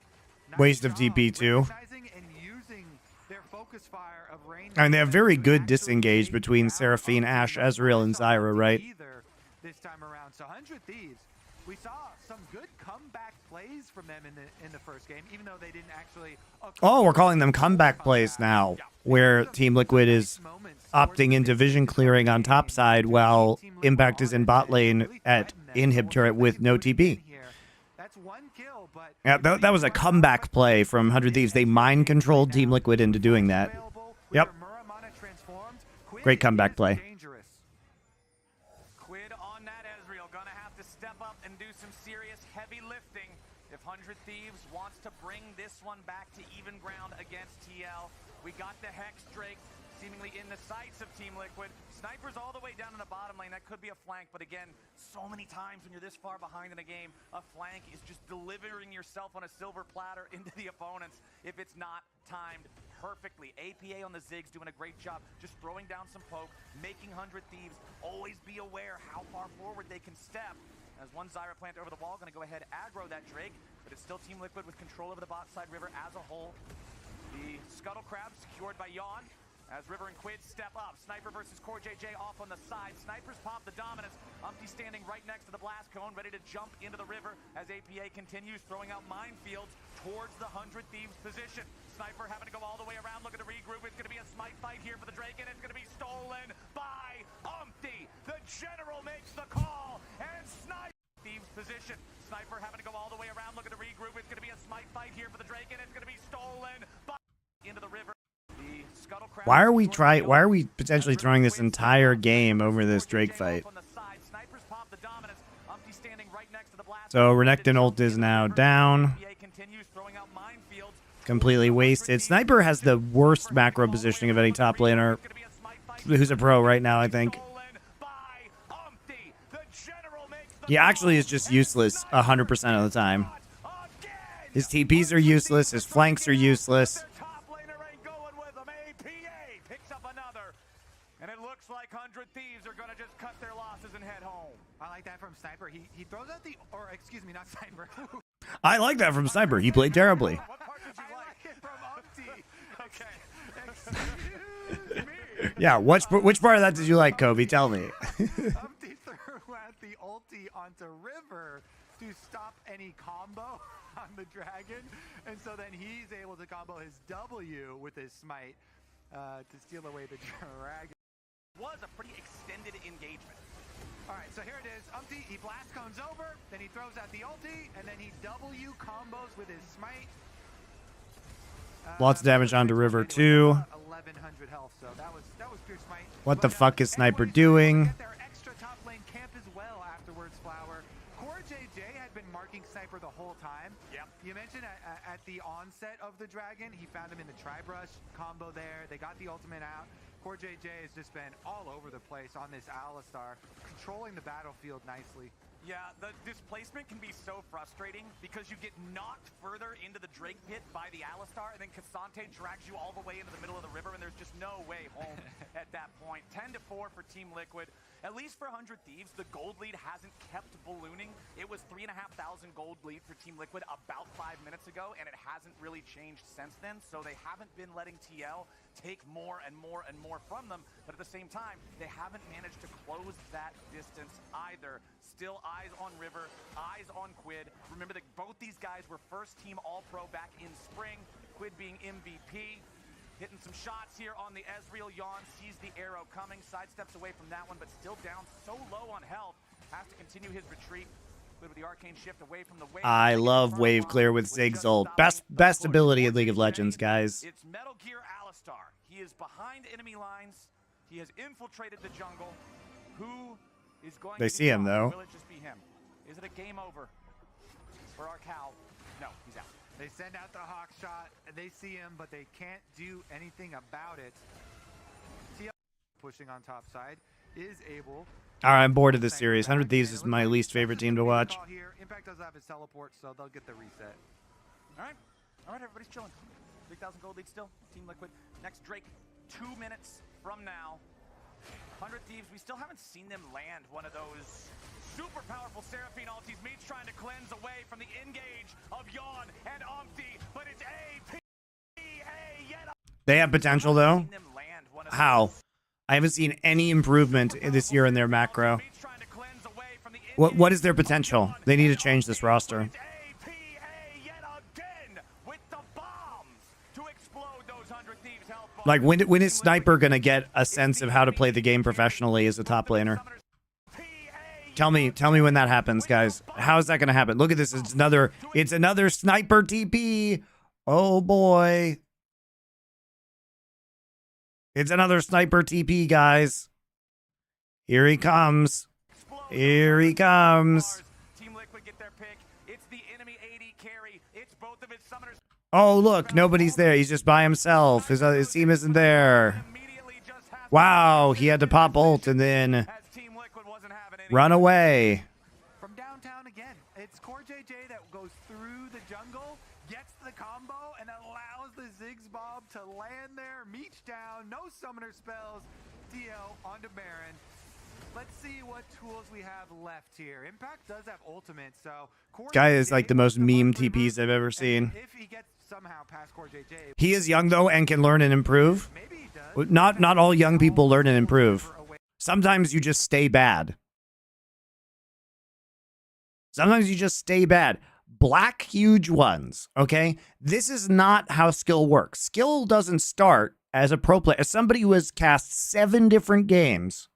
Waste of TP too. And using their focus fire of range. And they have very good disengage between Seraphine, Ashe, Ezreal, and Zyra, right? This time around. So 100 Thieves, we saw some good comeback plays from them in the first game, even though they didn't actually. Oh, we're calling them comeback plays now, where Team Liquid is opting into vision clearing on top side while Impact is in bot lane at inhib turret with no TP. That's one kill, but yeah, that was a comeback play from 100 Thieves. They mind controlled Team Liquid into doing that. Yep. Great comeback play. Quid on that Ezreal, gonna have to step up and do some serious heavy lifting if 100 Thieves wants to bring this one back to even ground against TL. We got the Hex Drake seemingly in the sights of Team Liquid. Snipers all the way down in the bottom lane. That could be a flank, but again, so many times when you're this far behind in a game, a flank is just delivering yourself on a silver platter into the opponents if it's not timed perfectly. APA on the Ziggs doing a great job, just throwing down some poke, making 100 Thieves always be aware how far forward they can step. As one Zyra plant over the wall, gonna go ahead aggro that Drake, but it's still Team Liquid with control over the bot side river as a whole. The Scuttle Crab secured by Yawn. As River and Quid step up. Sniper versus Core JJ off on the side. Snipers pop the dominance. Umpty standing right next to the blast cone, ready to jump into the river as APA continues throwing out minefields towards the 100 Thieves position. Sniper having to go all the way around, looking to regroup. It's going to be a smite fight here for the Drake, and it's going to be stolen by Umpty. The General makes the call, and Sniper Thieves position. Sniper having to go all the way around, looking to regroup. It's going to be a smite fight here for the Drake, and it's going to be stolen by into the river. Why are we potentially throwing this entire game over this Drake fight? So Renekton ult is now down. Completely wasted. Sniper has the worst macro positioning of any top laner who's a pro right now, I think. He actually is just useless 100% of the time. His TPs are useless. His flanks are useless. And it looks like 100 Thieves are going to just cut their losses and head home. I like that from Sniper. He throws out the, or excuse me, not Sniper. I like that from Sniper. He played terribly. What part did you like? It from Umpty. Okay. Excuse me. Yeah, which part of that did you like, Kobe? Tell me. Umpty threw out the ulti onto River to stop any combo on the dragon. And so then he's able to combo his W with his smite to steal away the dragon. Was a pretty extended engagement. All right, so here it is. Umpty, he blast cones over, then he throws out the ulti, and then he W combos with his smite. Lots of damage onto River too. 1100 health, so that was pure smite. What the fuck is Sniper doing? Get their extra top lane camp as well afterwards, Flower. Core JJ had been marking Sniper the whole time. Yep. You mentioned at the onset of the dragon, he found him in the Tri-Brush combo there. They got the ultimate out. Core JJ has just been all over the place on this Alistar, controlling the battlefield nicely. Yeah, the displacement can be so frustrating because you get knocked further into the Drake pit by the Alistar, and then Cassante drags you all the way into the middle of the river, and there's just no way home at that point. 10-4 for Team Liquid. At least for 100 Thieves, the gold lead hasn't kept ballooning. It was 3,500 gold lead for Team Liquid about 5 minutes ago, and it hasn't really changed since then, so they haven't been letting TL take more and more and more from them, but at the same time, they haven't managed to close that distance either. Still eyes on River, eyes on Quid. Remember that both these guys were first team All-Pro back in spring, Quid being MVP. Hitting some shots here on the Ezreal. Yawn sees the arrow coming, sidesteps away from that one, but still down so low on health. Has to continue his retreat. With the arcane shift away from the wave. I love wave clear with Ziggs ult. Best ability in League of Legends, guys. It's Metal Gear Alistar. He is behind enemy lines. He has infiltrated the jungle. Who is going They to see him, though. Will it just be him? Is it a game over for our Cal? No, he's out. They send out the hawk shot, and they see him, but they can't do anything about it. TL pushing on top side is able. All right, I'm bored of this series. 100 Thieves is my least favorite team to watch. Impact does have his teleport, so they'll get the reset. All right, everybody's chilling. 3,000 gold lead still. Team Liquid. Next Drake, 2 minutes from now. 100 Thieves, we still haven't seen them land one of those super powerful Seraphine ultis. Meat's trying to cleanse away from the engage of Yawn and Umpty, but it's APA yet. They have potential, though. How? I haven't seen any improvement this year in their macro. What is their potential? They need to change this roster. Like, when is Sniper gonna get a sense of how to play the game professionally as a top laner? Tell me when that happens, guys. How is that gonna happen? Look at this. It's another Sniper TP. Oh boy. It's another Sniper TP, guys. Here he comes. Here he comes. Team Liquid get their pick. It's the enemy AD carry. It's both of his summoners. Oh, look, nobody's there. He's just by himself. His team isn't there. Immediately Wow, he had to pop ult and then as Team Liquid wasn't having any. run away. From downtown again. It's Core JJ that goes through the jungle, gets the combo, and allows the Ziggs Bob to land there. Meech down, no summoner spells. DL onto Baron. Let's see what tools we have left here. Impact does have ultimate, so Core Guy is JJ like the most gets meme Mark River, TPs I've ever and seen. If he gets somehow past Core JJ, He is young though and can learn and improve. maybe he does. Not all young people learn and improve. Sometimes you just stay bad. Sometimes you just stay bad. Black huge ones, okay? This is not how skill works. Skill doesn't start as a pro player. As somebody who has cast 7 different games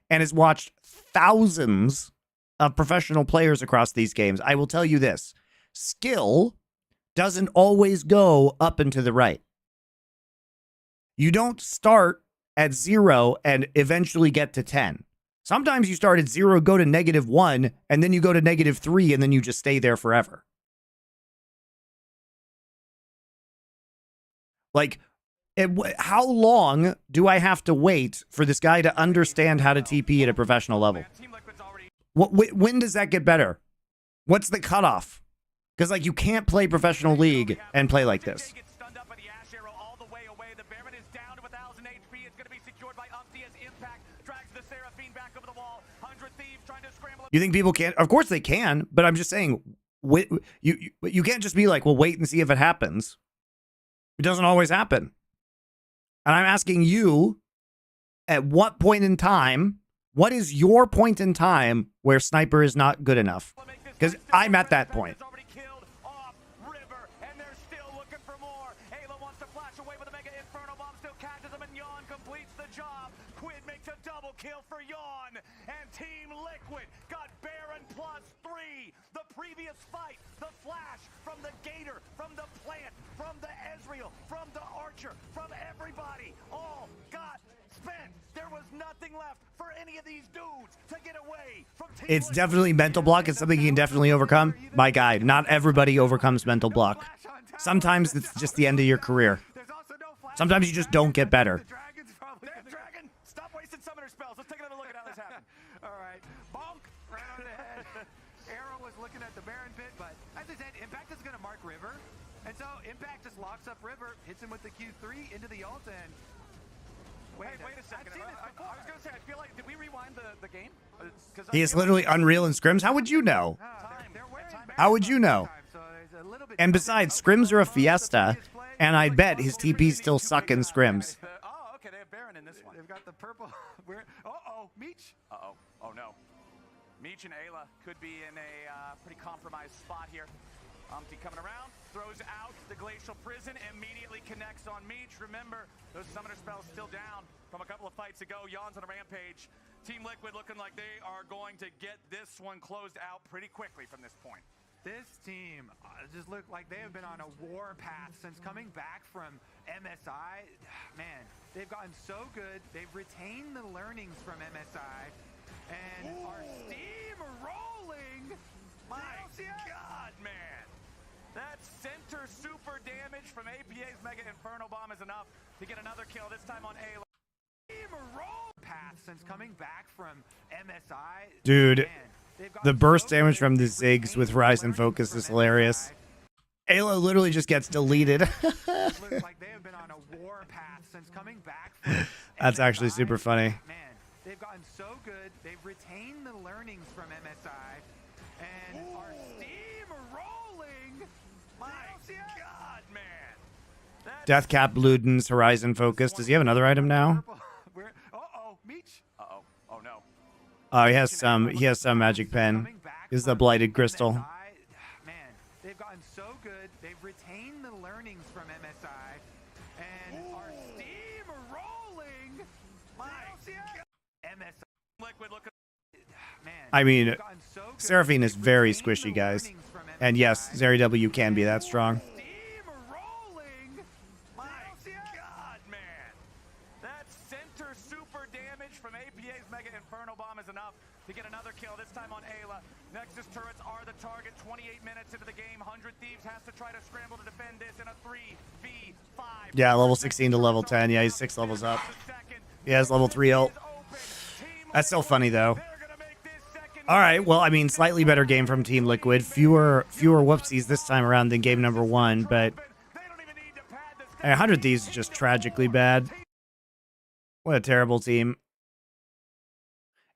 and has watched thousands of professional players across these games, I will tell you this. Skill doesn't always go up and to the right. You don't start at 0 and eventually get to 10. Sometimes you start at 0, go to -1, and then you go to -3, and then you just stay there forever. Like, how long do I have to wait for this guy to understand how to TP at a professional level? Team Liquid's already When does that get better? What's the cutoff? Because, like, you can't play professional league and play like this. gets stunned up by the Ash Arrow all the way away. The Baron is down to 1,000 HP. It's going to be secured by Umpty as Impact drags the Seraphine back over the wall. 100 Thieves trying to scramble. You think people can't? Of course they can, but I'm just saying, you can't just be like, well, wait and see if it happens. It doesn't always happen. And I'm asking you, at what point in time, what is your point in time where Sniper is not good enough? Because I'm at that point. Already killed off River, and they're still looking for more. Ayla wants to flash away with a Mega Inferno Bomb, still catches him, and Yawn completes the job. Quid makes a double kill for Yawn, and Team Liquid got Baron +3. The previous fight, the flash from the Gator, from the Plant, from the Ezreal, from the Archer, from everybody, all got spent. There was nothing left for any of these dudes to get away from Team It's Liquid. definitely mental block. It's something you can definitely overcome. My guy, not everybody overcomes mental block. Sometimes it's just the end of your career. There's also no flash. Sometimes you just don't get better. The Dragon's probably There's Dragon! Stop wasting summoner spells. Let's take another look at how this happened. All right. Bonk. Right on the head. Arrow was looking at the Baron pit, but as I said, Impact is going to mark River. And so Impact just locks up River, hits him with the Q3 into the ult, and... Wait a second. I've seen this before. I was going to say, I feel like, did we rewind the game? 'Cause He is literally unreal in scrims. How would you know? They're wearing How would you know? so there's a little bit And besides, scrims are a fiesta, and I bet his TPs still suck in scrims. Oh, okay, they have Baron in this one. They've got the purple. Uh-oh, Meech. Uh-oh. Oh, no. Meech and Ayla could be in a pretty compromised spot here. Umpty coming around, throws out the Glacial Prison, immediately connects on Meech. Remember, those summoner spells still down from a couple of fights ago. Yawn's on a rampage. Team Liquid looking like they are going to get this one closed out pretty quickly from this point. This team just look like they have been on a war path since coming back from MSI. Man, they've gotten so good. They've retained the learnings from MSI and are steam rolling. My God, man. That center super damage from APA's Mega Inferno Bomb is enough to get another kill, this time on Ayla. Steam roll path since coming back from MSI. Dude, Man, they've gotten the burst so damage good. from the They've Ziggs retained with the Horizon learnings Focus from is hilarious. MSI. Ayla literally just gets deleted. Looks like they have been on a war path since coming back from That's actually MSI. super funny. Man, they've gotten so good. They've retained the learnings from MSI and are steam rolling. My God, man. That Deathcap Ludens Horizon Focus. Does he have another item now? Uh-oh, Meech. Uh-oh. Oh, no. Oh, he has some magic pen. Is the blighted crystal. MSI. Man, they've gotten so good. They've retained the learnings from MSI and are steam rolling. My MSI. Liquid looking. Man, I mean, they've gotten so good. Seraphine is They've very retained squishy, the guys. learnings from And yes, MSI. Zeri W can be that strong. Steam rolling. My God, man. That center super damage from APA's Mega Inferno Bomb is enough to get another kill, this time on Ayla. Nexus turrets are the target. 28 minutes into the game. 100 Thieves has to try to scramble to defend this in a 3v5. Yeah, level 16 to level 10. Yeah, he's 6 levels up. Second, He has level 3 ult. That's still funny, though. All right, well, I mean, slightly better game from Team Liquid. Fewer whoopsies this time around than game number 1, but 100 Thieves is just tragically bad. What a terrible team.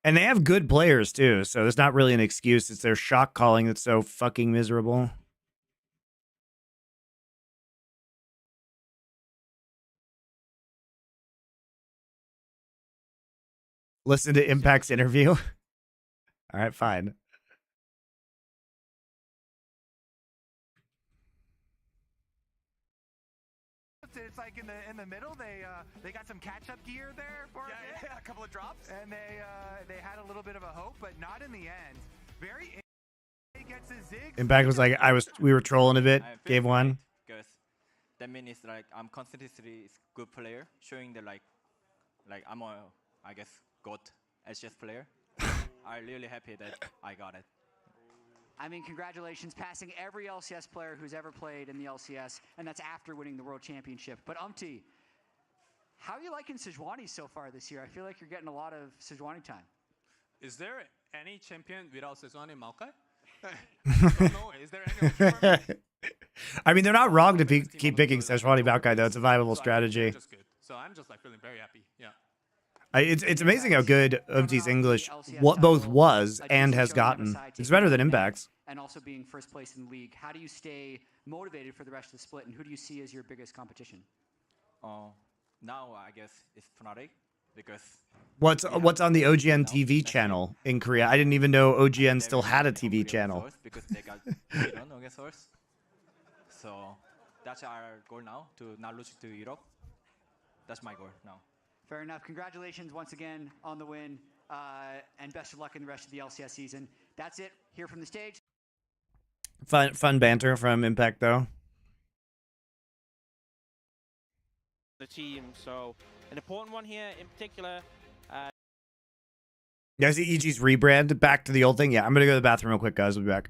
And they have good players, too, so there's not really an excuse. It's their shock calling that's so fucking miserable. Listen to Impact's interview. All right, fine. It's like in the middle, they got some catch up gear there for a couple of drops, and they had a little bit of a hope, but not in the end. Very gets his zigs. Impact was like, we were trolling a bit. Game 1. Because that means like I'm consistently good player, showing the like I'm a I guess god SGS player. I'm really happy that I got it. I mean, congratulations, passing every LCS player who's ever played in the LCS, and that's after winning the World Championship. But Umti, how are you liking Sejuani so far this year? I feel like you're getting a lot of Sejuani time. Is there any champion without Sejuani Maokai? I don't know. Is there any? I mean, they're not wrong to keep picking Sejuani Maokai, though. It's a viable strategy. Just good. So I'm just like feeling very happy. Yeah. It's amazing how good Umti's English both was and has gotten. It's better than Impact's. And also being first place in the league. How do you stay motivated for the rest of the split, and who do you see as your biggest competition? Now I guess it's Fnatic because What's on the OGN TV channel in Korea? I didn't even know OGN still had a TV channel. Because they got against us. So that's our goal now, to not lose to Europe. That's my goal now. Fair enough. Congratulations once again on the win, and best of luck in the rest of the LCS season. That's it here from the stage. Fun banter from Impact, though. The team, so an important one here in particular. You guys see EG's rebrand back to the old thing? Yeah, I'm going to go to the bathroom real quick, guys. We'll be back.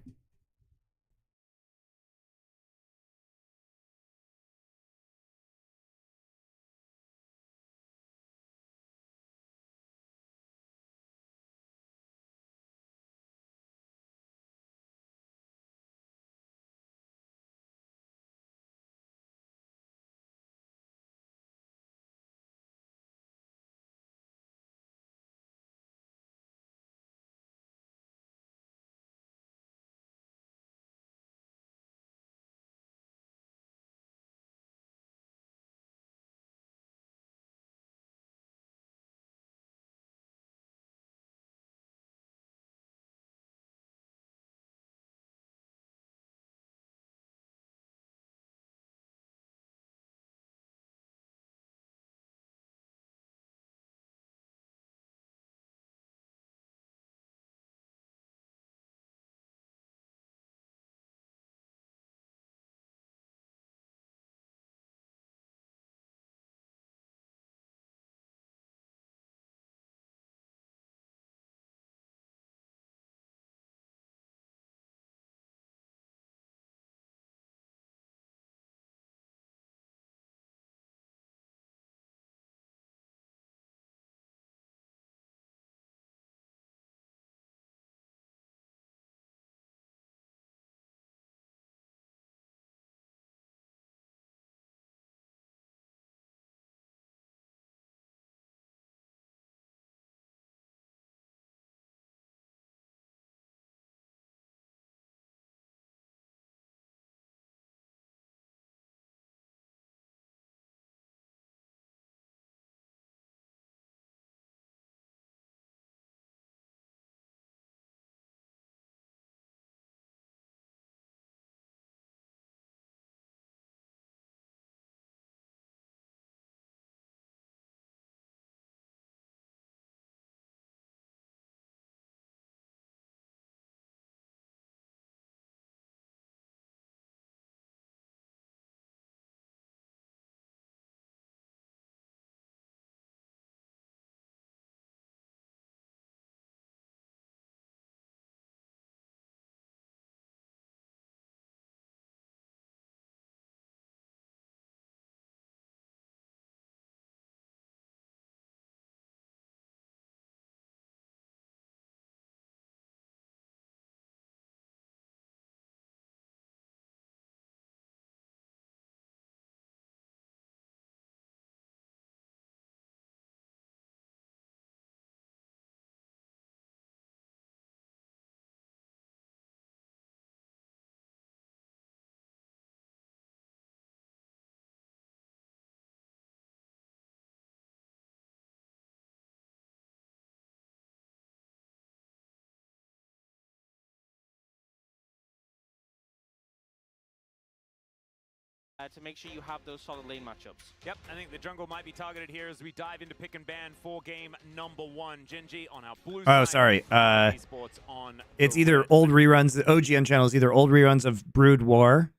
to make sure you have those solid lane matchups. Yep, I think the jungle might be targeted here as we dive into pick and ban for game number 1. GenG on our blue Oh, side, sorry. esports on It's the either red. old reruns. The OGN channel is either old reruns of Brood War.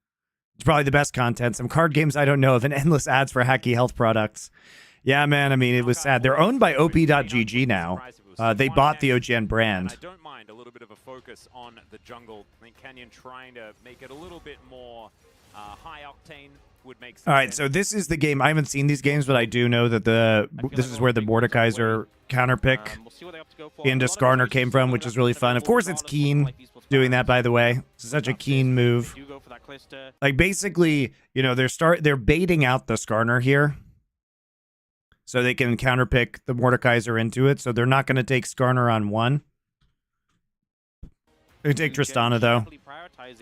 It's probably the best content. Some card games I don't know of, and endless ads for hacky health products. Yeah, man. I mean, it was sad. They're owned by OP.GG now. They bought the OGN brand. I don't mind a little bit of a focus on the jungle. I think Canyon trying to make it a little bit more high octane would make sense. All right, so this is the game. I haven't seen these games, but I do know that this is where the Mordekaiser counterpick We'll see what they have to go for. into A lot of Skarner switches came from, coming which up is really from fun. Of course, it's regardless of Keen like esports doing that, players. by the way. It's such a Keen move. Do go for that Clister. Like, basically, you know, they're baiting out the Skarner here so they can counterpick the Mordekaiser into it. So they're not going to take Skarner on one. They take Tristana, though.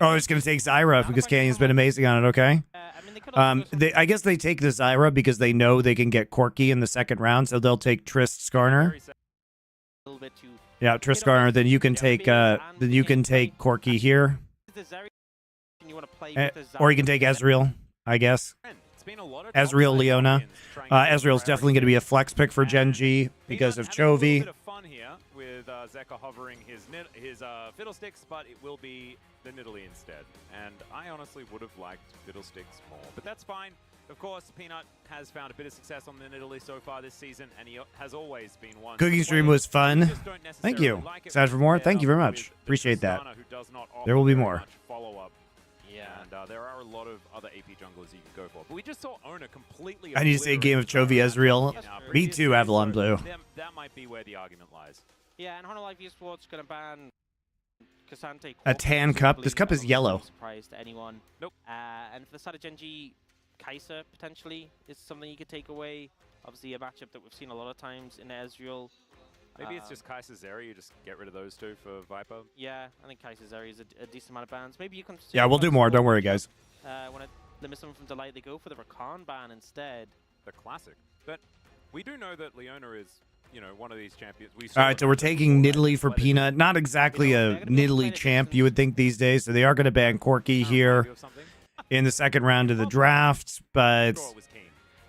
Oh, it's going to take Zyra because Canyon's been amazing on it, okay? I mean, they could also go I guess they take the Zyra because they know they can get Corki in the second round, so they'll take Trist Skarner. a little bit too. Yeah, Trist Skarner. Then you can take Corki here, The Zeri, you want to play Eh, with the or you can Zyra take then- Ezreal, I guess. It's been a lot of Ezreal, top-side Leona. champions trying to Ezreal's grab definitely going to be a flex pick for And GenG because of Peanut having a little Chovy. bit of fun here with Zeka hovering his fiddlesticks, but it will be the Nidalee instead. And I honestly would have liked fiddlesticks more, but that's fine. Of course, Peanut has found a bit of success on the Nidalee so far this season, and he has always been one. Cooking stream was fun. Thank you. Excited for more? Thank you very much. Appreciate that. There will be more. Follow-up. Yeah. And there are a lot of other AP junglers you can go for. But we just saw Owner completely... I need to see a game of Chovy Ezreal. Me too, Avalon Blue. That might be where the argument lies. Yeah, and Honor Esports going to ban Cassante. A tan cup? This cup is yellow. Surprise to anyone. Nope. And for the side of GenG, Kai'Sa potentially is something you could take away. Obviously, a matchup that we've seen a lot of times in Ezreal. Maybe it's just Kai'Sa Zeri, you just get rid of those two for Viper. Yeah, I think Kai'Sa Zeri is a decent amount of bans. Maybe you can... Yeah, we'll do more. Don't worry, guys. Want to limit someone from Delight, they go for the Rakan ban instead. The classic. But we do know that Leona is, you know, one of these champions. All right, so we're taking Nidalee for Peanut. Not exactly a Nidalee champ, you would think these days. So they are going to ban Corki here in the second round of the draft. But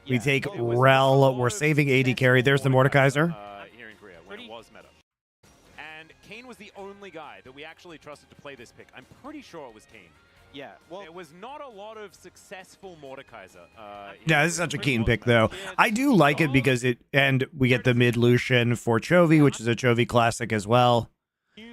we take Rel. We're saving AD carry. There's the Mordekaiser. Here in Korea, when it was meta. And Kane was the only guy that we actually trusted to play this pick. I'm pretty sure it was Kane. Yeah, well, there was not a lot of successful Mordekaiser. Yeah, this is such a keen pick, though. I do like it because we get the mid Lucian for Chovy, which is a Chovy classic as well.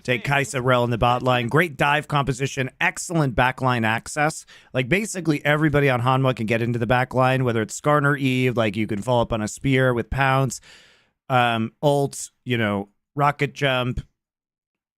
Take Kai'Sa Rel in the bot line. Great dive composition. Excellent backline access. Like, basically, everybody on Hanwha can get into the backline, whether it's Skarner Eve, like you can follow up on a spear with Pounce, ult, you know, rocket jump,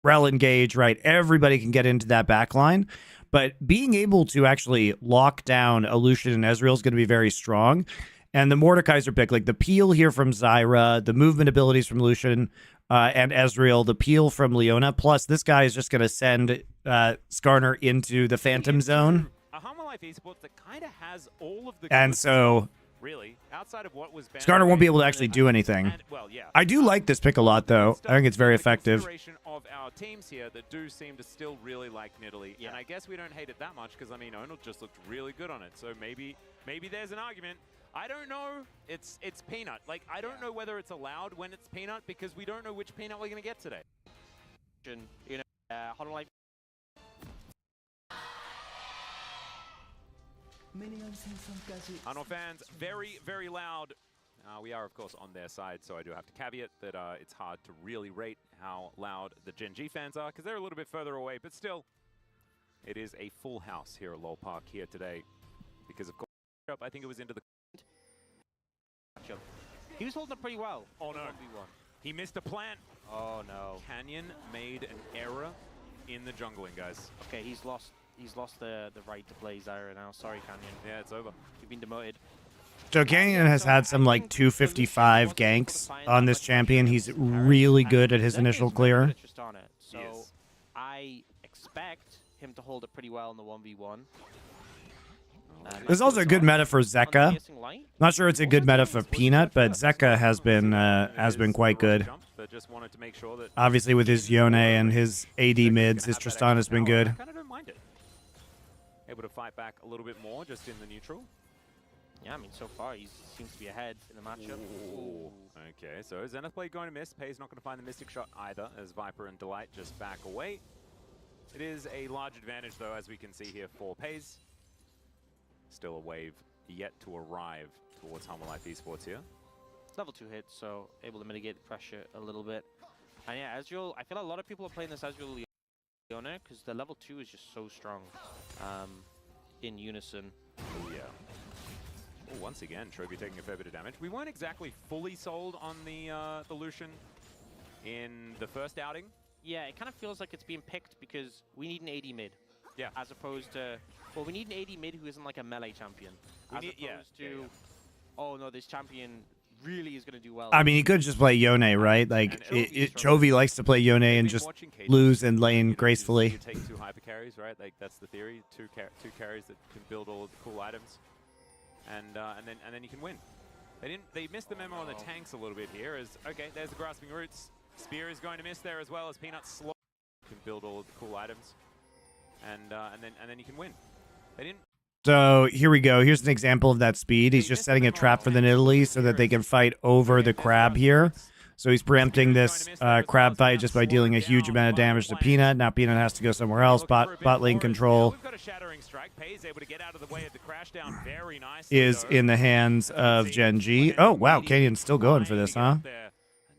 Rel engage, right? Everybody can get into that backline. But being able to actually lock down a Lucian and Ezreal is going to be very strong. And the Mordekaiser pick, like the peel here from Zyra, the movement abilities from Lucian and Ezreal, the peel from Leona, plus this guy is just going to send Skarner into the Phantom Zone. A Hama Life Esports that kind of has all of the And good so stuff, really, outside of what was banned. Skarner won't be able to actually do anything. And, well, yeah. I do like this pick a lot, though. I think it's very effective. Of our teams here that do seem to still really like Nidalee, and I guess we don't hate it that much because I mean Onal just looked really good on it. So maybe there's an argument. I don't know. It's Peanut. Like I don't know whether it's allowed when it's Peanut because we don't know which Peanut we're gonna get today. You know, Honor Life. Hanwha fans, very, very loud. We are, of course, on their side, so I do have to caveat that it's hard to really rate how loud the GenG fans are because they're a little bit further away, but still, it is a full house here at Lowell Park here today because, of course, I think it was into the... He was holding up pretty well. Oh, no. He missed a plant. Oh, no. Canyon made an error in the jungling, guys. Okay, he's lost the right to play Zyra now. Sorry, Canyon. Yeah, it's over. You've been demoted. So Canyon has had some like 255 ganks on this champion. He's really good at his initial clear. So I expect him to hold it pretty well in the 1v1. There's also a good meta for Zeka. Not sure it's a good meta for Peanut, but Zeka has been quite good. Obviously, with his Yone and his AD mids, his Tristan has been good. I kind of don't mind it. able to fight back a little bit more just in the neutral. Yeah, I mean, so far he seems to be ahead in the matchup. Ooh. Okay, so Zenith Blade going to miss. Pei's not going to find the Mystic Shot either, as Viper and Delight just back away. It is a large advantage, though, as we can see here for Pei's. Still a wave yet to arrive towards Humble Life Esports here. Level 2 hit, so able to mitigate the pressure a little bit. And yeah, Azrael, I feel like a lot of people are playing this Azrael Leona because the level 2 is just so strong in unison. Oh, yeah. Oh, once again, Trophy taking a fair bit of damage. We weren't exactly fully sold on the Lucian in the first outing. Yeah, it kind of feels like it's being picked because we need an AD mid. Yeah. As opposed to, well, we need an AD mid who isn't like a melee champion. As opposed to, oh no, this champion really is going to do well. I mean, he could just play Yone, right? Like, Chovy likes to play Yone and just lose in lane gracefully. You take 2 hyper carries, right? Like, that's the theory. Two carries that can build all of the cool items. And then you can win. They missed the memo on the tanks a little bit here. As okay, there's the grasping roots. Spear is going to miss there as well as Peanut slow can build all of the cool items. And then you can win. They didn't. So here we go. Here's an example of that speed. He's just setting a trap for the Nidalee so that they can fight over the crab here. So he's preempting this crab fight just by dealing a huge amount of damage to Peanut. Now Peanut has to go somewhere else. Bot lane control is in the hands of GenG. Oh, wow. Canyon's still going for this, huh?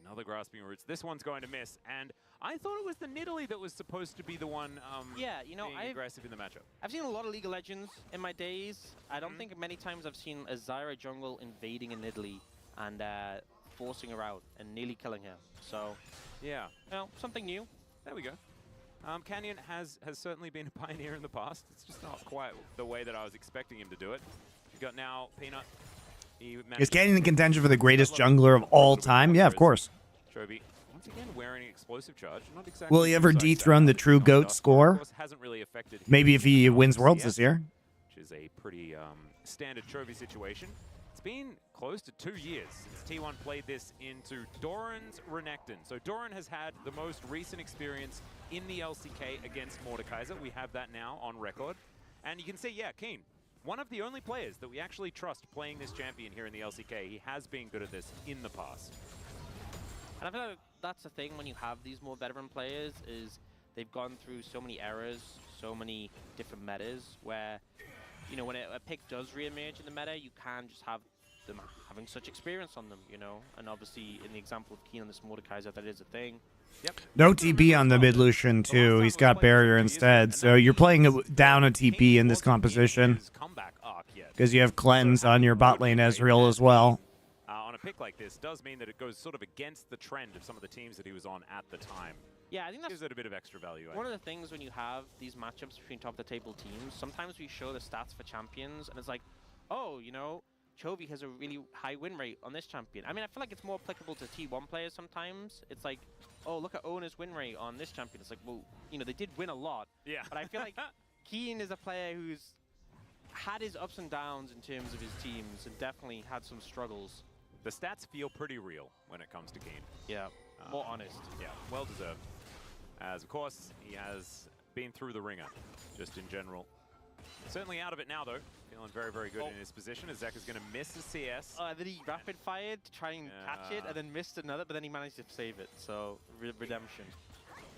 Another grasping roots. This one's going to miss. And I thought it was the Nidalee that was supposed to be the one yeah, you know, being aggressive in the matchup. I've seen a lot of League of Legends in my days. I don't think many times I've seen a Zyra jungle invading a Nidalee and forcing her out and nearly killing her. So, yeah, well, something new. There we go. Canyon has certainly been a pioneer in the past. It's just not quite the way that I was expecting him to do it. You've got now Peanut. Is Canyon in contention for the greatest jungler of all time? Yeah, of course. Trophy, once again, wearing explosive charge. Not exactly. Will he ever dethrone the true GOAT score? Hasn't really affected. Maybe if he wins Worlds this year. Which is a pretty standard Trophy situation. It's been close to 2 years since T1 played this into Doran's Renekton. So Doran has had the most recent experience in the LCK against MonteCristo. We have that now on record. And you can see, yeah, Keen, one of the only players that we actually trust playing this champion here in the LCK. He has been good at this in the past. And I feel like that's the thing when you have these more veteran players is they've gone through so many eras, so many different metas where, you know, when a pick does re-emerge in the meta, you can just have them having such experience on them, you know. And obviously, in the example of Keen on this Mordekaiser, that is a thing. Yep. No TP on the mid Lucian too. He's got barrier instead. So you're playing down a TP in this composition because you have cleanse on your bot lane Ezreal as well. On a pick like this does mean that it goes sort of against the trend of some of the teams that he was on at the time. Yeah, I think that gives it a bit of extra value. One of the things when you have these matchups between top of the table teams, sometimes we show the stats for champions, and it's like, oh, you know, Chovy has a really high win rate on this champion. I mean, I feel like it's more applicable to T1 players sometimes. It's like, oh, look at Owner's win rate on this champion. It's like, well, you know, they did win a lot. Yeah. But I feel like Keen is a player who's had his ups and downs in terms of his teams and definitely had some struggles. The stats feel pretty real when it comes to Keen. Yeah, more honest. Yeah, well deserved. As, of course, he has been through the ringer, just in general. Certainly out of it now, though. Feeling very, very good in his position. As Zek is going to miss the CS. Then he rapid-fired to try and catch it, and then missed another, but then he managed to save it. So, redemption.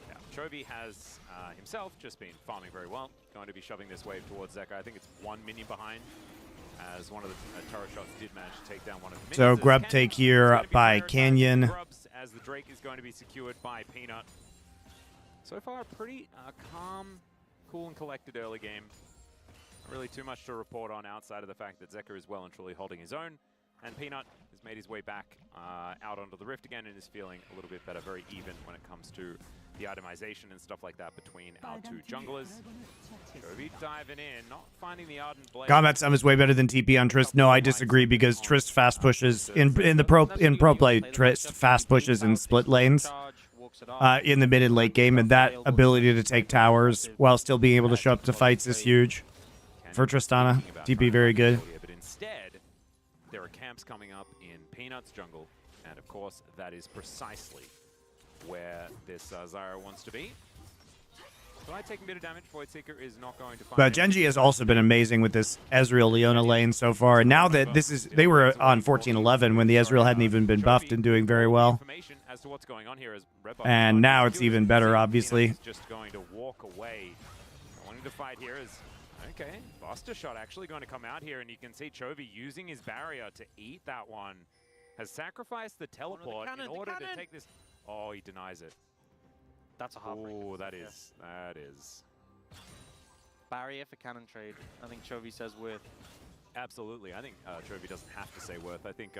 Yeah, Chovy has himself just been farming very well. Going to be shoving this wave towards Zeka. I think it's 1 minion behind, as one of the turret shots did manage to take down one of the minions. So grub take here by Canyon. As the Drake is going to be secured by Peanut. So far, pretty calm, cool and collected early game. Not really too much to report on outside of the fact that Zeka is well and truly holding his own. And Peanut has made his way back out onto the Rift again and is feeling a little bit better, very even when it comes to the itemization and stuff like that between our two junglers. Chovy diving in, not finding the Ardent Blade. Combat Sum is way better than TP on Trist. No, I disagree because Trist fast pushes in pro play. Trist fast pushes in split lanes in the mid and late game, and that ability to take towers while still being able to show up to fights is huge for Tristana. TP very good. But instead, there are camps coming up in Peanut's jungle, and of course, that is precisely where this Zyra wants to be. By taking a bit of damage, Void Seeker is not going to find But GenG has also been amazing with this Ezreal Leona lane so far. And now that they were on 14-11 when the Ezreal hadn't even been buffed and doing very well. As to what's going on here as Red Buff And now it's even better, obviously. Just going to walk away. Wanting to fight here is okay. Buster shot actually going to come out here, and you can see Chovy using his barrier to eat that one. Has sacrificed the teleport in order to take this. Oh, he denies it. That's a heartbreaker. Oh, that is. Barrier for cannon trade. I think Chovy says worth. Absolutely. I think Chovy doesn't have to say worth. I think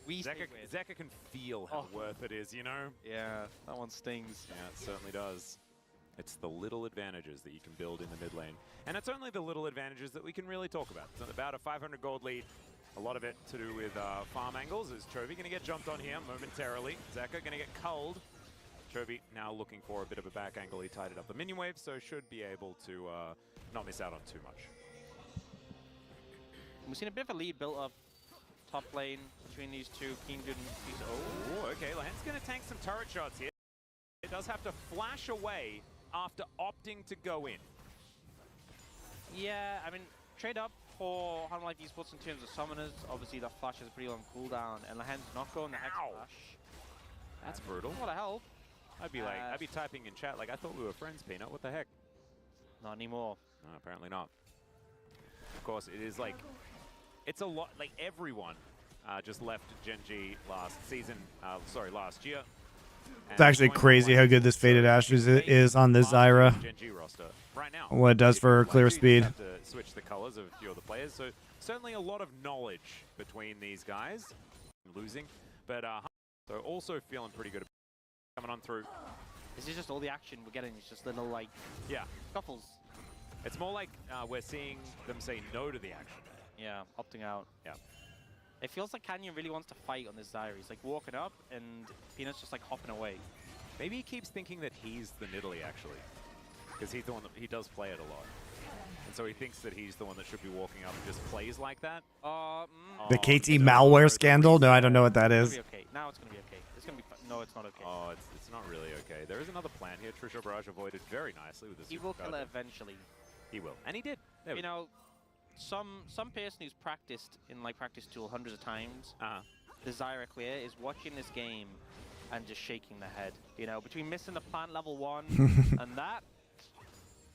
Zeka can feel how worth it is, you know? Yeah, that one stings. Yeah, it certainly does. It's the little advantages that you can build in the mid lane. And it's only the little advantages that we can really talk about. It's about a 500 gold lead. A lot of it to do with farm angles. Is Chovy going to get jumped on here momentarily? Zeka going to get culled. Chovy now looking for a bit of a back angle. He tied it up the minion wave, so should be able to not miss out on too much. We've seen a bit of a lead built up top lane between these two. Kingdom. Oh, okay. Lahen's going to tank some turret shots here. It does have to flash away after opting to go in. Yeah, I mean, trade up for Life Esports in terms of summoners. Obviously, that flash is pretty long cooldown, and Lahen's not going the Hex Flash. That's brutal. What a help. I'd be typing in chat like, I thought we were friends, Peanut. What the heck? Not anymore. No, apparently not. Of course, it is like, it's a lot, like everyone just left GenG last year. It's actually crazy how good this Faded Ashes is on this Zyra. GenG roster right now. What it does for her clear speed. Have to switch the colors of a few of the players, so certainly a lot of knowledge between these guys. Losing, but so also feeling pretty good coming on through. This is just all the action we're getting. It's just little like scuffles. It's more like we're seeing them say no to the action. Yeah, opting out. Yeah. It feels like Canyon really wants to fight on this Zyra. He's like walking up, and Peanut's just like hopping away. Maybe he keeps thinking that he's the Nidalee actually, because he's the one that he does play it a lot, and so he thinks that he's the one that should be walking up and just plays like that. The KT malware scandal? No, I don't know what that is. It's gonna be okay. Now it's gonna be okay. It's gonna be fun. No, it's not okay. Oh, it's not really okay. There is another plan here. Trisha Barrage avoided very nicely with this. He will kill it eventually. He will, and he did. You know, some person who's practiced in like practice tool hundreds of times, the Zyra clear is watching this game and just shaking their head. You know, between missing the plant level 1 and that.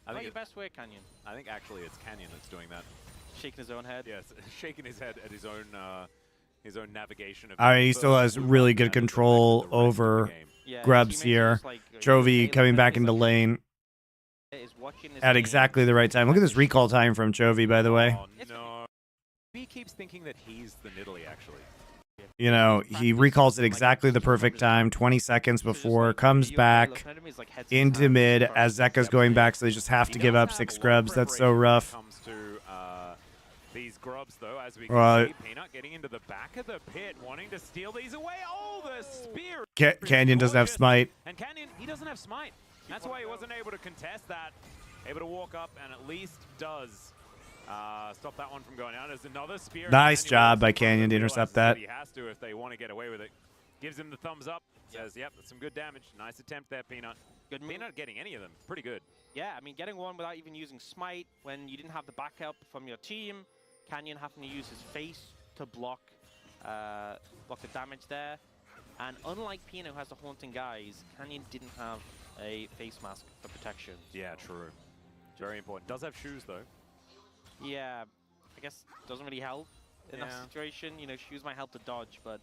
I think your best way, Canyon. I think actually it's Canyon that's doing that. Shaking his own head. Yes, shaking his head at his own navigation. Of He still has really good control over grubs here. Chovy coming back into lane at exactly the right time. Look at this recall time from Chovy, by the way. Oh, no. He keeps thinking that he's the Nidalee, actually. You know, he recalls at exactly the perfect time, 20 seconds before, comes back into mid as Zeka's going back, so they just have to give up 6 grubs. That's so rough. Comes to these grubs, though, as we can see, Peanut getting into the back of the pit, wanting to steal these away. Oh, the spear! Canyon doesn't have smite. And Canyon, he doesn't have smite. That's why he wasn't able to contest that. Able to walk up and at least does stop that one from going out. There's another spear. Nice job by Canyon to intercept that. He has to if they want to get away with it. Gives him the thumbs up. Says, yep, that's some good damage. Nice attempt there, Peanut. Good move. Peanut getting any of them. Pretty good. Yeah, I mean, getting one without even using smite when you didn't have the backup from your team. Canyon having to use his face to block the damage there. And unlike Peanut, who has the Haunting Guise, Canyon didn't have a face mask for protection. Yeah, true. Very important. Does have shoes, though. Yeah, I guess doesn't really help in that situation. You know, shoes might help to dodge, but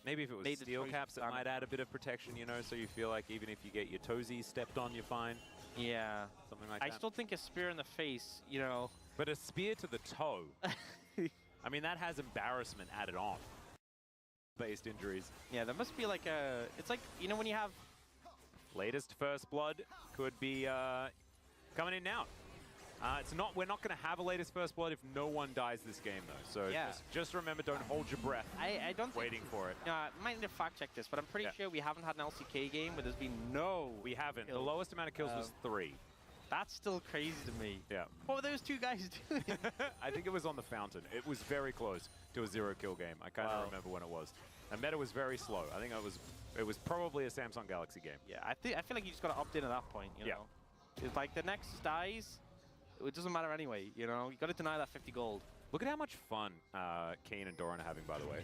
maybe if it was steel caps, it might add a bit of protection, you know, so you feel like even if you get your toesies stepped on, you're fine. Yeah. Something like that. I still think a spear in the face, you know. But a spear to the toe. I mean, that has embarrassment added on. Based injuries. Yeah, there must be like a... It's like, you know, when you have... Latest First Blood could be coming in now. It's not. We're not going to have a latest First Blood if no one dies this game, though. So just remember, don't hold your breath. I don't waiting for it. I might need to fact check this, but I'm pretty sure we haven't had an LCK game where there's been no. We haven't. Kills. The lowest amount of kills was 3. That's still crazy to me. Yeah. What were those two guys doing? I think it was on the Fountain. It was very close to a 0-kill game. I kind of remember when it was. And meta was very slow. I think it was probably a Samsung Galaxy game. Yeah, I feel like you just got to opt in at that point. You know? If like the Nexus dies, it doesn't matter anyway. You know, you got to deny that 50 gold. Look at how much fun Kane and Doran are having, by the way.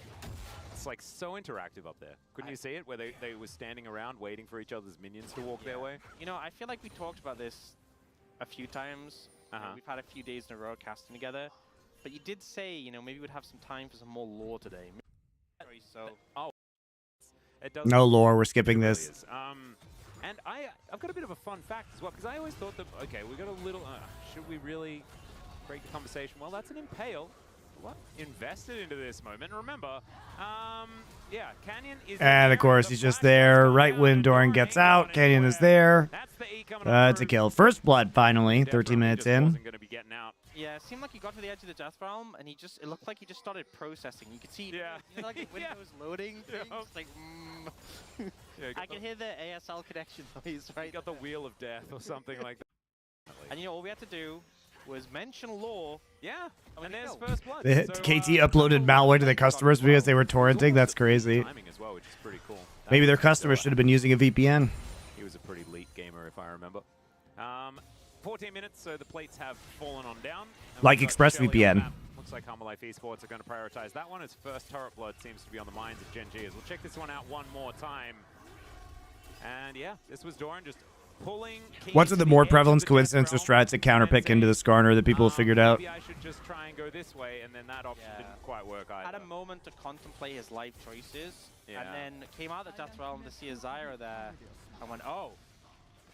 It's like so interactive up there. Couldn't you see it? Where they were standing around waiting for each other's minions to walk their way. You know, I feel like we talked about this a few times. We've had a few days in a row casting together. But you did say, you know, maybe we'd have some time for some more lore today. So, it does. No lore. We're skipping really this. is. And I've got a bit of a fun fact as well, because I always thought that, okay, we got a little, should we really break the conversation? Well, that's an impale. What? Invested into this moment. And remember, yeah, Canyon is... And of course, he's just there right when Doran gets out. Canyon is there. It's a kill. First blood, finally. 13 minutes in. yeah, it seemed like he got to the edge of the Death Realm, and it looked like he just started processing. You could see, you know, like the Windows loading things. Like, I can hear the ASL connection noise, right? You got the Wheel of Death or something like that. And you know, all we had to do was mention lore. Yeah, and there's first blood. KT uploaded malware to the customers because they were torrenting. That's crazy. As well, which is pretty cool. Maybe their customers should have been using a VPN. He was a pretty elite gamer, if I remember. 14 minutes, so the plates have fallen on down. Like ExpressVPN. Looks like Humble Life Esports are going to prioritize that one. As first turret blood seems to be on the minds of GenG. As we'll check this one out one more time. And yeah, this was Doran just pulling. What's the more prevalent coincidence or strats that counterpick into the Skarner that people have figured out? Maybe I should just try and go this way, and then that option didn't quite work either. Had a moment to contemplate his life choices, and then came out the Death Realm to see a Zyra there, and went, oh,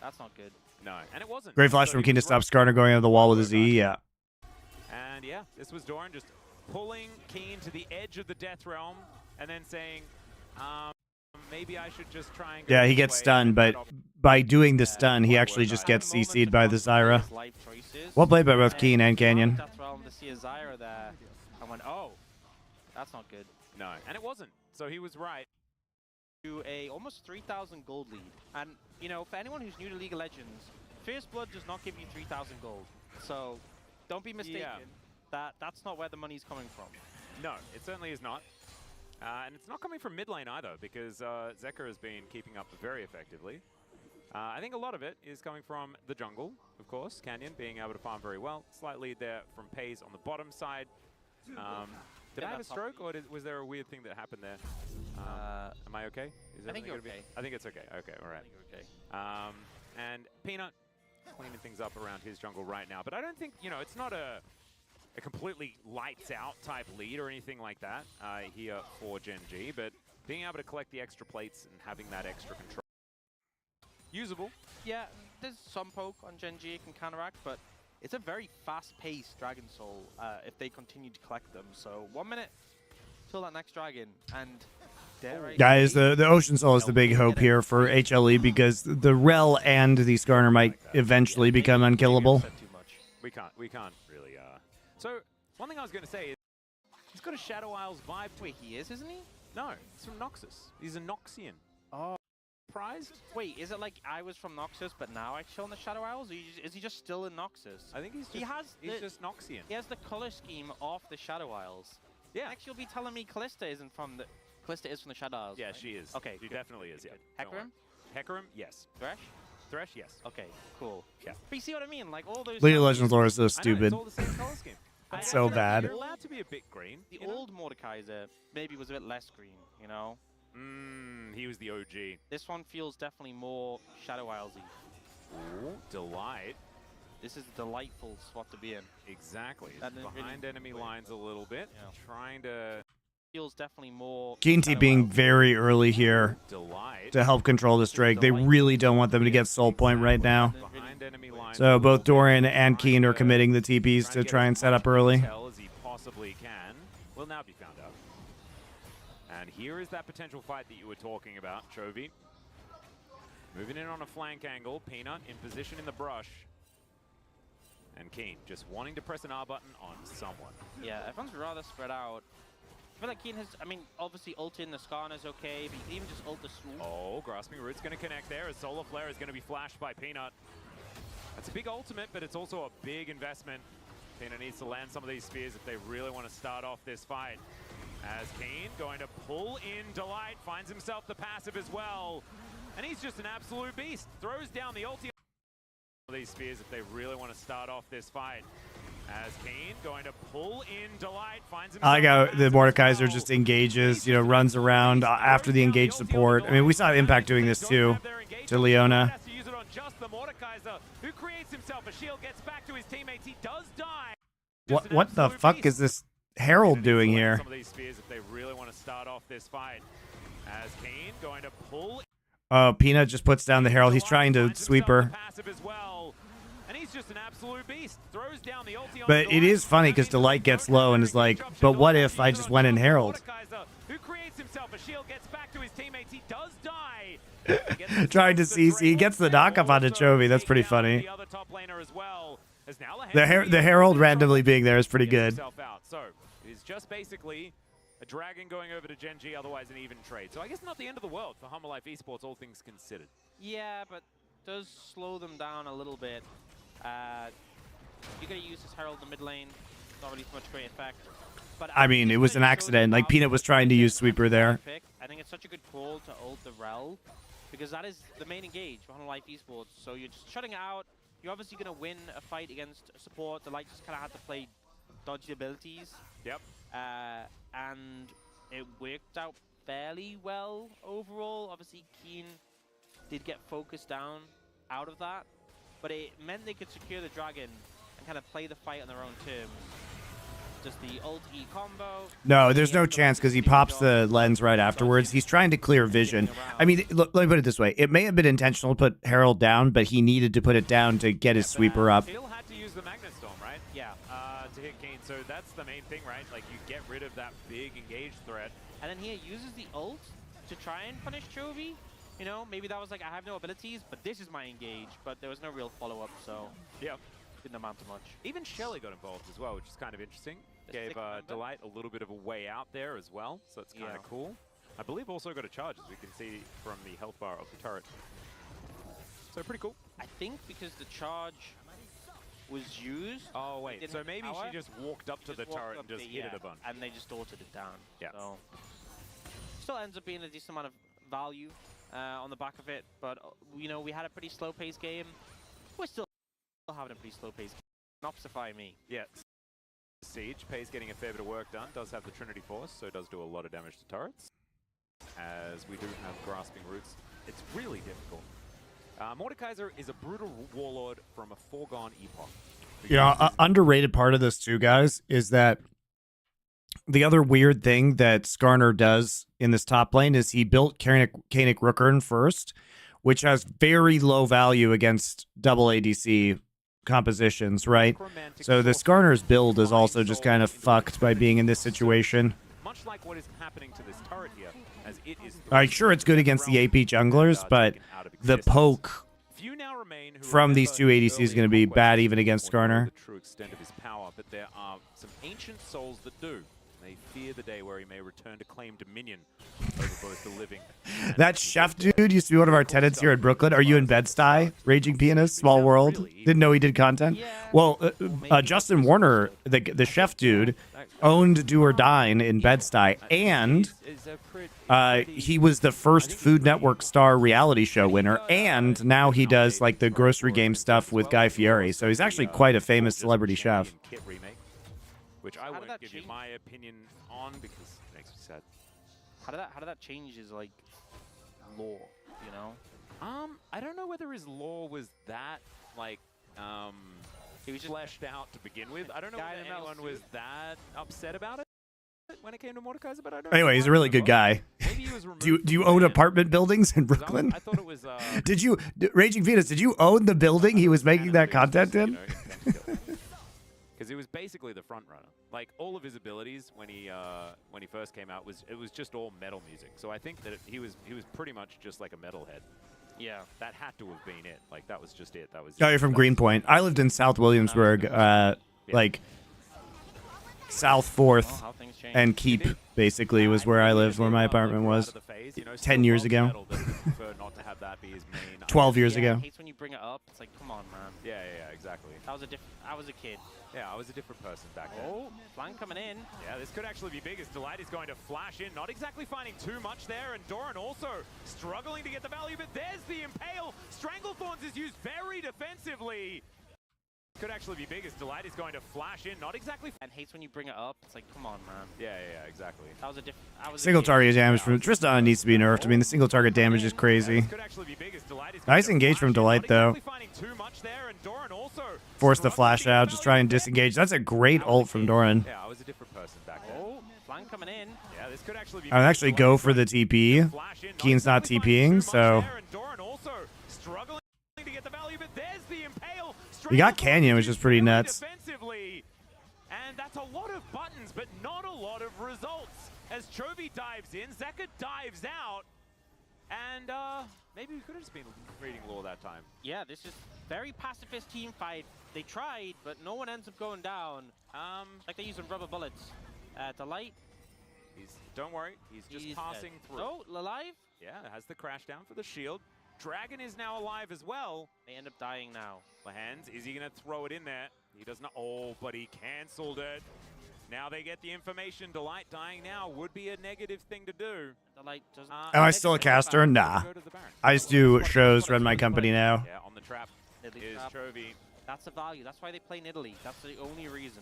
that's not good. No, and it wasn't. Great flash from Keen to stop Skarner going over the wall with his E, yeah. And yeah, this was Doran just pulling Keen to the edge of the Death Realm, and then saying, maybe I should just try and go Yeah, he this gets way, stunned, but by doing the stun, he actually just gets CC'd by the Zyra. Well played by both Keen and Canyon. Death Realm to see a Zyra there, and went, oh, that's not good. No, and it wasn't. So he was right. To a almost 3,000 gold lead. And, you know, for anyone who's new to League of Legends, First Blood does not give you 3,000 gold. So don't be mistaken. That's not where the money's coming from. No, it certainly is not. And it's not coming from mid lane either, because Zeka has been keeping up very effectively. I think a lot of it is coming from the jungle, of course. Canyon being able to farm very well. Slight lead there from Pays on the bottom side. Did I have a stroke, or was there a weird thing that happened there? Am I okay? I think you're okay. I think it's okay. Okay, all right. I think you're okay. And Peanut cleaning things up around his jungle right now. But I don't think, you know, it's not a completely lights out type lead or anything like that here for GenG. But being able to collect the extra plates and having that extra control. Usable. Yeah, there's some poke on GenG it can counteract, but it's a very fast-paced Dragon Soul if they continue to collect them. So 1 minute till that next dragon, and guys, the Ocean Soul is the big hope here for HLE because the Rel and the Skarner might eventually become unkillable. We can't really. So one thing I was going to say is he's got a Shadow Isles vibe. Wait, he is, isn't he? No, he's from Noxus. He's a Noxian. Oh. Prized? Wait, is it like I was from Noxus, but now I chill in the Shadow Isles? Or is he just still in Noxus? I think he's just Noxian. He has the color scheme of the Shadow Isles. Yeah. Next, you'll be telling me Callista isn't from the... Callista is from the Shadow Isles. Yeah, right? she is. Okay, she definitely is. Yeah. Hecarim? Hecarim, yes. Thresh? Thresh, yes. Okay, cool. Yeah. But you see what I mean? Like all those... League of Legends lore is so I know, stupid. it's all the same color scheme. It's so bad. You're allowed to be a bit green. The old Mordekaiser maybe was a bit less green, you know? He was the OG. This one feels definitely more Shadow Isles-y. Ooh, Delight. This is a delightful spot to be in. Exactly. It's behind enemy lines a little bit. Yeah. Trying to... Feels definitely more... Keenty being very early here to help control this Drake. They really don't want them to get Soul Point right now. So both Doran and Keen are committing the TPs to try and set up early. As he possibly can. Will now be found out. And here is that potential fight that you were talking about, Chovy. Moving in on a flank angle. Peanut in position in the brush. And Keen just wanting to press an R button on someone. Yeah, everyone's rather spread out. I feel like Keen has, I mean, obviously ulting the Skarner's okay, but you can even just ult the Swoop. Oh, Grasping Root's going to connect there as Solar Flare is going to be flashed by Peanut. That's a big ultimate, but it's also a big investment. Peanut needs to land some of these spears if they really want to start off this fight. As Keen going to pull in Delight, finds himself the passive as well. And he's just an absolute beast. Throws down the ulti These spears if they really want to start off this fight. As Kane going to pull in Delight, finds himself. I like how the Mordekaiser just engages, you know, runs around after the engaged support. I mean, we saw Impact doing this too to Leona. Who creates himself a shield, gets back to his teammates. He does die. What the fuck is this Herald doing here? Some of these spears if they really want to start off this fight. As Kane going to pull. Peanut just puts down the Herald. He's trying to sweep her. And he's just an absolute beast. Throws down the ulti on But it is funny because Delight gets low and is like, but what if I just went in Herald? Who creates himself a shield, gets back to his teammates. He does die. Trying to CC. He gets the knockup onto Chovy. That's pretty funny. The Herald randomly being there is pretty good. So it's just basically a dragon going over to GenG, otherwise an even trade. So I guess not the end of the world for Humble Life Esports, all things considered. Yeah, but does slow them down a little bit. You're going to use this Herald in the mid lane. Not really much great effect. But I mean, it was an accident. Like, Peanut was trying to use Sweeper there. I think it's such a good call to ult the Rel, because that is the main engage for Humble Life Esports. So you're just shutting it out. You're obviously going to win a fight against support. The Light just kind of had to play dodgy abilities. Yep. And it worked out fairly well overall. Obviously, Keen did get focused down out of that, but it meant they could secure the dragon and kind of play the fight on their own terms. Just the ult-E combo. No, there's no chance because he pops the lens right afterwards. He's trying to clear vision. I mean, look, let me put it this way. It may have been intentional to put Herald down, but he needed to put it down to get his sweeper up. Still had to use the Magnet Storm, right? Yeah. To hit Kane. So that's the main thing, right? Like, you get rid of that big engaged threat. And then he uses the ult to try and punish Chovy. You know, maybe that was like, I have no abilities, but this is my engage. But there was no real follow-up, so yeah, didn't amount to much. Even Shelly got involved as well, which is kind of interesting. Gave Delight a little bit of a way out there as well, so it's kind of cool. I believe also got a charge, as we can see from the health bar of the turret. So pretty cool. I think because the charge was used. Oh wait, so maybe she just walked up to the turret and just hit it a bunch. And they just ordered it down. Yeah. So still ends up being a decent amount of value on the back of it, but you know, we had a pretty slow-paced game. We're still having a pretty slow-paced game. Optify me. Yeah. Siege, Pay's getting a fair bit of work done, does have the Trinity Force, so does do a lot of damage to turrets. As we do have Grasping Roots, it's really difficult. Mordekaiser is a brutal warlord from a foregone epoch. Yeah, underrated part of this too, guys, is that the other weird thing that Skarner does in this top lane is he built Kanik Rookern first, which has very low value against double ADC compositions, right? So the Skarner's build is also just kind of fucked by being in this situation. Much like what is happening to this turret here, as it is. Sure, it's good against the AP junglers, but the poke from these two ADCs is going to be bad even against Skarner. The true extent of his power, but there are some ancient souls that do. They fear the day where he may return to claim dominion over both the living. That chef dude used to be one of our tenants here in Brooklyn. Are you in Bed-Stuy? Raging Pianist, Small World. Didn't know he did content. Well, Justin Warner, the chef dude, owned Do or Dine in Bed-Stuy, and he was the first Food Network star reality show winner, and now he does like the grocery game stuff with Guy Fieri. So he's actually quite a famous celebrity chef. Which I won't give you my opinion on because it makes me sad. How did that change his like lore, you know? I don't know whether his lore was that like he was just fleshed out to begin with. I don't know whether anyone was that upset about it when it came to Mordekaiser, but I don't. Anyway, he's a really good guy. Maybe he was do you own apartment buildings in Brooklyn? I thought it was. Did you, Raging Venus? Did you own the building he was making that content in? Because it was basically the front runner. Like all of his abilities when he first came out it was just all metal music. So I think that he was pretty much just like a metalhead. Yeah, that had to have been it. Like that was just it. That was. Oh, you're from Greenpoint. I lived in South Williamsburg. Like South 4th and Keep, basically, was where I lived, where my apartment was 10 years ago. 12 years ago. Hates when you bring it up. It's like, come on, man. Yeah, exactly. I was a kid. Yeah, I was a different person back then. Oh, flank coming in. Yeah, this could actually be big as Delight is going to flash in. Not exactly finding too much there, and Doran also struggling to get the value, but there's the Impale. Stranglethorns is used very defensively. Could actually be big as Delight is going to flash in. Not exactly. And hates when you bring it up. It's like, come on, man. Yeah, exactly. Single target damage from Tristan needs to be nerfed. I mean, the single target damage is crazy. Nice engage from Delight, though. Force the flash out, just try and disengage. That's a great ult from Doran. Yeah, I was a different person back then. Oh, flank coming in. Yeah, this could actually be. I would actually go for the TP. Keen's not TPing, so. You got Canyon, which is pretty nuts. And that's a lot of buttons, but not a lot of results. As Chovy dives in, Zeka dives out, and maybe we could have just been reading lore that time. Yeah, this is very pacifist team fight. They tried, but no one ends up going down. Like they're using rubber bullets. Delight. Don't worry, he's just passing through. Oh, alive? Yeah, has the crash down for the shield. Dragon is now alive as well. They end up dying now. Lahans, is he going to throw it in there? He does not. Oh, but he cancelled it. Now they get the information. Delight dying now would be a negative thing to do. Delight doesn't. Am I still a caster? Nah. I just do shows, run my company now. Yeah, on the trap is Chovy. That's the value. That's why they play in Italy. That's the only reason.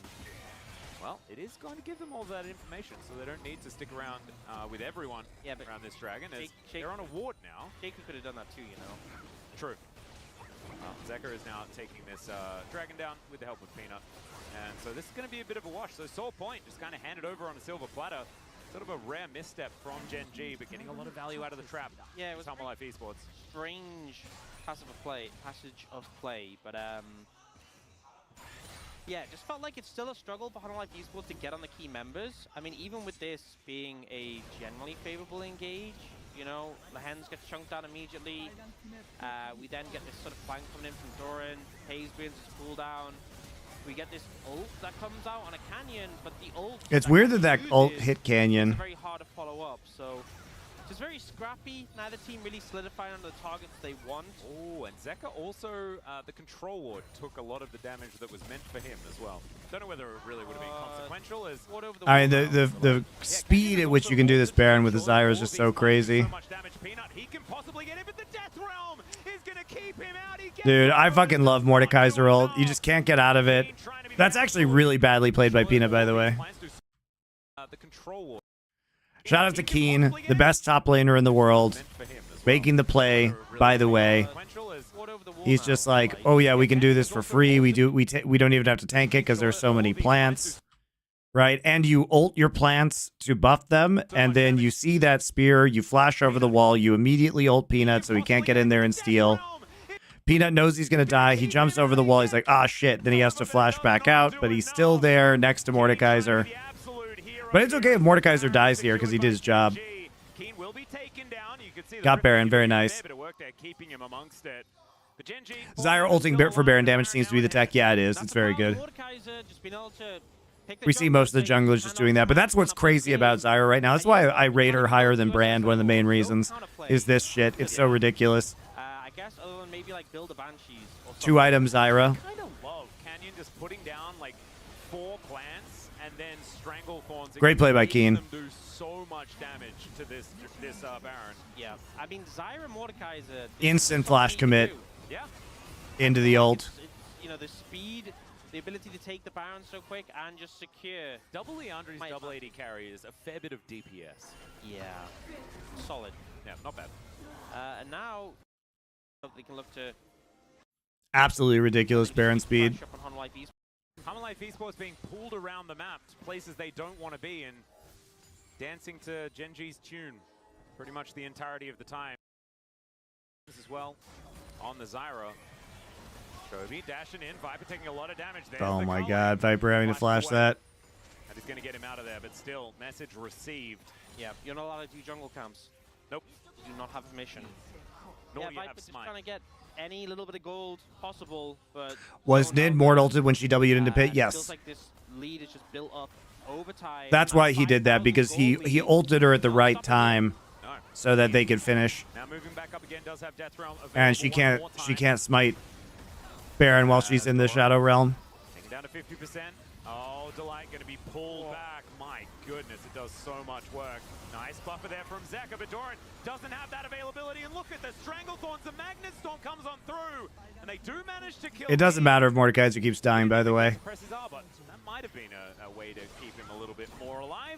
Well, it is going to give them all that information, so they don't need to stick around with everyone around this dragon. They're on a ward now. Shaker could have done that too, you know. True. Zeka is now taking this dragon down with the help of Peanut. And so this is going to be a bit of a wash. So Soul Point just kind of handed over on a silver platter. Sort of a rare misstep from GenG, but getting a lot of value out of the trap. Yeah, it was Humble Life Esports. Strange passage of play, but yeah, it just felt like it's still a struggle for Life Esports to get on the key members. I mean, even with this being a generally favorable engage, you know, the Hens get chunked down immediately. We then get this sort of flank coming in from Doran. Hayes brings his cooldown. We get this ult that comes out on a Canyon, but the ult... It's weird that ult hit Canyon. It's very hard to follow up, so... It's very scrappy. Neither team really solidifying on the targets they want. Oh, and Zeka also, the control ward took a lot of the damage that was meant for him as well. Don't know whether it really would have been consequential. As I mean, the speed at which you can do this Baron with the Zyra is just so crazy. Dude, I fucking love Mordekaiser ult. You just can't get out of it. That's actually really badly played by Peanut, by the way. The control ward. Shout out to Keen, the best top laner in the world, making the play, by the way. He's just like, oh yeah, we can do this for free. We don't even have to tank it because there's so many plants. Right? And you ult your plants to buff them, and then you see that spear, you flash over the wall, you immediately ult Peanut so he can't get in there and steal. Peanut knows he's going to die. He jumps over the wall. He's like, ah, shit. Then he has to flash back out, but he's still there next to Mordekaiser. But it's okay if Mordekaiser dies here because he did his job. Got Baron, very nice. Zyra ulting for Baron damage seems to be the tech. Yeah, it is. It's very good. We see most of the junglers just doing that, but that's what's crazy about Zyra right now. That's why I rate her higher than Brand. One of the main reasons is this shit. It's so ridiculous. I guess other than maybe like build a Banshees. 2 items Zyra. I kind of love Canyon just putting down like 4 plants and then Stranglethorns. Great play by Keen. Them do so much damage to this Baron. Yeah, I mean Zyra Mordekaiser. Instant flash commit. Yeah. Into the ult. You know, the speed, the ability to take the Baron so quick and just secure. Double Leandri's double AD carry is a fair bit of DPS. Yeah, solid. Yeah, not bad. And now they can look to absolutely ridiculous Baron speed. Humble Life Esports being pulled around the map to places they don't want to be and dancing to GenG's tune pretty much the entirety of the time. As well on the Zyra. Chovy dashing in, Viper taking a lot of damage there. Oh my god, Viper having to flash that. And he's going to get him out of there, but still, message received. Yeah, you're not allowed to do jungle camps. Nope. You do not have permission. Nor yeah, do you Viper have just smite. trying to get any little bit of gold possible, but... Was Nid Mort ulted when she W'd into pit? It Yes. feels like this lead is just built up overtime. That's why he did that, because he ulted her at the right time so that they could finish. Now moving back up again does have Death Realm available And she can't smite Baron while she's in the Shadow Realm. Taken down to 50%. Oh, Delight going to be pulled back. My goodness, it does so much work. Nice buffer there from Zeka, but Doran doesn't have that availability. And look at the Stranglethorns. The Magnet Storm comes on through, and they do manage to kill. It doesn't matter if MonteCristo keeps dying, by the way. Presses R, but that might have been a way to keep him a little bit more alive.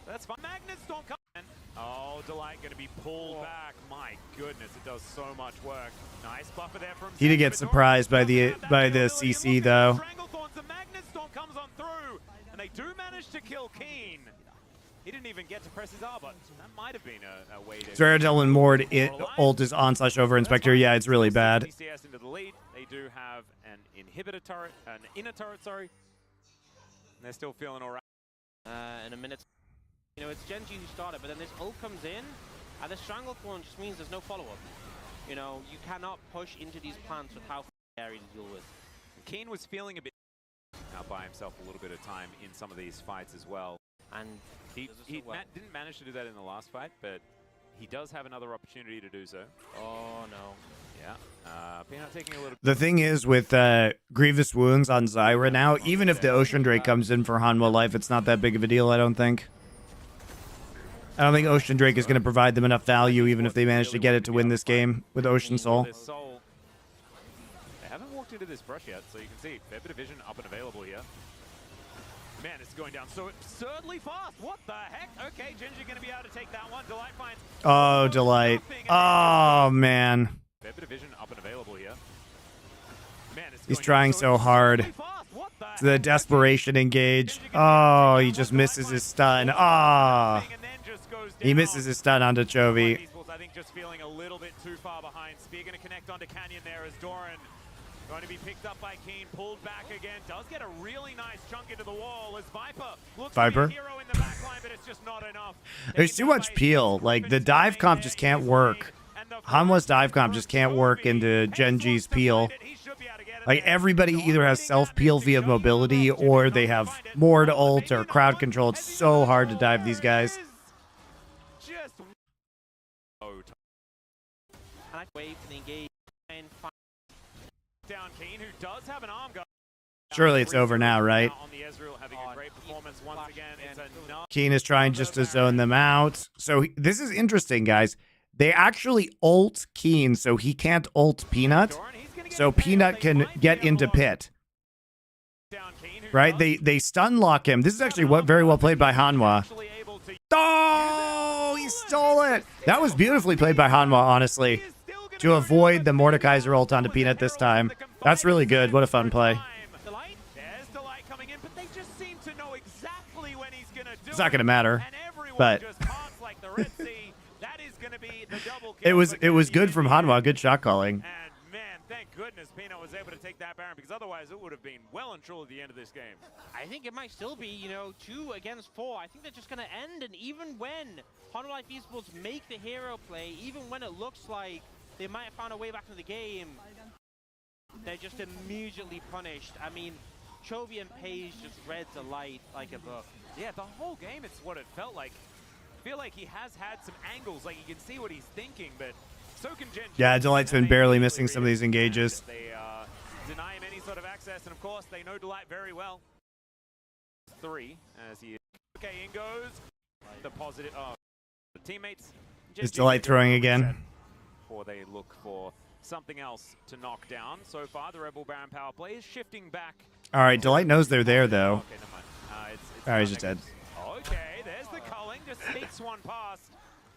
That's fine. Magnet Storm coming. Oh, Delight going to be pulled back. My goodness, it does so much work. Nice buffer there from. He did get surprised by the CC though. The Magnet Storm comes on through, and they do manage to kill Keen. He didn't even get to press his R button. That might have been a way to. Zeratel and Mord ult is on/over Inspector. Yeah, it's really bad. DCS into the lead. They do have an inhibitor turret, an inner turret, sorry. And they're still feeling all right. In a minute. You know, it's GenG who started, but then this ult comes in, and the Stranglethorn just means there's no follow-up. You know, you cannot push into these plants with how scary to deal with. Keen was feeling a bit out by himself a little bit of time in some of these fights as well. And he didn't manage to do that in the last fight, but he does have another opportunity to do so. Oh, no. Yeah. Peanut taking a little. The thing is with Grievous Wounds on Zyra now, even if the Ocean Drake comes in for Hanwha Life, it's not that big of a deal, I don't think. I don't think Ocean Drake is going to provide them enough value, even if they manage to get it to win this game with Ocean Soul. They haven't walked into this brush yet, so you can see fair bit of vision up and available here. Man, it's going down so absurdly fast. What the heck? Okay, GenG going to be able to take that one. Delight finds. Oh, Delight. Oh, man. Fair bit of vision up and available here. Man, it's He's trying so hard. It's the desperation engage. Oh, he just misses his stun. Ah. He misses his stun onto Chovy. I think just feeling a little bit too far behind. Spear going to connect onto Canyon there as Doran going to be picked up by Keen, pulled back again. Does get a really nice chunk into the wall as Viper looks to be a hero in the back line, but it's just not enough. There's too much peel. Like, the dive comp just can't work. Hanwha's dive comp just can't work into GenG's peel. Like, everybody either has self-peel via mobility, or they have Mord ult or crowd control. It's so hard to dive these guys. Wait for the engage and find down Keen, who does have an arm gun. Surely it's over now, right? On the Ezreal, having a great performance once again. It's enough. Keen is trying just to zone them out. So this is interesting, guys. They actually ult Keen, so he can't ult Peanut. So Peanut can get into pit. Right? They stun lock him. This is actually very well played by Hanwha. Oh, he stole it. That was beautifully played by Hanwha, honestly, to avoid the Mordekaiser ult onto Peanut this time. That's really good. What a fun play. It's not going to matter, but it was good from Hanwha. Good shot calling. And man, thank goodness Peanut was able to take that Baron, because otherwise it would have been well and truly the end of this game. I think it might still be, you know, 2 against 4. I think they're just going to end, and even when Hanwha Life Esports make the hero play, even when it looks like they might have found a way back into the game, they're just immediately punished. I mean, Chovy and Page just read Delight like a book. Yeah, the whole game, it's what it felt like. I feel like he has had some angles, like you can see what he's thinking, but so can GenG. Yeah, Delight's been barely missing some of these engages. They deny him any sort of access, and of course, they know Delight very well. 3, as he is. Okay, in goes the positive. Oh, the teammates. Is Delight throwing again? Or they look for something else to knock down. So far, the Rebel Baron power play is shifting back. All right, Delight knows they're there, though. Okay, never mind. It's all right, he's just dead. Okay, there's the culling. Just sneaks one past.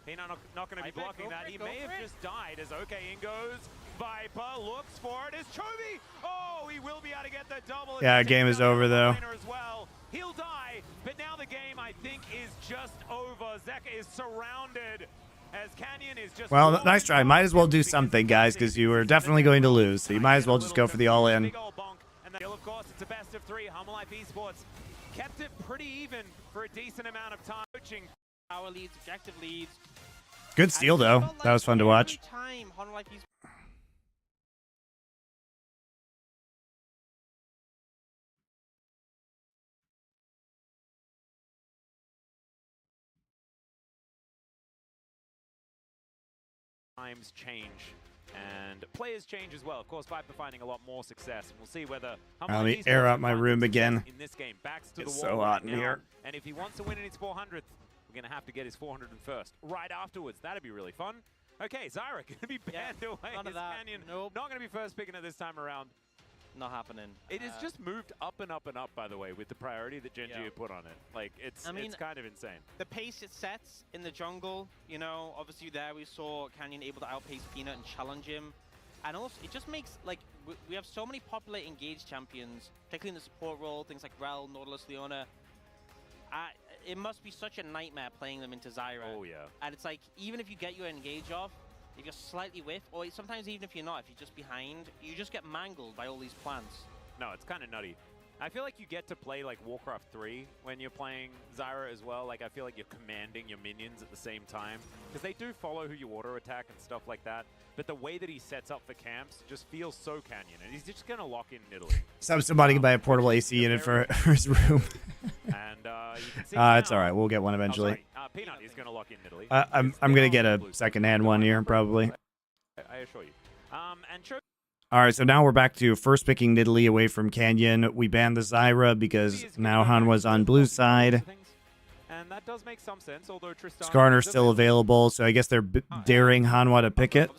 Peanut not going to be blocking that. He may have just died as okay, in goes Viper. Looks for it. Is Chovy. Oh, he will be able to get the double. Yeah, game is over, though. As well. He'll die, but now the game, I think, is just over. Zeka is surrounded. As Canyon is just well, nice try. Might as well do something, guys, because you were definitely going to lose. So you might as well just go for the all-in. And of course, it's a best of 3. Hanwha Life Esports kept it pretty even for a decent amount of time. Power leads, objective leads. Good steal, though. That was fun to watch. Time, Hanwha Life Esports times change and players change as well. Of course, Viper finding a lot more success. And we'll see whether Let me air out my room again. in this game. Backs to It's the so wall hot right in now. here. And if he wants to win in his 400th, we're going to have to get his 401st right afterwards. That'd be really fun. Okay, Zyra going to be banned away. None of His that. Canyon Nope. not going to be first picking it this time around. Not happening. It has just moved up and up and up, by the way, with the priority that GenG have put on it. Like, it's kind of insane. The pace it sets in the jungle, you know, obviously there we saw Canyon able to outpace Peanut and challenge him. And also, it just makes, like, we have so many popular engaged champions, particularly in the support role, things like Rel, Nautilus, Leona. It must be such a nightmare playing them into Zyra. Oh, yeah. And it's like, even if you get your engage off, if you're slightly whiff, or sometimes even if you're not, if you're just behind, you just get mangled by all these plants. No, it's kind of nutty. I feel like you get to play like Warcraft 3 when you're playing Zyra as well. Like, I feel like you're commanding your minions at the same time. Because they do follow who you auto attack and stuff like that. But the way that he sets up for camps just feels so Canyon. And he's just going to lock in Italy. Somebody can buy a portable AC unit for his room. And you can see it's all right. We'll get one eventually. Peanut is going to lock in Italy. I'm going to get a secondhand one here, probably. I assure you. And Choke. All right, so now we're back to first picking Nidalee away from Canyon. We banned the Zyra because now Hanwha's on blue side. And that does make some sense, although Tristan Skarner's still available, so I guess they're daring Hanwha to pick it.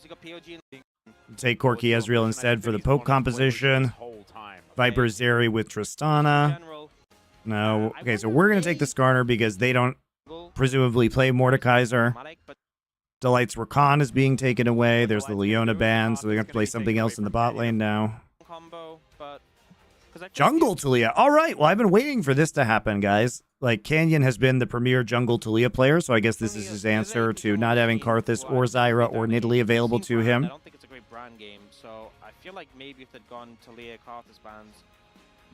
Take Corki Ezreal instead for the Poke composition. Viper Zeri with Tristana. No. Okay, so we're going to take the Skarner because they don't presumably play Mordekaiser. Delight's Rakan is being taken away. There's the Leona ban, so they're going to play something else in the bot lane now. Jungle Taliyah. All right, well, I've been waiting for this to happen, guys. Like, Canyon has been the premier Jungle Taliyah player, so I guess this is his answer to not having Karthus or Zyra or Nidalee available to him. I don't think it's a great brand game, so I feel like maybe if they'd gone Taliyah, Karthus bans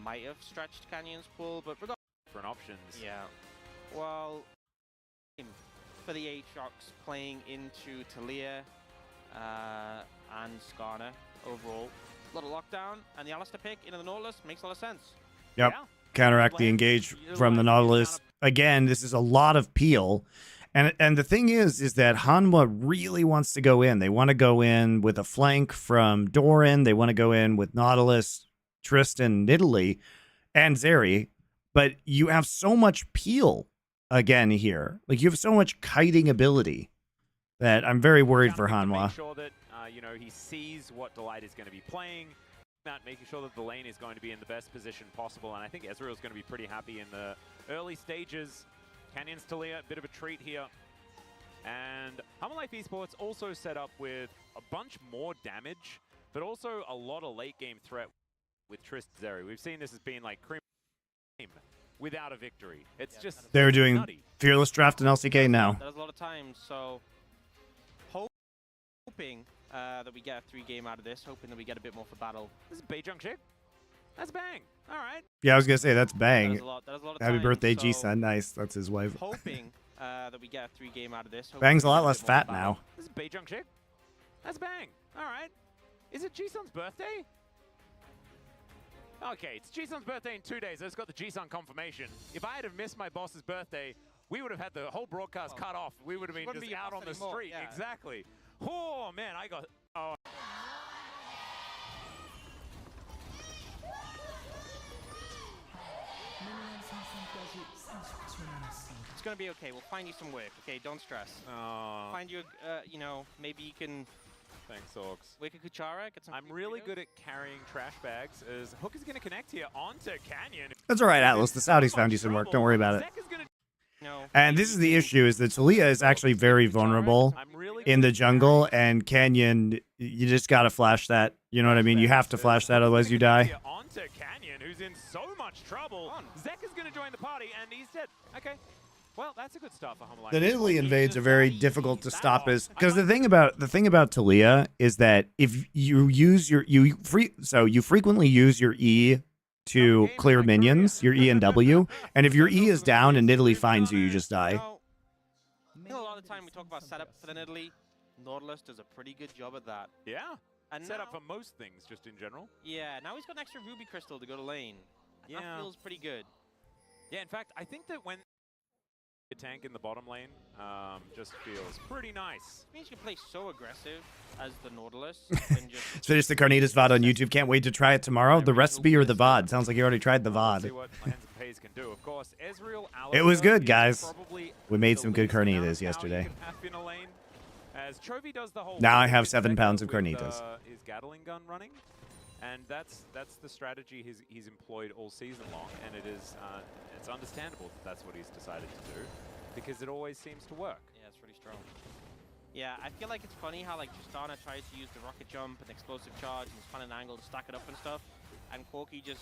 might have stretched Canyon's pool, but regardless. Different options. Yeah. Well, for the Aatrox playing into Taliyah and Skarner overall. A lot of lockdown, and the Alistair pick into the Nautilus makes a lot of sense. Yep. Yeah. Counteract the engage from the Nautilus. Again, this is a lot of peel. And the thing is that Hanwha really wants to go in. They want to go in with a flank from Doran. They want to go in with Nautilus, Tristan, Nidalee, and Zeri. But you have so much peel again here. Like, you have so much kiting ability that I'm very worried for Hanwha. Make sure that he sees what Delight is going to be playing, making sure that the lane is going to be in the best position possible. And I think Ezreal's going to be pretty happy in the early stages. Canyon's Taliyah, a bit of a treat here. And Humble Life Esports also set up with a bunch more damage, but also a lot of late game threat with Trist Zeri. We've seen this as being like cream without a victory. It's just they're doing nutty. Fearless Draft in LCK now. There's a lot of times, so hoping that we get a 3-game out of this, hoping that we get a bit more for battle. This is Beijing chick. That's bang. All right. Yeah, I was going to say, that's bang. That is a lot of Happy time, birthday, so G-Sun. Nice. That's his wife. Hoping that we get a 3-game out of this. Bang's a lot less fat now. This is Beijing chick. That's bang. All right. Is it G-Sun's birthday? Okay, it's G-Sun's birthday in 2 days. I just got the G-Sun confirmation. If I had have missed my boss's birthday, we would have had the whole broadcast cut off. We would have been just out on the street. Yeah. Exactly. Oh, man, I got... Oh. It's going to be okay. We'll find you some work, okay? Don't stress. Find you, maybe you can... Thanks, Orcs. Wake a Kuchara, get some... I'm really good at carrying trash bags, as Hook is going to connect here onto Canyon. That's all right, Atlas. The Saudis found you some work. Don't worry about it. And this is the issue, is that Taliyah is actually very vulnerable in the jungle, and Canyon, you just got to flash that. You know what I mean? You have to flash that, otherwise you die. Onto Canyon, who's in so much trouble. Zek is going to join the party, and he's dead. Okay. Well, that's a good start for Humble Life. The Nidalee invades are very difficult to stop, because the thing about Taliyah is that if you use you frequently use your E to clear minions, your E and W, and if your E is down and Nidalee finds you, you just die. You know, a lot of the time we talk about setup for the Nidalee. Nautilus does a pretty good job at that. Yeah. And setup for most things, just in general. Yeah. Now he's got an extra ruby crystal to go to lane. Yeah. That feels pretty good. Yeah. In fact, I think that when A tank in the bottom lane just feels pretty nice. It means you can play so aggressive as the Nautilus and just Let's finish the Carnitas VOD on YouTube. Can't wait to try it tomorrow. The recipe or the VOD? Sounds like you already tried the Let's see VOD. what Hands and Pays can do. Of course, Ezreal It was good, is guys. probably We made the some good least amount of carnitas power yesterday. you can have in a lane, as Chovy does the whole Now I thing have with 7 Vector pounds of with, carnitas. His Gatling gun running, and that's the strategy he's employed all season long, and it is it's understandable that that's what he's decided to do, because it always seems to work. yeah, it's really strong. Yeah, I feel like it's funny how like Tristana tries to use the rocket jump and explosive charge and find an angle to stack it up and stuff, and Corki just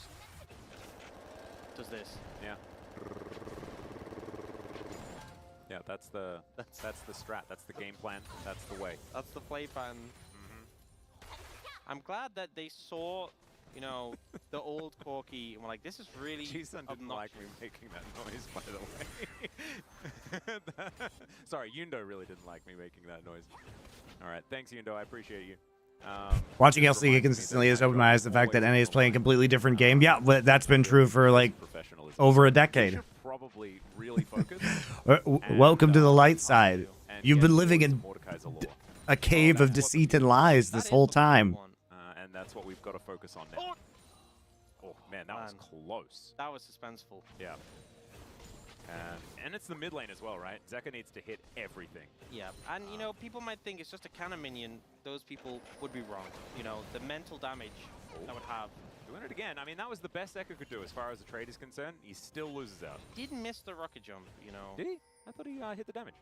does this. Yeah. Yeah, that's the strat. That's the game plan. That's the way. That's the play plan. I'm glad that they saw, you know, the old Corki and were like, this is really Jason didn't like me making that noise, by the way. Sorry, Yundo really didn't like me making that noise. All right, thanks, Yundo. I appreciate you. Watching LCK consistently has opened my eyes to the fact that NA is playing a completely different game. Yeah, but that's been true for like over a decade. Probably really focus. Welcome to the light side. You've been living in a cave of deceit and lies this whole time. And that's what we've got to focus on now. Oh man, that was close. That was suspenseful. Yeah. And it's the mid lane as well, right? Zeka needs to hit everything. Yeah, and you know, people might think it's just a cannon minion. Those people would be wrong. You know, the mental damage that would have. Doing it again. I mean, that was the best Zeka could do as far as the trade is concerned. He still loses out. Didn't miss the rocket jump, you know. Did he? I thought he hit the damage.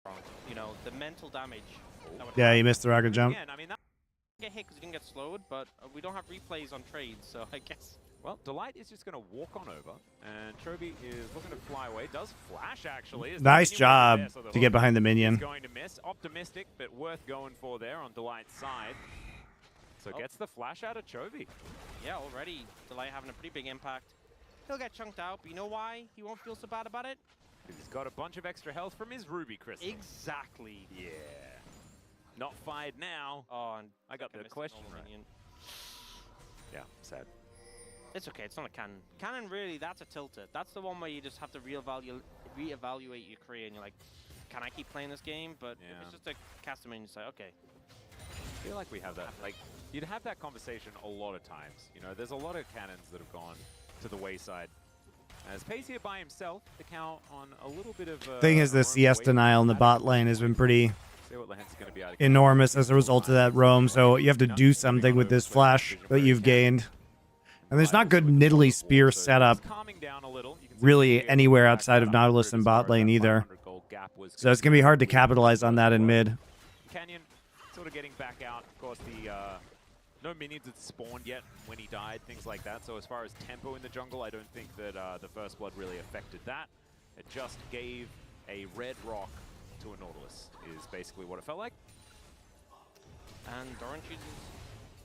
Wrong. You know, the mental damage. That would Yeah, have. he missed the rocket jump. Again, I mean, that Get hit because he didn't get slowed, but we don't have replays on trades, so I guess. well, Delight is just going to walk on over, and Chovy is looking to fly away. Does flash, actually. Nice job to get behind the minion. He's going to miss. Optimistic, but worth going for there on Delight's side. So gets the flash out of Chovy. Yeah, already Delight having a pretty big impact. He'll get chunked out, but you know why he won't feel so bad about it? He's got a bunch of extra health from his Ruby Crystal. Exactly. Yeah. Not fired now. Oh, and I got Zeka the missed question normal right. minion. Yeah, sad. It's okay, it's not a cannon. Cannon, really, that's a tilter. That's the one where you just have to reevaluate your career, and you're like, can I keep playing this game? But if it's just a caster minion, you say, okay. I feel like we have that, like, you'd have that conversation a lot of times. You know, there's a lot of cannons that have gone to the wayside. As Pays here by himself, the cow on a little bit of Thing is, the CS denial in the bot lane has been pretty see what Lehent's gonna be able to enormous as a result of that roam, so you have to do something with this flash that you've gained. And there's not good Nidalee spear setup calming down a little. You can see really anywhere outside of Nautilus and bot lane either. So it's going to be hard to capitalize on that in mid. Canyon sort of getting back out. Of course, the no minions had spawned yet when he died, things like that. So as far as tempo in the jungle, I don't think that the First Blood really affected that. It just gave a red rock to a Nautilus, is basically what it felt like. And Doran chooses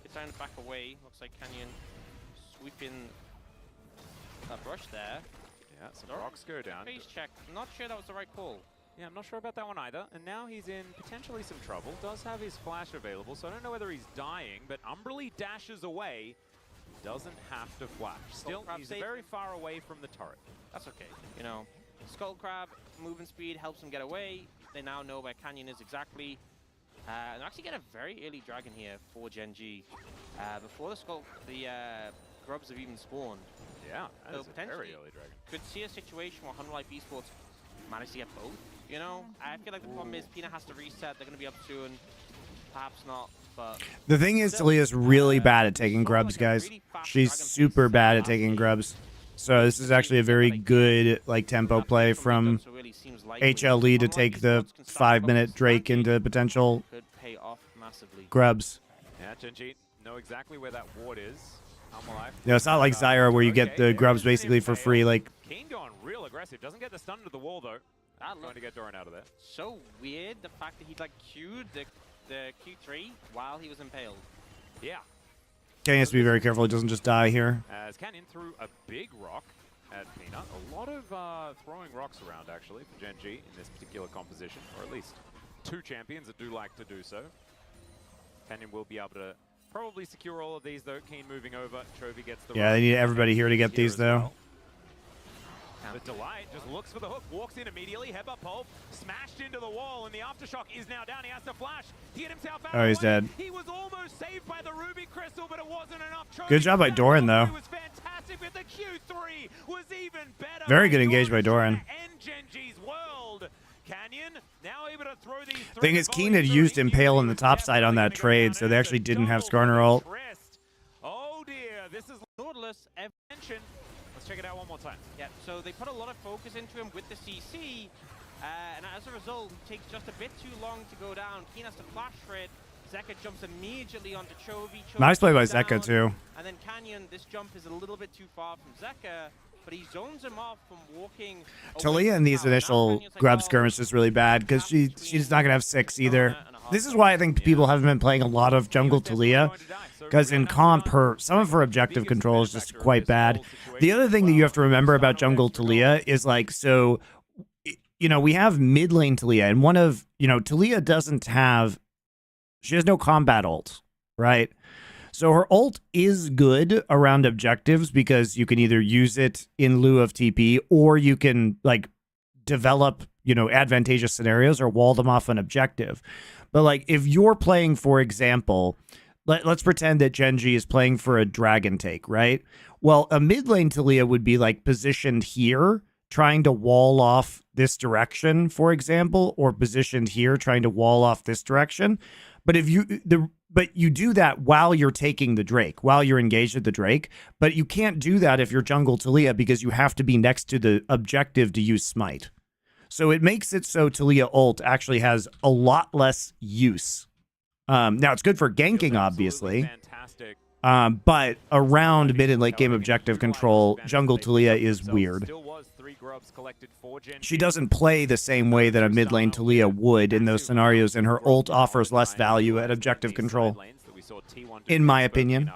it's time to back away. Looks like Canyon sweeping that brush there. Yeah, some Doran, rocks go down. Face check. Not sure that was the right call. Yeah, I'm not sure about that one either. And now he's in potentially some trouble. Does have his flash available, so I don't know whether he's dying, but Umberly dashes away. Doesn't have to flash. Still, he's very far away from the turret. That's okay. You know, Skull Crab, movement speed helps him get away. They now know where Canyon is exactly. And actually get a very early dragon here for GenG. Before the grubs have even spawned. Yeah, that So is a very potentially early dragon. could see a situation where Hunter Life Esports manage to get both. You know, I feel like the problem is Pina has to reset. They're going to be up soon. Perhaps not, but The thing is, Talia's really bad at taking grubs, guys. She's super bad at taking grubs. So this is actually a very good like tempo play from HLE to take the 5-minute Drake into potential could pay off massively. grubs. Yeah, GenG know exactly where that ward is. Life. You know, it's not like Zyra where you get the grubs basically for free. Like, Keen going real aggressive. Doesn't get the stun to the wall though. Trying to get Doran out of there. So weird, the fact that he like queued the Q3 while he was impaled. Yeah. Kenny has to be very careful he doesn't just die here. As Canyon threw a big rock at Peanut. A lot of throwing rocks around actually for GenG in this particular composition, or at least two champions that do like to do so. Canyon will be able to probably secure all of these though. Keen moving over. Chovy gets the Yeah, they need everybody here to get these though. Well. But Delight just looks for the hook, walks in immediately, headbutt pulp, smashed into the wall, and the aftershock is now down. He has to flash to get himself out. Oh, he's dead. He was almost saved by the Ruby Crystal, but it wasn't enough. Good job by Doran, though. Was fantastic, but the Q3 was even better. Very good engage by Doran. End GenG's world. Canyon now able to throw these. Thing is, Keen had used Impale on the top side on that trade, so they actually didn't have Skarner ult. Oh dear, this is Nautilus, mention. Let's check it out one more time. yeah, so they put a lot of focus into him with the CC, and as a result, it takes just a bit too long to go down. Keen has to flash for it. Zeka jumps immediately onto Chovy. Nice play by goes down, Zeka, too. And then Canyon, this jump is a little bit too far from Zeka, but he zones him off from walking. Talia in these initial grub skirmishes is really bad because she's not going to have 6 either. This is why I think people haven't been playing a lot of jungle Talia, because in comp, some of her objective control is just quite bad. The other thing that you have to remember about jungle Talia is like, so, you know, we have mid lane Talia, and one of, you know, Talia doesn't have, she has no combat ult, right? So her ult is good around objectives because you can either use it in lieu of TP, or you can like develop, you know, advantageous scenarios or wall them off an objective. But like if you're playing, for example, let's pretend that GenG is playing for a dragon take, right? Well, a mid lane Talia would be like positioned here, trying to wall off this direction, for example, or positioned here, trying to wall off this direction. But if but you do that while you're taking the Drake, while you're engaged at the Drake. But you can't do that if you're jungle Talia because you have to be next to the objective to use Smite. So it makes it so Talia ult actually has a lot less use. Now, it's good for ganking, obviously. But around mid and late game objective control, jungle Talia is weird. She doesn't play the same way that a mid lane Talia would in those scenarios, and her ult offers less value at objective control, in my opinion.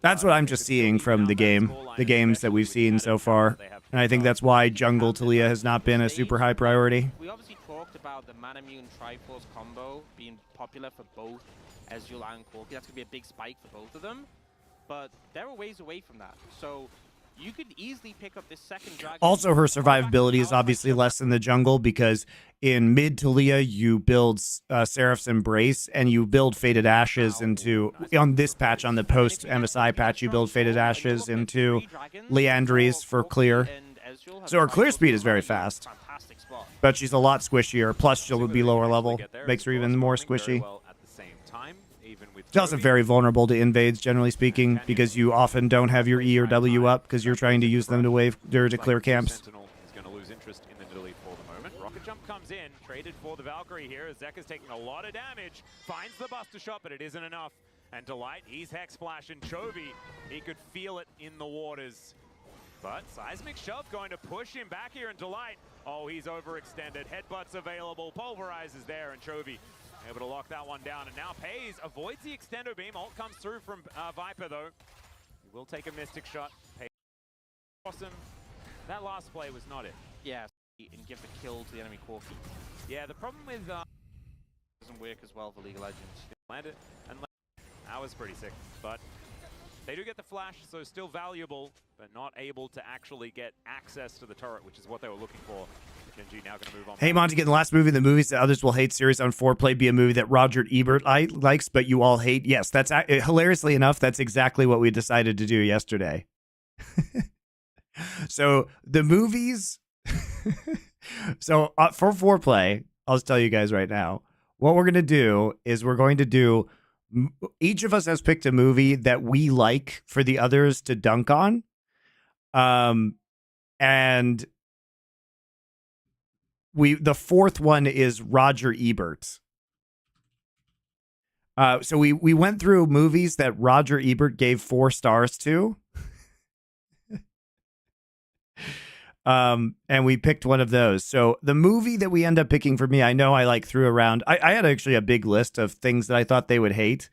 That's what I'm just seeing from the games that we've seen so far. And I think that's why jungle Talia has not been a super high priority. We obviously talked about the Manamune Triforce combo being popular for both Ezreal and Corki. That's going to be a big spike for both of them. But they're a ways away from that. So you could easily pick up this second dragon. Also, her survivability is obviously less in the jungle because in mid Talia, you build Seraph's Embrace and you build Faded Ashes into, on this patch, on the post-MSI patch, you build Faded Ashes into Liandry's for clear. So her clear speed is very fast, but she's a lot squishier. Plus, she'll be lower level, makes her even more squishy. She's also very vulnerable to invades, generally speaking, because you often don't have your E or W up because you're trying to use them to wave or to clear camps. Sentinel is going to lose interest in the delete for the moment. Rocket Jump comes in, traded for the Valkyrie here as Zeka's taking a lot of damage, finds the Buster Shot, but it isn't enough. And Delight, he's Hex Splash, and Chovy, he could feel it in the waters. But Seismic Shove going to push him back here, and Delight, oh, he's overextended. Headbutts available, Pulverize is there, and Chovy able to lock that one down, and now Pays avoids the extendo beam. Ult comes through from Viper, though. He will take a Mystic Shot. Pays awesome. That last play was not it. Yeah, and give the kill to the enemy Corki. Yeah, the problem with... doesn't work as well for League of Legends. Landed, and that was pretty sick, but they do get the flash, so still valuable, but not able to actually get access to the turret, which is what they were looking for. GenG now going to move on. Hey, Monty, can the last movie in the movies that others will hate series on Foreplay be a movie that Roger Ebert likes, but you all hate? Yes, that's hilariously enough, that's exactly what we decided to do yesterday. So the movies, so for Foreplay, I'll just tell you guys right now, what we're going to do is we're going to do, each of us has picked a movie that we like for the others to dunk on. And the fourth one is Roger Ebert. So we went through movies that Roger Ebert gave 4 stars to. And we picked one of those. So the movie that we end up picking for me, I know I like threw around. I had actually a big list of things that I thought they would hate.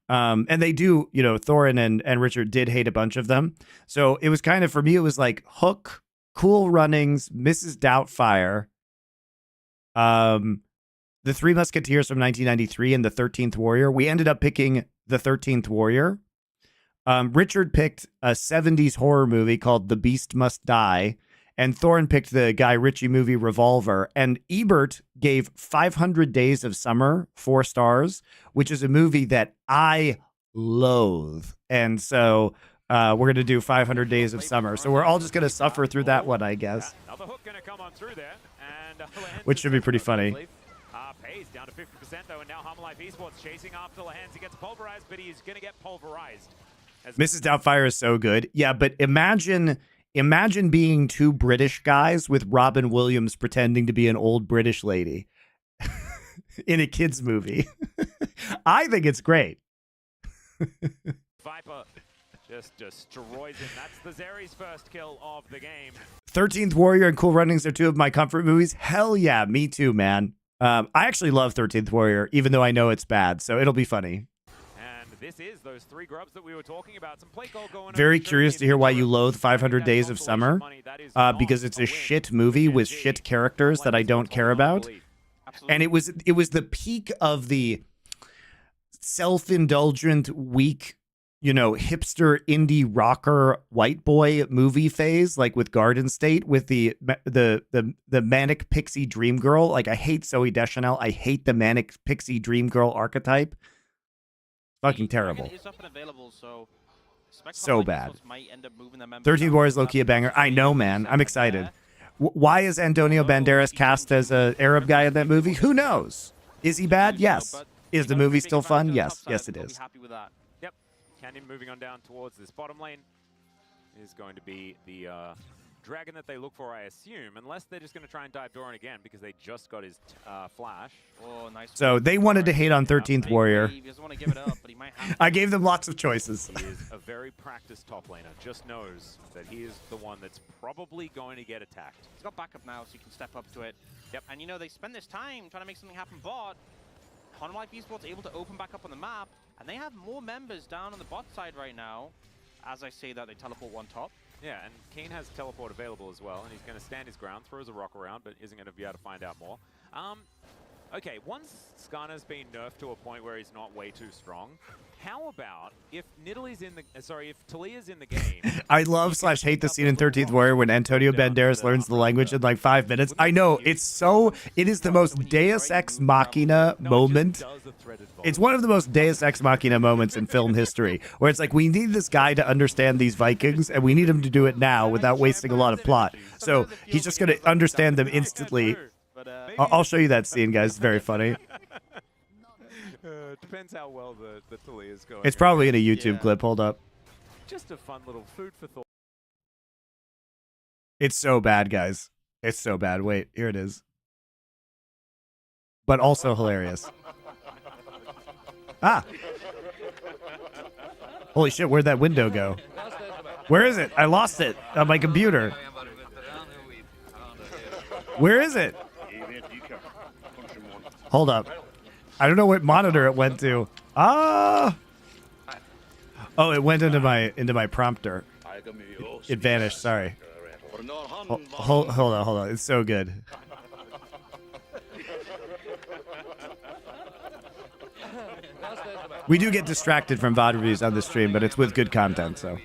And they do, you know, Thorin and Richard did hate a bunch of them. So it was kind of, for me, it was like Hook, Cool Runnings, Mrs. Doubtfire, The Three Musketeers from 1993, and The 13th Warrior. We ended up picking The 13th Warrior. Richard picked a 70s horror movie called The Beast Must Die, and Thorin picked the Guy Ritchie movie Revolver, and Ebert gave 500 Days of Summer 4 stars, which is a movie that I loathe. And so we're going to do 500 Days of Summer. So we're all just going to suffer through that one, I guess. Another hook going to come on through there, and which should be pretty funny. Pays down to 50% though, and now Life Esports chasing after Lehans. He gets pulverized, but he's going to get pulverized. Mrs. Doubtfire is so good. Yeah, but imagine being 2 British guys with Robin Williams pretending to be an old British lady in a kids movie. I think it's great. Viper just destroys him. That's the Zeri's first kill of the game. 13th Warrior and Cool Runnings are 2 of my comfort movies. Hell yeah, me too, man. I actually love 13th Warrior, even though I know it's bad, so it'll be funny. And this is those 3 grubs that we were talking about. Some play goal going Very curious to hear why you loathe 500 Days of Summer, because it's a shit movie with shit characters that I don't care about. And it was the peak of the self-indulgent, weak, hipster indie rocker white boy movie phase, like with Garden State, with the manic pixie dream girl. Like, I hate Zooey Deschanel. I hate the manic pixie dream girl archetype. Fucking terrible. So bad. 13th War is low-key a banger. I know, man. I'm excited. Why is Antonio Banderas cast as an Arab guy in that movie? Who knows? Is he bad? Yes. Is the movie still fun? Yes. Yes, it is. Yep. Canyon moving on down towards this bottom lane is going to be the dragon that they look for, I assume, unless they're just going to try and dive Doran again because they just got his flash. Oh, nice. So they wanted to hate on 13th Warrior. He doesn't want to give it up, but he might have to. I gave them lots of choices. He is a very practiced top laner. Just knows that he is the one that's probably going to get attacked. He's got backup now, so he can step up to it. Yep. And they spend this time trying to make something happen bot. Life Esports able to open back up on the map, and they have more members down on the bot side right now. As I say that, they teleport one top. Yeah, and Keen has teleport available as well, and he's going to stand his ground, throws a rock around, but isn't going to be able to find out more. Okay, once Skarner's been nerfed to a point where he's not way too strong, how about if Nidalee's in the if Talia's in the game? I love/hate the scene in 13th Warrior when Antonio Banderas learns the language in like 5 minutes. I know, it is the most Deus Ex Machina moment. It's one of the most Deus Ex Machina moments in film history, where it's like, we need this guy to understand these Vikings, and we need him to do it now without wasting a lot of plot. So he's just going to understand them instantly. I'll show you that scene, guys. It's very funny. Depends how well the Talia is going. It's probably in a YouTube clip. Hold up. Just a fun little food for thought. It's so bad, guys. It's so bad. Wait, here it is. But also hilarious. Ah. Holy shit, where'd that window go? Where is it? I lost it on my computer. Where is it? Hold up. I don't know what monitor it went to. Ah! Oh, it went into my prompter. It vanished, sorry. Hold on. It's so good. We do get distracted from VOD reviews on the stream, but it's with good content, so.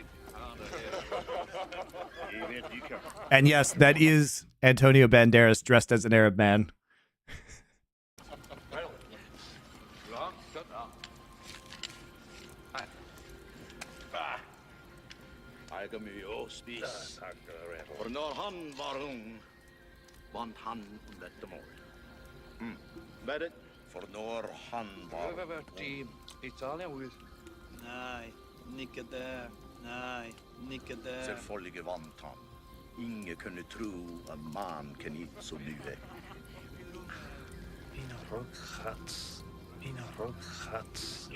And yes, that is Antonio Banderas dressed as an Arab man. Nei, ikke det. Nei, ikke det. Selvfølgelig vant han. Ingen kunne tro en mann kan ikke så lyve. Mina rockhats. Mina rockhats.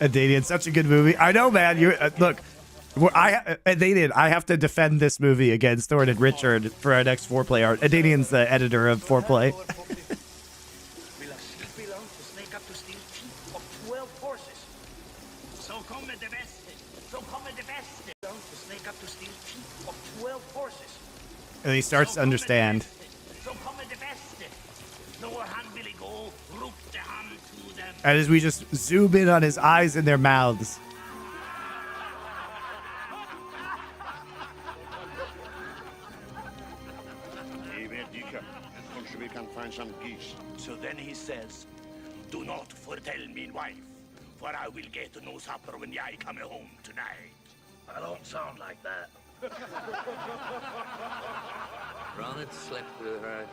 Adanian, such a good movie. I know, man. You look. I have to defend this movie against Thorne and Richard for our next Foreplay art. Adanian's the editor of Foreplay. And he starts to understand. And as we just zoom in on his eyes and their mouths. We can find some geese. So then he says, do not foretell me, wife, for I will get no supper when I come home tonight. I don't sound like that. Ronald slept with her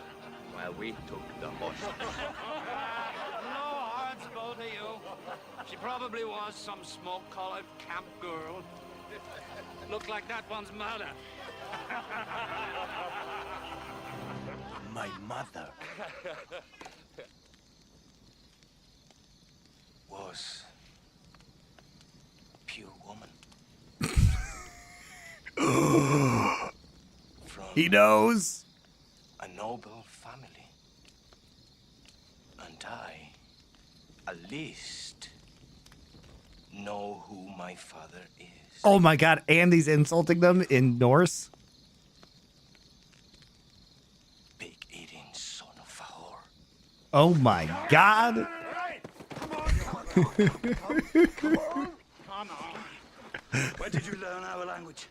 while we took the horse. No harm, both of you. She probably was some smoke-collared camp girl. Looked like that one's mother. My mother was a pure woman. He knows. A noble family. And I, at least, know who my father is. Oh my god, and he's insulting them in Norse. Pig-eating son of a whore. Oh my god. Come on. Where did you learn our language?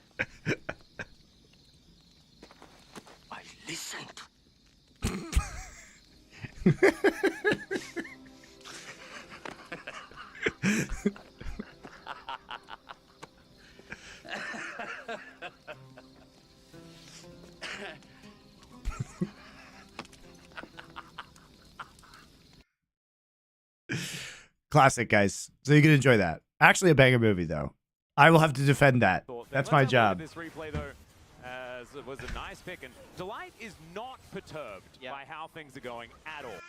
I listened. Classic, guys. So you can enjoy that. Actually a banger movie, though. I will have to defend that. That's my job. This replay, though, as it was a nice pick, and Delight is not perturbed by how things are going at all.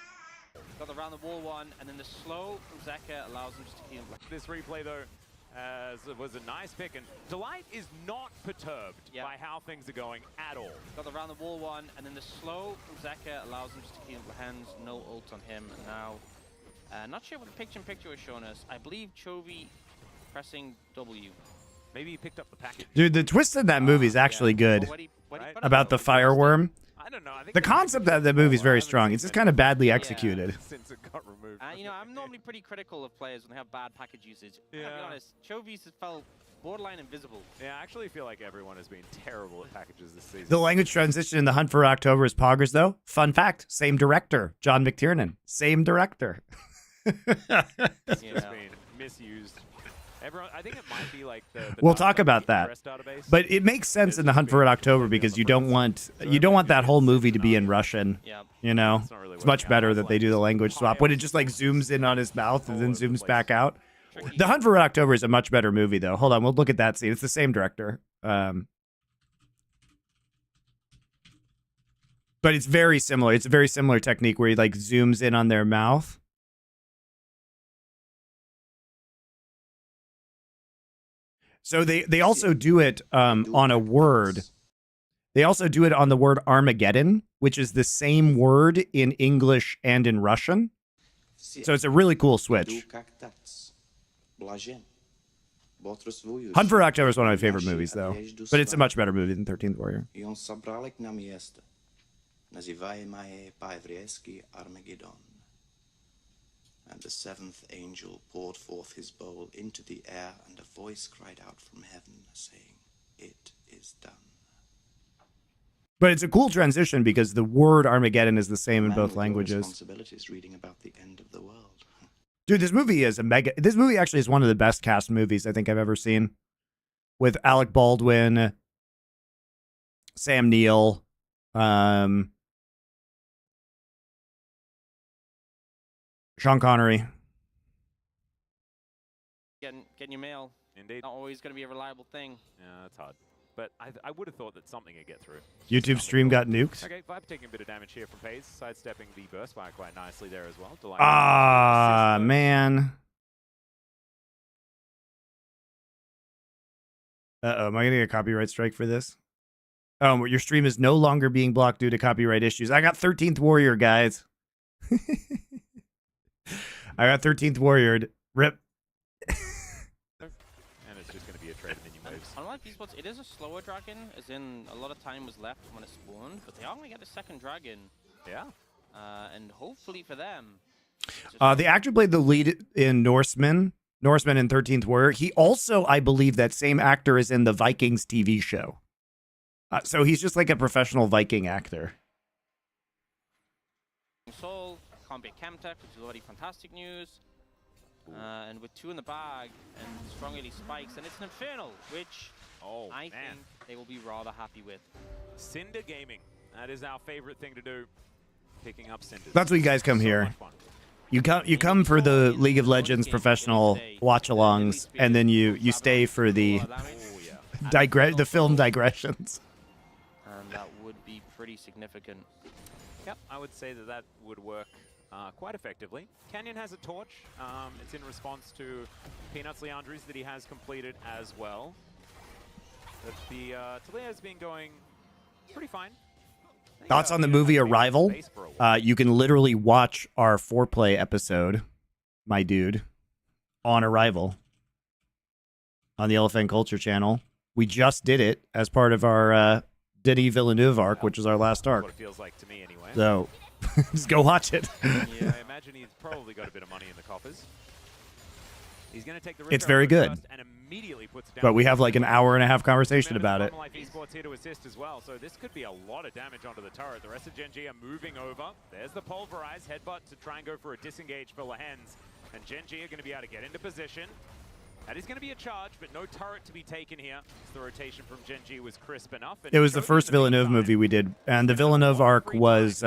Got the round the wall one, and then the slow from Zeka allows him just to keep him. This replay, though, as it was a nice pick, and Delight is not perturbed by how things are going at all. Got the round the wall one, and then the slow from Zeka allows him just to keep him hands. No ult on him now. Not sure what the picture-in-picture was showing us. I believe Chovy pressing W. Maybe he picked up the package. Dude, the twist in that movie is actually good. About the fireworm. I don't know. I think the concept of the movie is very strong. It's just kind of badly executed. Since it got removed. You know, I'm normally pretty critical of players when they have bad package usage. I'll be honest, Chovy's has felt borderline invisible. Yeah, I actually feel like everyone has been terrible at packages this season. The language transition in The Hunt for October is Poggers, though. Fun fact, same director, John McTiernan. Same director. It's just been misused. Everyone, I think it might be like the we'll talk about that. Database. But it makes sense in The Hunt for October because you don't want that whole movie to be in Russian. You know, it's much better that they do the language swap when it just like zooms in on his mouth and then zooms back out. The Hunt for October is a much better movie, though. Hold on, we'll look at that scene. It's the same director. But it's very similar. It's a very similar technique where he like zooms in on their mouth. So they also do it on a word. They also do it on the word Armageddon, which is the same word in English and in Russian. So it's a really cool switch. Hunt for October is one of my favorite movies, though. But it's a much better movie than 13th Warrior. And the seventh angel poured forth his bowl into the air, and a voice cried out from heaven, saying, "It is done." But it's a cool transition because the word Armageddon is the same in both languages. Reading about the end of the world. Dude, this movie is this movie actually is one of the best cast movies I think I've ever seen. With Alec Baldwin, Sam Neill, Sean Connery. Getting your mail. Indeed. Not always going to be a reliable thing. Yeah, that's hard. But I would have thought that something would get through. YouTube stream got nuked. Okay, Vibe taking a bit of damage here from Paze, sidestepping the burst fire quite nicely there as well. Ah, man. Uh-oh, am I going to get a copyright strike for this? Oh, your stream is no longer being blocked due to copyright issues. I got 13th Warrior, guys. I got 13th Warrior. Rip. And it's just going to be a trade of minion waves. Unlike esports, it is a slower dragon, as in a lot of time was left when it spawned, but they are going to get a second dragon. Yeah. and hopefully for them. The actor played the lead in Norseman and 13th Warrior. He also, I believe, that same actor is in the Vikings TV show. So he's just like a professional Viking actor. Soul can't be a Chemtech, which is already fantastic news. And with 2 in the bag and strong early spikes, and it's an Infernal, which I think they will be rather happy with. Cinder Gaming. That is our favorite thing to do. Picking up Cinders. That's what you guys come here. You come for the League of Legends professional watch-alongs, and then you stay for the the film digressions. And that would be pretty significant. Yep, I would say that would work quite effectively. Canyon has a torch. It's in response to Peanuts Leandri's that he has completed as well. But the Talia has been going pretty fine. Thoughts on the movie Arrival? You can literally watch our foreplay episode, my dude, on Arrival on the Elephant Culture channel. We just did it as part of our Denis Villeneuve arc, which is our last arc. What it feels like to me, anyway. So, just go watch it. Yeah, I imagine he's probably got a bit of money in the coffers. He's going to take the risk. It's very good. And immediately puts it down. But we have like an hour-and-a-half conversation about it. Esports here to assist as well, so this could be a lot of damage onto the turret. The rest of GenG are moving over. There's the pulverized headbutt to try and go for a disengage for Lehens. And GenG are going to be able to get into position. That is going to be a charge, but no turret to be taken here. The rotation from GenG was crisp enough. It was the first Villeneuve movie we did, and the Villeneuve arc was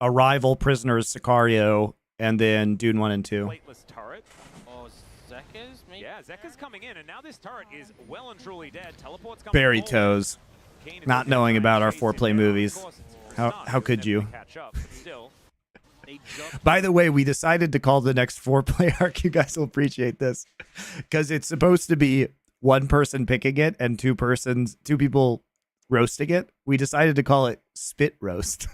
Arrival, Prisoners, Sicario, and then Dune 1 and 2. Plateless turret. Oh, Zekka's maybe? Yeah, Zekka's coming in, and now this turret is well and truly dead. Teleport's coming Barry forward. Toes. Not knowing about our foreplay movies. How could you? Catch up, but still. By the way, we decided to call the next foreplay arc. You guys will appreciate this, because it's supposed to be one person picking it and two people roasting it. We decided to call it Spit Roast.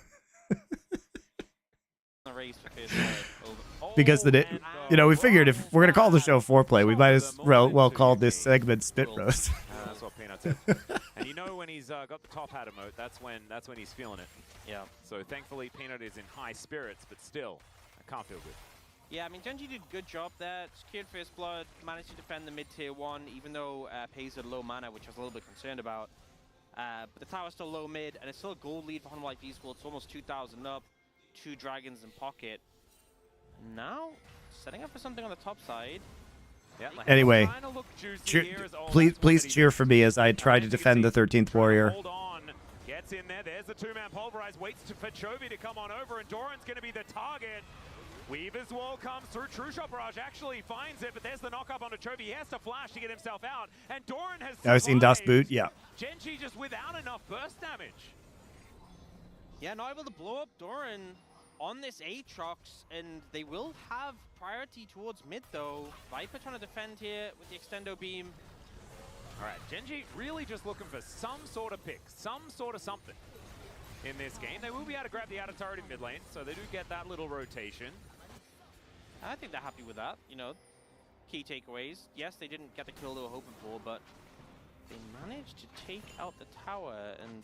Because we figured if we're gonna call the show foreplay, we might as well call this segment Spit Roast. That's what Peanuts said. And you know when he's got the top hat emote, that's when he's feeling it. Yeah. So thankfully Peanut is in high spirits, but still, I can't feel good. Yeah, I mean, GenG did a good job there. Secured first blood, managed to defend the mid-tier 1, even though Pays had low mana, which I was a little bit concerned about. But the tower's still low mid, and it's still a gold lead for Honor Life Esports. It's almost 2,000 up, 2 dragons in pocket. Now, setting up for something on the top side. Yeah, Anyway, please cheer for me as I try to defend the 13th Warrior. Hold on. Gets in there. There's the 2-man pulverize. Waits for Chovy to come on over, and Doran's going to be the target. Weaver's wall comes through. True Shot Barrage actually finds it, but there's the knock-up onto Chovy. He has to flash to get himself out, and Doran has I've seen Das Boot, yeah. GenG just without enough burst damage. Yeah, not able to blow up Doran on this Aatrox, and they will have priority towards mid, though. Viper trying to defend here with the Extendo Beam. All right, GenG really just looking for some sort of pick, some sort of something in this game. They will be able to grab the outer turret in mid lane, so they do get that little rotation. I think they're happy with that. You know, key takeaways. Yes, they didn't get the kill they were hoping for, but they managed to take out the tower, and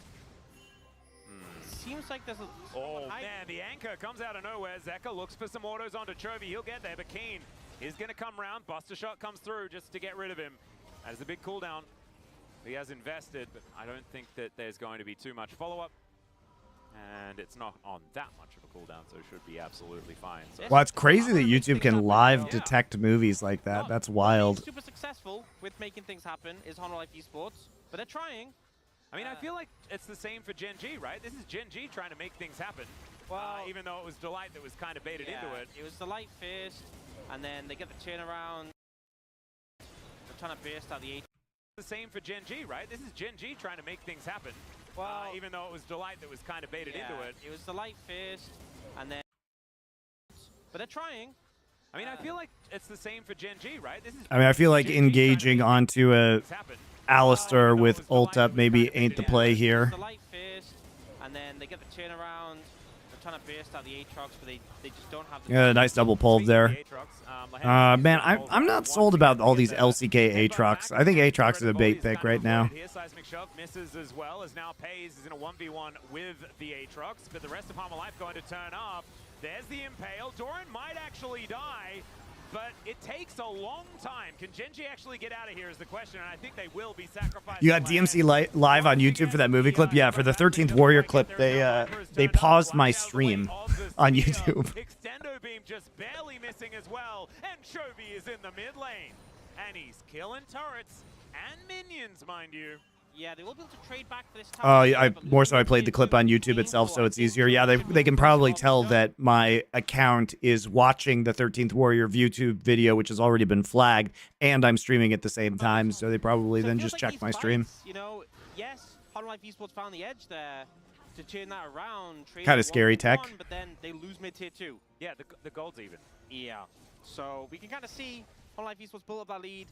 it seems like there's a... Oh, man, the anchor comes out of nowhere. Zekka looks for some autos onto Chovy. He'll get there, but Keen is going to come round. Buster Shot comes through just to get rid of him. That is a big cooldown. He has invested, but I don't think that there's going to be too much follow-up. And it's not on that much of a cooldown, so it should be absolutely fine. So Well, it's crazy that YouTube can live detect movies like that. That's wild. Super successful with making things happen is Honor Life Esports, but they're trying. I mean, I feel like it's the same for GenG, right? This is GenG trying to make things happen. Well, even though it was Delight that was kind of baited into it. It was Delight first, and then they get the turnaround. They're trying to burst out the 8. The same for GenG, right? This is GenG trying to make things happen. Well, even though it was Delight that was kind of baited into it. It was Delight first, and then... But they're trying. I mean, I feel like it's the same for GenG, right? This is I feel like engaging onto a Alistar with ult up maybe ain't the play here. Delight first, and then they get the turnaround. They're trying to burst out the Aatrox, but they just don't have the... Yeah, nice double pull there. Man, I'm not sold about all these LCK Aatrox. I think Aatrox is a bait pick right now. Here, Seismic Shove misses as well, as now Pays is in a 1v1 with the Aatrox, but the rest of Harmon Life going to turn up. There's the Impale. Doran might actually die, but it takes a long time. Can GenG actually get out of here is the question, and I think they will be sacrificed. You got DMC live on YouTube for that movie clip? Yeah, for the 13th Warrior clip, they paused my stream on YouTube. Extendo Beam just barely missing as well, and Chovy is in the mid lane. And he's killing turrets and minions, mind you. Yeah, they will be able to trade back for this time. Oh, more so I played the clip on YouTube itself, so it's easier. Yeah, they can probably tell that my account is watching the 13th Warrior YouTube video, which has already been flagged, and I'm streaming at the same time, so they probably then just check my stream. You know, yes, Hollow Knight Esports found the edge there to turn that around. Kind of scary tech. But then they lose mid-tier 2. Yeah, the gold's even. Yeah. So we can kind of see Hollow Knight Esports built up that lead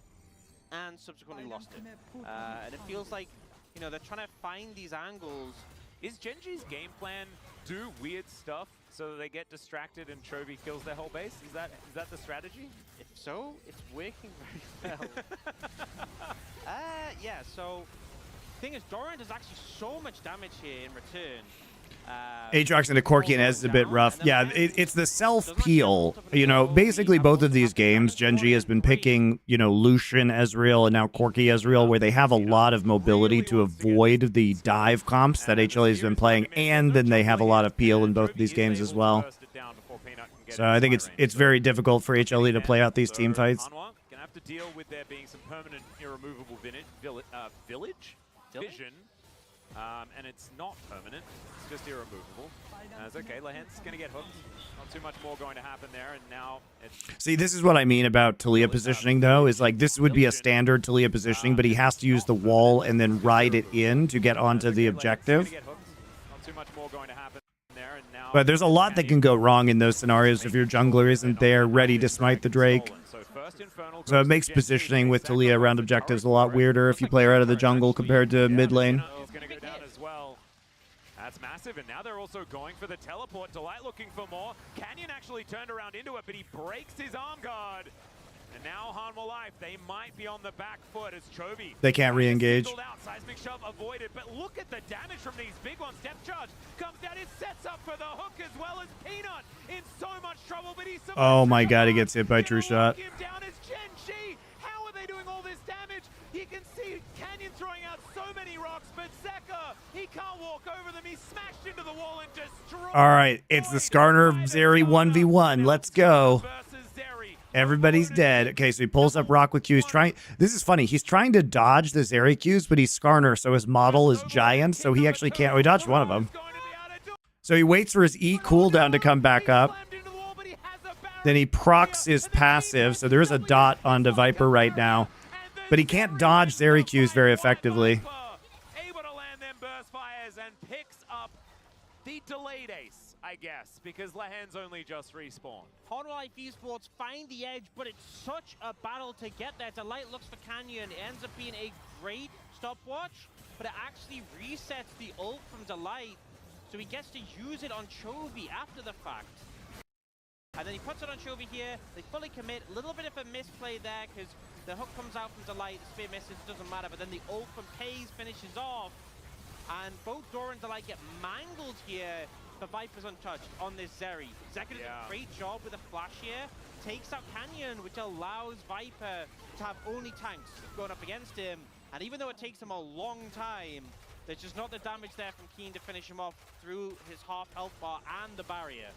and subsequently lost it. And it feels like, you know, they're trying to find these angles. Is GenG's game plan do weird stuff so that they get distracted and Chovy kills their whole base? Is that the strategy? If so, it's working very well. Yeah, so the thing is, Doran does actually so much damage here in return. Aatrox into Corki and Ez is a bit rough. Yeah, it's the self-peel. You know, basically both of these games, GenG has been picking, you know, Lucian Ezreal and now Corki Ezreal, where they have a lot of mobility to avoid the dive comps that HLE has been playing, and then they have a lot of peel in both of these games as well. So I think it's very difficult for HLE to play out these team fights. Gonna have to deal with there being some permanent irremovable vision. And it's not permanent, it's just irremovable. It's okay, Lahen's going to get hooked. Not too much more going to happen there, and now it's... See, this is what I mean about Taliyah positioning, though, is like this would be a standard Taliyah positioning, but he has to use the wall and then ride it in to get onto the objective. But there's a lot that can go wrong in those scenarios if your jungler isn't there ready to smite the Drake. So it makes positioning with Taliyah around objectives a lot weirder if you play her out of the jungle compared to mid lane. That's massive, and now they're also going for the teleport. Delight looking for more. Canyon actually turned around into it, but he breaks his arm guard. And now Hanwha Life, they might be on the back foot as Chovy. They can't re-engage. Seismic Shove avoided, but look at the damage from these big ones. Depth charge comes down, it sets up for the hook as well as Peanut in so much trouble, but he's... Oh my god, he gets hit by True Shot. Him down as GenG. How are they doing all this damage? You can see Canyon throwing out so many rocks, but Zeka, he can't walk over them. He's smashed into the wall and destroyed. All right, it's the Skarner Zeri 1v1. Let's go. Everybody's dead. Okay, so he pulls up Rock with Q. He's trying. This is funny. He's trying to dodge the Zeri Qs, but he's Skarner, so his model is giant, so he actually can't. Oh, he dodged one of them. So he waits for his E cooldown to come back up. Then he procs his passive, so there is a dot onto Viper right now. But he can't dodge Zeri Qs very effectively. Able to land them burst fires and picks up the delayed ace, I guess, because Lahen's only just respawned. Hollow Knight Esports find the edge, but it's such a battle to get there. Delight looks for Canyon. It ends up being a great stopwatch, but it actually resets the ult from Delight, so he gets to use it on Chovy after the fact. And then he puts it on Chovy here. They fully commit. A little bit of a misplay there because the hook comes out from Delight. The spear misses, doesn't matter. But then the ult from Pays finishes off. And both Dora and Delight get mangled here. The Viper's untouched on this Zeri. Zeka does a great job with a flash here. Takes out Canyon, which allows Viper to have only tanks going up against him. And even though it takes him a long time, there's just not the damage there from Keen to finish him off through his half health bar and the barrier.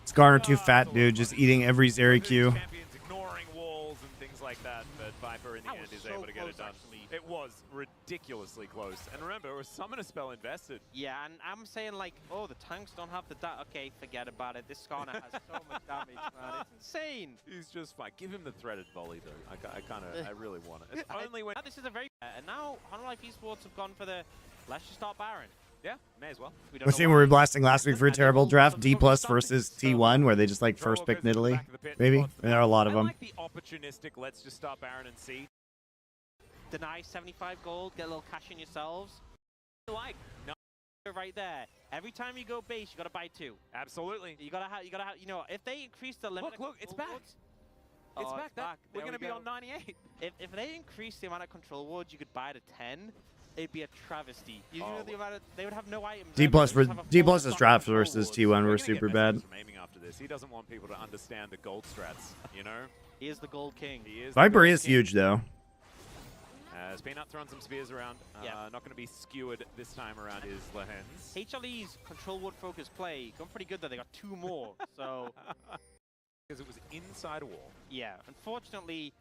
Skarner too fat, dude, just eating every Zeri Q. Champions ignoring walls and things like that, but Viper in the end is able to get it done. It was ridiculously close. And remember, it was Summoner Spell invested. Yeah, and I'm saying like, oh, the tanks don't have the okay, forget about it. This Skarner has so much damage, man. It's insane. He's just fine. Give him the threaded volley, though. I really want it. It's only when... This is a very... and now, Hollow Knight Esports have gone for the, let's just start Baron. Yeah, may as well. The team we were blasting last week for a terrible draft, D+ versus T1, where they just like first pick Nidalee, maybe. And there are a lot of them. I like the opportunistic, let's just start Baron and see. Deny 75 gold, get a little cash in yourselves. Like, right there. Every time you go base, you gotta buy 2. Absolutely. You gotta have, you know, if they increase the limit. Look, it's back. It's Oh, back. We're There going to we be go. on 98. If they increase the amount of control wards you could buy to 10, it'd be a travesty. You know the amount of, they would have no items. D plus for D+'s drafts versus T1 were We're gonna super get bad. messages from aiming after this. He doesn't want people to understand the gold strats, you know? He is the gold king. He is the Viper gold is king. huge though. As Peanut throwing some spears around. Not going to be skewered this time around his Lehens. HLE's control ward focused play gone pretty good though. They got 2 more. So Because it was inside a wall. yeah, unfortunately,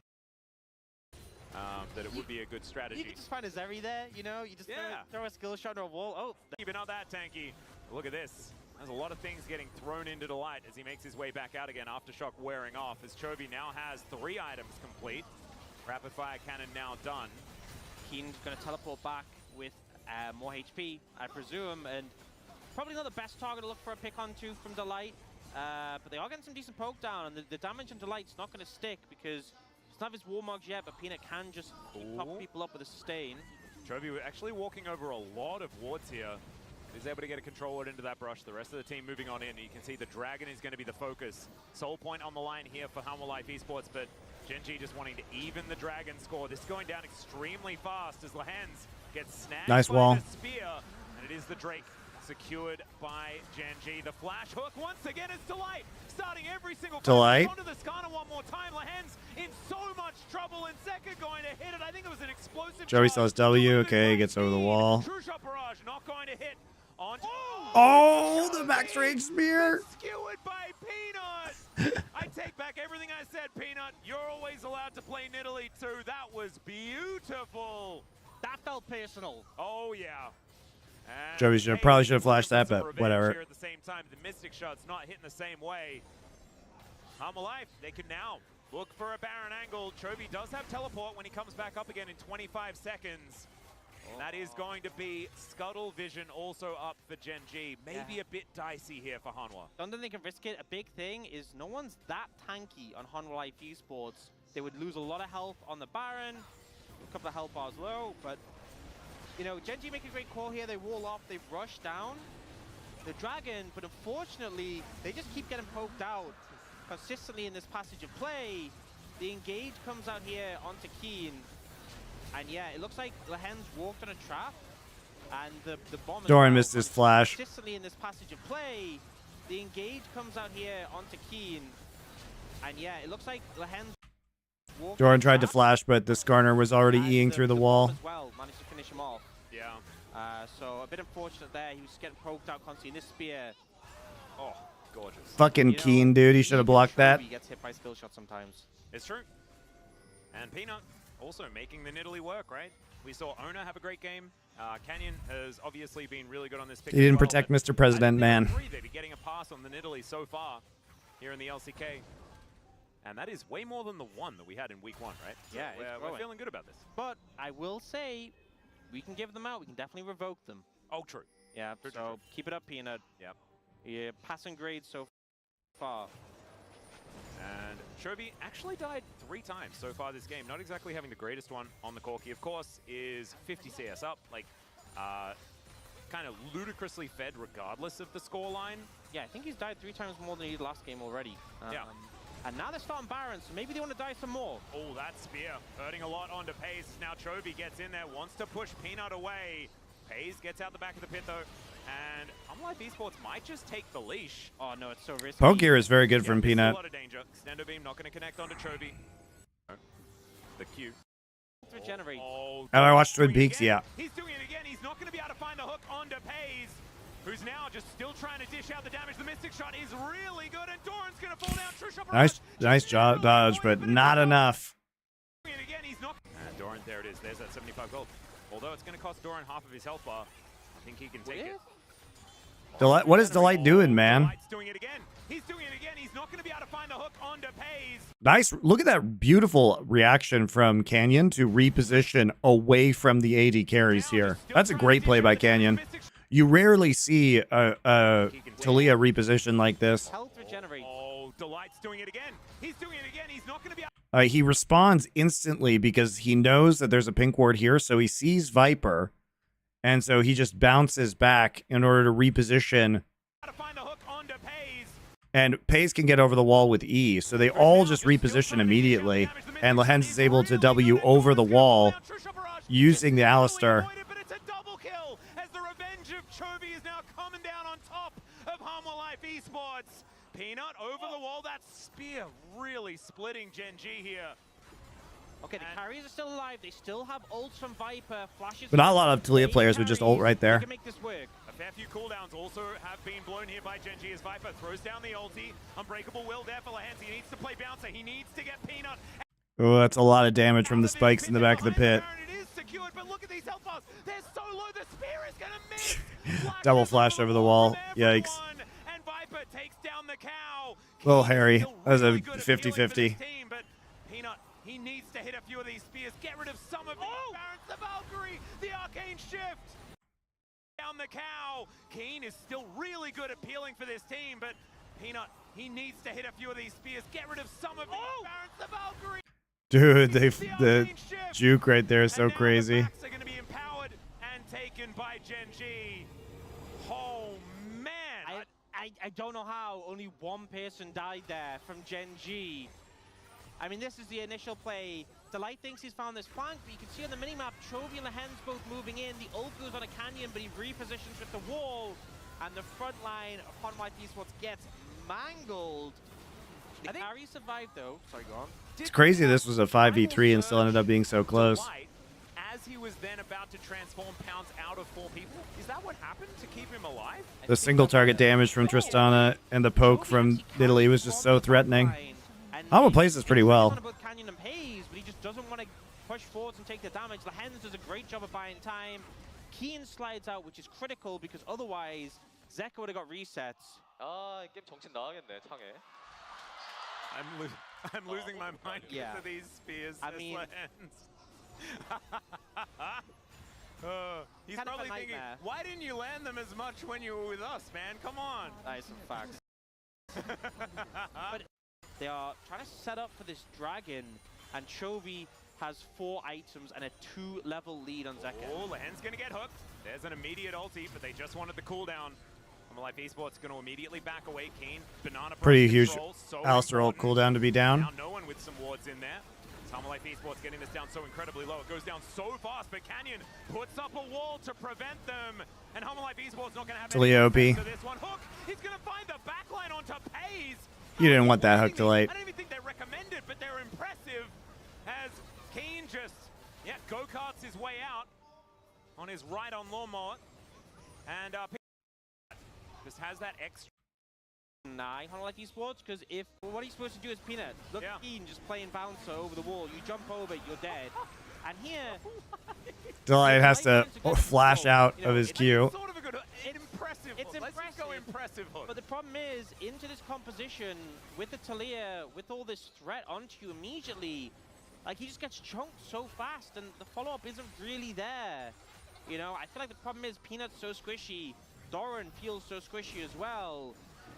That it would be a good strategy. you can just find a Zeri there. You know, you just throw a skill shot on a wall. Oh, But not that tanky. Look at this. There's a lot of things getting thrown into the light as he makes his way back out again. Aftershock wearing off as Chovy now has 3 items complete. Rapid fire cannon now done. Keen's going to teleport back with more HP, I presume, and probably not the best target to look for a pick onto from Delight, but they are getting some decent poke down, and the damage on Delight's not going to stick because it's not his Warmogs yet, but Peanut can just keep popping people up with a sustain. Chovy actually walking over a lot of wards here. He's able to get a control ward into that brush. The rest of the team moving on in. You can see the Dragon is going to be the focus. Soul point on the line here for Hanwha Life Esports, but GenG just wanting to even the Dragon score. This is going down extremely fast as Lehens gets snagged Nice by wall. the spear. And it is the Drake secured by GenG. The flash hook once again is Delight. Starting every single Delight. onto the Skarner one more time. Lehens in so much trouble and second going to hit it. I think it was an explosive Joey shot. saws W. Okay, gets over the wall. True shot barrage not going to hit. On Oh, the max range spear. skewered by Peanut. I take back everything I said, Peanut. You're always allowed to play Nidalee too. That was beautiful. That felt personal. Oh yeah. And Joey probably should have flashed that, some but revenge whatever. here at the same time, the Mystic shot's not hitting the same way. Hanwha Life, they can now look for a Baron angle. Chovy does have teleport when he comes back up again in 25 seconds. That is going to be Scuttle Vision also up for GenG. Maybe a bit dicey here for Hanwha. Don't think they can risk it. A big thing is no one's that tanky on Hanwha Life Esports. They would lose a lot of health on the Baron, a couple of health bars low, but you know, GenG make a great call here. They wall off, they've rushed down the Dragon, but unfortunately, they just keep getting poked out consistently in this passage of play. The engage comes out here onto Keen. And yeah, it looks like Lehens walked on a trap, and the bomb. Doran missed his flash. Consistently in this passage of play, the engage comes out here onto Keen, and yeah, it looks like Lehens. Doran tried to flash, but the Skarner was already eating through the wall. As well, managed to finish him off. Yeah. So a bit unfortunate there. He was getting poked out constantly. And this spear. Oh, gorgeous. Fucking Keen, dude. He should have blocked that. He gets hit by skill shots sometimes. It's true. And Peanut also making the Nidalee work, right? We saw Ona have a great game. Canyon has obviously been really good on this pick. He didn't as well, protect but Mr. President, man. They'd be getting a pass on the Nidalee so far here in the LCK. And that is way more than the 1 that we had in week 1, right? So Yeah, we're feeling good about this. But I will say, we can give them out. We can definitely revoke them. Oh, true. Yeah, True, so true, true. keep it up, Peanut. Yep. Yeah, passing grade so far. And Chovy actually died 3 times so far this game. Not exactly having the greatest one on the Corki. Of course, is 50 CS up. Like, kind of ludicrously fed regardless of the scoreline. Yeah, I think he's died 3 times more than he did last game already. Yeah. And now they're starting Baron, so maybe they want to die some more. Oh, that spear hurting a lot onto Pays. Now Chovy gets in there, wants to push Peanut away. Pays gets out the back of the pit though. And Hanwha Life Esports might just take the leash. Oh no, it's so risky. Poke gear is very good from There's Peanut. a lot of danger. Extendo beam not going to connect onto Chovy. The Q. Regenerate. Oh, Have I watched Twin Peaks? again. Yeah. He's doing it again. He's not going to be able to find the hook onto Pays, who's now just still trying to dish out the damage. The Mystic shot is really good, and Doran's going to fall down. True shot Nice job, dodge, but not enough. and again, he's not. And Doran, there it is. There's that 75 gold. Although it's going to cost Doran half of his health bar, I think he can take it. Delight, what is Delight doing, man? Delight's doing it again. He's doing it again. He's not going to be able to find the hook onto Pays. Nice. Look at that beautiful reaction from Canyon to reposition away from the AD carries here. That's a great play by Canyon. You rarely see a Talia reposition like this. Health regenerate. Oh, Delight's doing it again. He's doing it again. He's not going to be able He responds instantly because he knows that there's a pink ward here, so he sees Viper, And so he just bounces back in order to reposition. And Pays can get over the wall with E. So they all just reposition immediately. And Lehens is able to W over the wall using the Alistar. But it's a double kill as the revenge of Chovy is now coming down on top of Humble Life Esports. Peanut over the wall. That spear really splitting GenG here. Okay, the carries are still alive. They still have ults from Viper, flashes. But not a lot of Taliyah players would just ult right there. Can make this work. A fair few cooldowns also have been blown here by GenG as Viper throws down the ulti. Unbreakable will there for Lehens. He needs to play bouncer. He needs to get Peanut. Oh, that's a lot of damage from the spikes in the back of the pit. It is secured, but look at these health bars. They're so low. The spear is gonna miss. Double flash over the wall. Yikes. And Viper takes down the cow. Little hairy. That was a 50-50. But Peanut, he needs to hit a few of these spears. Get rid of some of these Barons. The Valkyrie, the arcane shift. Down the cow. Keen is still really good at peeling for this team, but Peanut, he needs to hit a few of these spears. Get rid of some of these Barons. The Valkyrie. Dude, the juke right there is so crazy. They're going to be empowered and taken by GenG. Oh man! I don't know how only one person died there from GenG. I mean, this is the initial play. Delight thinks he's found this flank, but you can see on the minimap, Chovy and Lehens both moving in. The ult goes on a canyon, but he repositions with the wall. And the front line of Humble Life Esports gets mangled. The carry survived though. Sorry, go on. It's crazy this was a 5v3 and still ended up being so close. As he was then about to transform Pounds out of 4 people, is that what happened to keep him alive? The single target damage from Tristana and the poke from Italy was just so threatening. Alma plays this pretty well. Canyon and Pays, but he just doesn't want to push forwards and take the damage. Lehens does a great job of buying time. Keen slides out, which is critical because otherwise Zeka would have got resets. 게임 정신 나가겠네, 창에. I'm losing my mind because of these spears. I mean, he's probably thinking, why didn't you land them as much when you were with us, man? Come on. That is some facts. But they are trying to set up for this dragon, and Chovy has 4 items and a 2-level lead on Zeka. Oh, Lehens gonna get hooked. There's an immediate ulti, but they just wanted the cooldown. Humble Life Esports going to immediately back away. Kane, banana. Pretty huge Alistar ult cooldown to be down. Now no one with some wards in there. Humble Life Esports getting this down so incredibly low. It goes down so fast, but Canyon puts up a wall to prevent them. And Humble Life Esports not going to have any Taliyah to this one. Hook, he's going to find the backline onto Pays. You didn't want that hook Delight. I don't even think they're recommended, but they're impressive. As Kane just, go-karts his way out on his right on Lawnmower. And just has that extra. Humble Life Esports, because if what he's supposed to do is Peanut. Look at Keen just playing bouncer over the wall. You jump over it, you're dead. And here, Delight has to flash out of his queue. Sort of a good, impressive. It's Let's just go impressive hook. But the problem is, into this composition with the Taliyah, with all this threat onto you immediately, like he just gets chunked so fast, and the follow-up isn't really there. You know, I feel like the problem is Peanut's so squishy. Doran feels so squishy as well.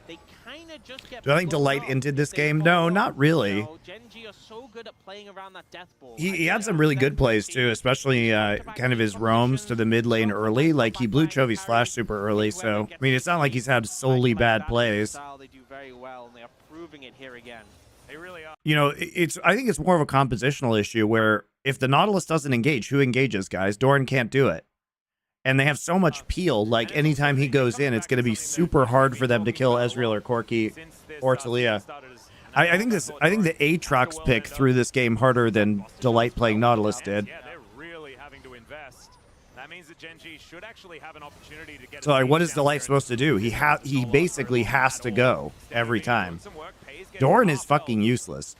They kind of just get. Do I think Delight ended this game? No, not really. GenG are so good at playing around that death ball. He had some really good plays too, especially kind of his roams to the mid lane early. Like he blew Chovy's flash super early, so I mean it's not like he's had solely bad plays. They do very well, and they are proving it here again. They really are. You know, I think it's more of a compositional issue where if the Nautilus doesn't engage, who engages, guys? Doran can't do it. And they have so much peel, like anytime he goes in, it's going to be super hard for them to kill Ezreal or Corki or Taliyah. I think the Aatrox pick threw this game harder than Delight playing Nautilus did. Yeah, they're really having to invest. That means that GenG should actually have an opportunity to get. So like, what is Delight supposed to do? He basically has to go every time. Doran is fucking useless.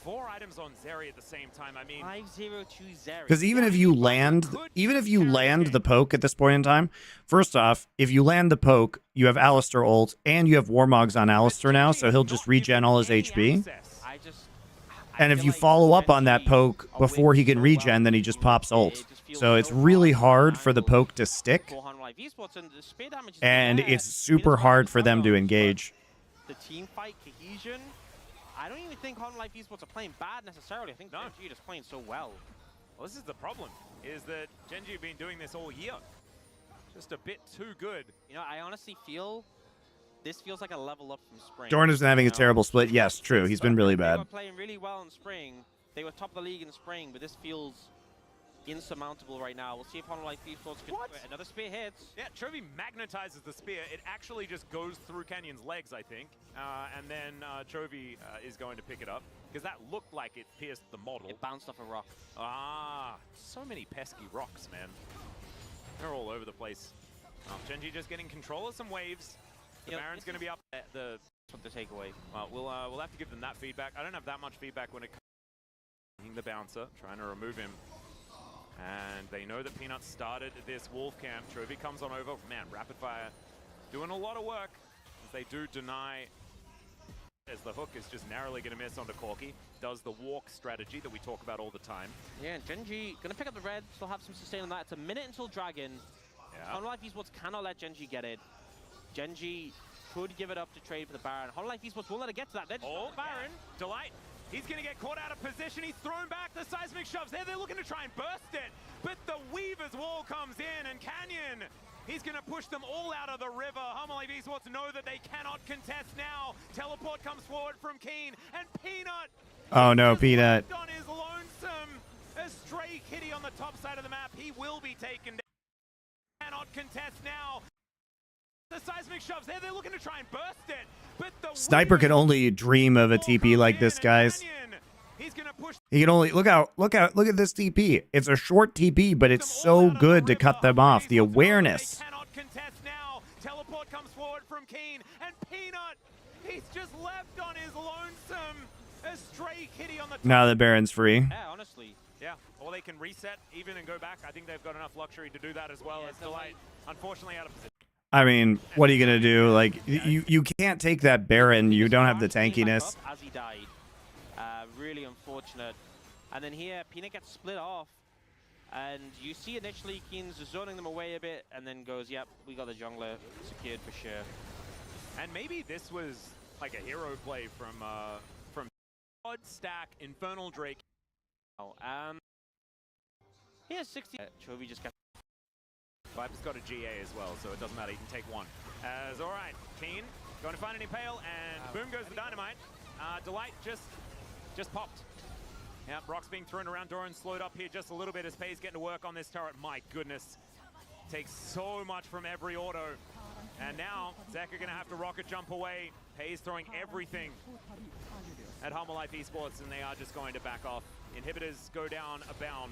4 items on Zeri at the same time. I mean, 5-0 to Zeri. Because even if you land the poke at this point in time, first off, if you land the poke, you have Alistar ult, and you have Warmogs on Alistar now, so he'll just regen all his HP. And if you follow up on that poke before he can regen, then he just pops ult. So it's really hard for the poke to stick, and it's super hard for them to engage. The team fight cohesion. I don't even think Humble Life Esports are playing bad necessarily. I think GenG is playing so well. Well, this is the problem, is that GenG have been doing this all year. Just a bit too good. You know, I honestly feel this feels like a level up from spring. Doran isn't having a terrible split. Yes, true. He's been really They bad. were playing really well in spring. They were top of the league in spring, but this feels insurmountable right now. We'll see if Honor Life Esports can do it. Another spear hits. Yeah, Chovy magnetizes the spear. It actually just goes through Canyon's legs, I think. And then Chovy is going to pick it up, because that looked like it pierced the model. It bounced off a rock. Ah, so many pesky rocks, man. They're all over the place. GenG just getting control of some waves. The Baron's going to be up there. That's what the takeaway. Well, we'll have to give them that feedback. I don't have that much feedback when it comes to the bouncer, trying to remove him. And they know that Peanut started this wolf camp. Chovy comes on over. Man, rapid fire doing a lot of work as they do deny, as the hook is just narrowly going to miss onto Corky. Does the walk strategy that we talk about all the time. Yeah, and GenG going to pick up the red. Still have some sustain on that. It's a minute until Dragon. Yeah. Honor Life Esports cannot let GenG get it. GenG could give it up to trade for the Baron. Honor Life Esports won't let it get to that. They're just the Baron. Delight. He's going to get caught out of position. He's thrown back. The seismic shoves there. They're looking to try and burst it. But the Weaver's Wall comes in, and Canyon, he's going to push them all out of the river. Honor Life Esports know that they cannot contest now. Teleport comes forward from Keen, and Peanut. Oh no, Peanut. On his lonesome. A stray kitty on the top side of the map. He will be taken down. Cannot contest now. The seismic shoves there. They're looking to try and burst it. But the Sniper can only dream of a TP like this, guys. He can only look at this TP. It's a short TP, but it's so good to cut them off. The awareness. Cannot contest now. Teleport comes forward from Keen, and Peanut, he's just left on his lonesome. A stray kitty on the top. Now the Baron's free. Yeah, honestly. Yeah, or they can reset even and go back. I think they've got enough luxury to do that as well as Delight. Unfortunately, out of position. I mean, what are you gonna do? Like, you can't take that Baron. You don't have the tankiness. As he died. Really unfortunate. And then here, Peanut gets split off. And you see initially Keen's zoning them away a bit, and then goes, yep, we got the jungler secured for sure. And maybe this was like a hero play from Odd Stack, Infernal Drake. Oh, here's 60. Chovy just got. Viper's got a GA as well, so it doesn't matter. He can take one. All right, Keen going to find an Impale, and boom goes the dynamite. Delight just popped. Yeah, Rock's being thrown around. Doran slowed up here just a little bit as Pay's getting to work on this turret. My goodness. Takes so much from every auto. And now, Zek are going to have to rocket jump away. Pay's throwing everything at Humble Life Esports, and they are just going to back off. Inhibitors go down a bound.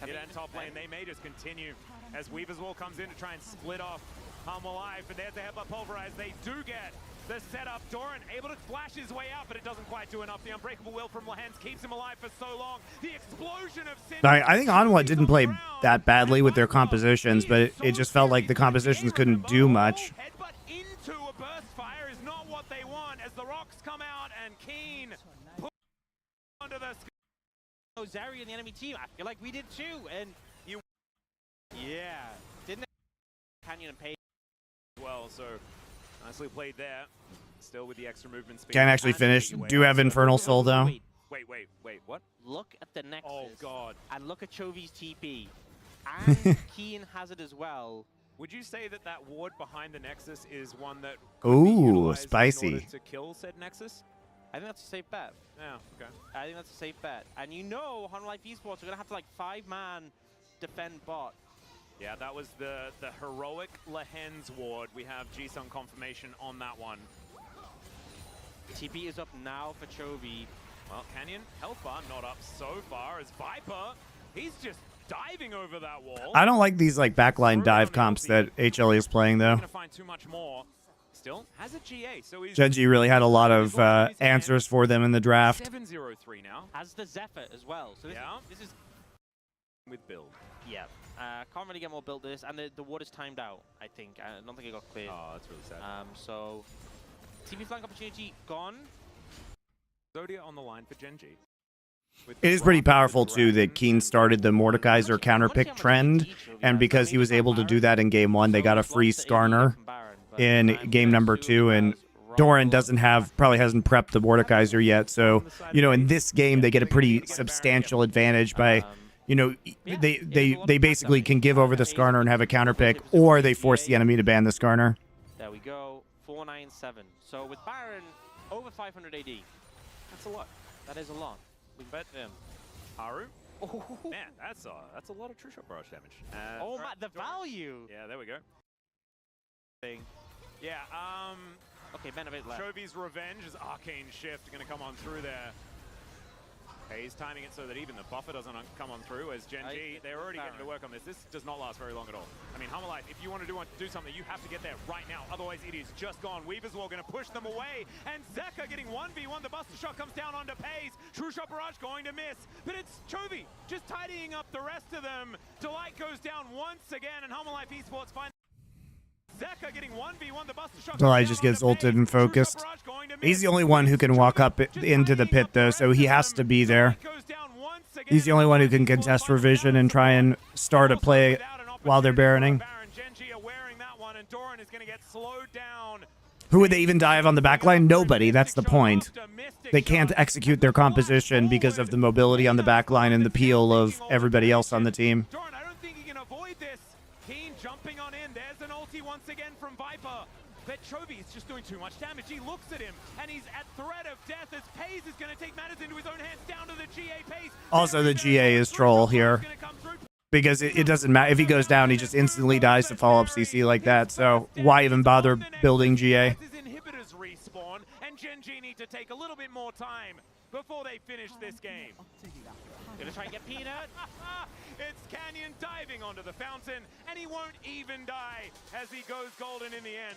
Mid and top lane, they may just continue as Weaver's Wall comes in to try and split off Humble Life. But there's the headbutt pulverize. They do get the setup. Doran able to flash his way out, but it doesn't quite do enough. The unbreakable will from Lehens keeps him alive for so long. The explosion of Sin. I think Onwa didn't play that badly with their compositions, but it just felt like the compositions couldn't do much. Headbutt into a burst fire is not what they want as the rocks come out and Keen put under the Zari and the enemy team. I feel like we did too, and you. Yeah, didn't Canyon and Pay well, so nicely played there. Still with the extra movement speed. Can't actually finish. Do have Infernal Soul though. Wait, what? Look at the Nexus. Oh god. And look at Chovy's TP. And Keen has it as well. Would you say that that ward behind the Nexus is one that Ooh, spicy. in order to kill said Nexus? I think that's a safe bet. Yeah, okay. I think that's a safe bet. And you know, Honor Life Esports are going to have to like 5-man defend bot. Yeah, that was the heroic Lehens ward. We have G-Sun confirmation on that one. TP is up now for Chovy. Well, Canyon, health bar not up so far as Viper, he's just diving over that wall. I don't like these like backline dive comps that HLE is playing though. Gonna find too much more. Still has a GA, so he's GenG really had a lot of answers for them in the draft. 703 now. Has the Zephyr as well. So this is with build. Yeah. Can't really get more build this, and the ward is timed out, I think. I don't think it got cleared. Oh, that's really sad. So, TP flank opportunity gone. Zodia on the line for GenG. It is pretty powerful too that Keen started the Mordekaiser counterpick trend, and because he was able to do that in game 1, they got a free Skarner in game number 2, and Doran probably hasn't prepped the Mordekaiser yet, so, you know, in this game they get a pretty substantial advantage by you know, Yeah, they basically can give over the Skarner and have a counter pick, or they force the enemy to ban the Skarner. There we go. 497. So with Baron, over 500 AD. That's a lot. That is a lot. We can bet him. Haru? Man, that's a lot of True Shot Barrage damage. Oh my, the value! Yeah, there we go. Thing. Yeah, Okay, Ben a bit left. Chovy's Revenge is Arcane Shift going to come on through there. Okay, he's timing it so that even the buffer doesn't come on through as GenG, they're already getting to work on this. This does not last very long at all. I mean, Hummer Life, if you want to do something, you have to get there right now. Otherwise, it is just gone. Weaver's Wall going to push them away. And Zeka getting 1v1. The Buster Shot comes down onto Pays. True Shot Barrage going to miss. But it's Chovy just tidying up the rest of them. Delight goes down once again, and Hummer Life Esports finds Zeka getting 1v1. The Buster Shot Delight just gets ulted and focused. He's the only one who can walk up into the pit, though, so he has to be there. He's the only one who can contest for vision and try and start a play while they're Baroning. Who would they even dive on the backline? Nobody. That's the point. They can't execute their composition because of the mobility on the backline and the peel of everybody else on the team. I don't think he can avoid this. Keen jumping on in. There's an ulti once again from Viper. But Chovy is just doing too much damage. He looks at him, and he's at threat of death as Pays is going to take matters into his own hands down to the GA Pays. Also, the GA is troll here. Because it doesn't matter. If he goes down, he just instantly dies to follow up CC like that. So why even bother building GA? His inhibitors respawn, and GenG need to take a little bit more time before they finish this game. Gonna try and get Peanut. It's Canyon diving onto the fountain, and he won't even die as he goes golden in the end.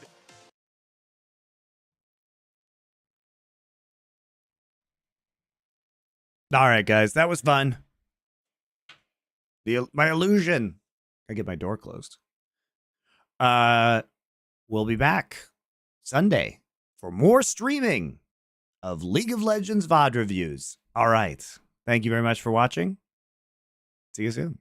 All right, guys, that was fun. My illusion. I get my door closed. We'll be back Sunday for more streaming of League of Legends VOD reviews. All right. Thank you very much for watching. See you soon.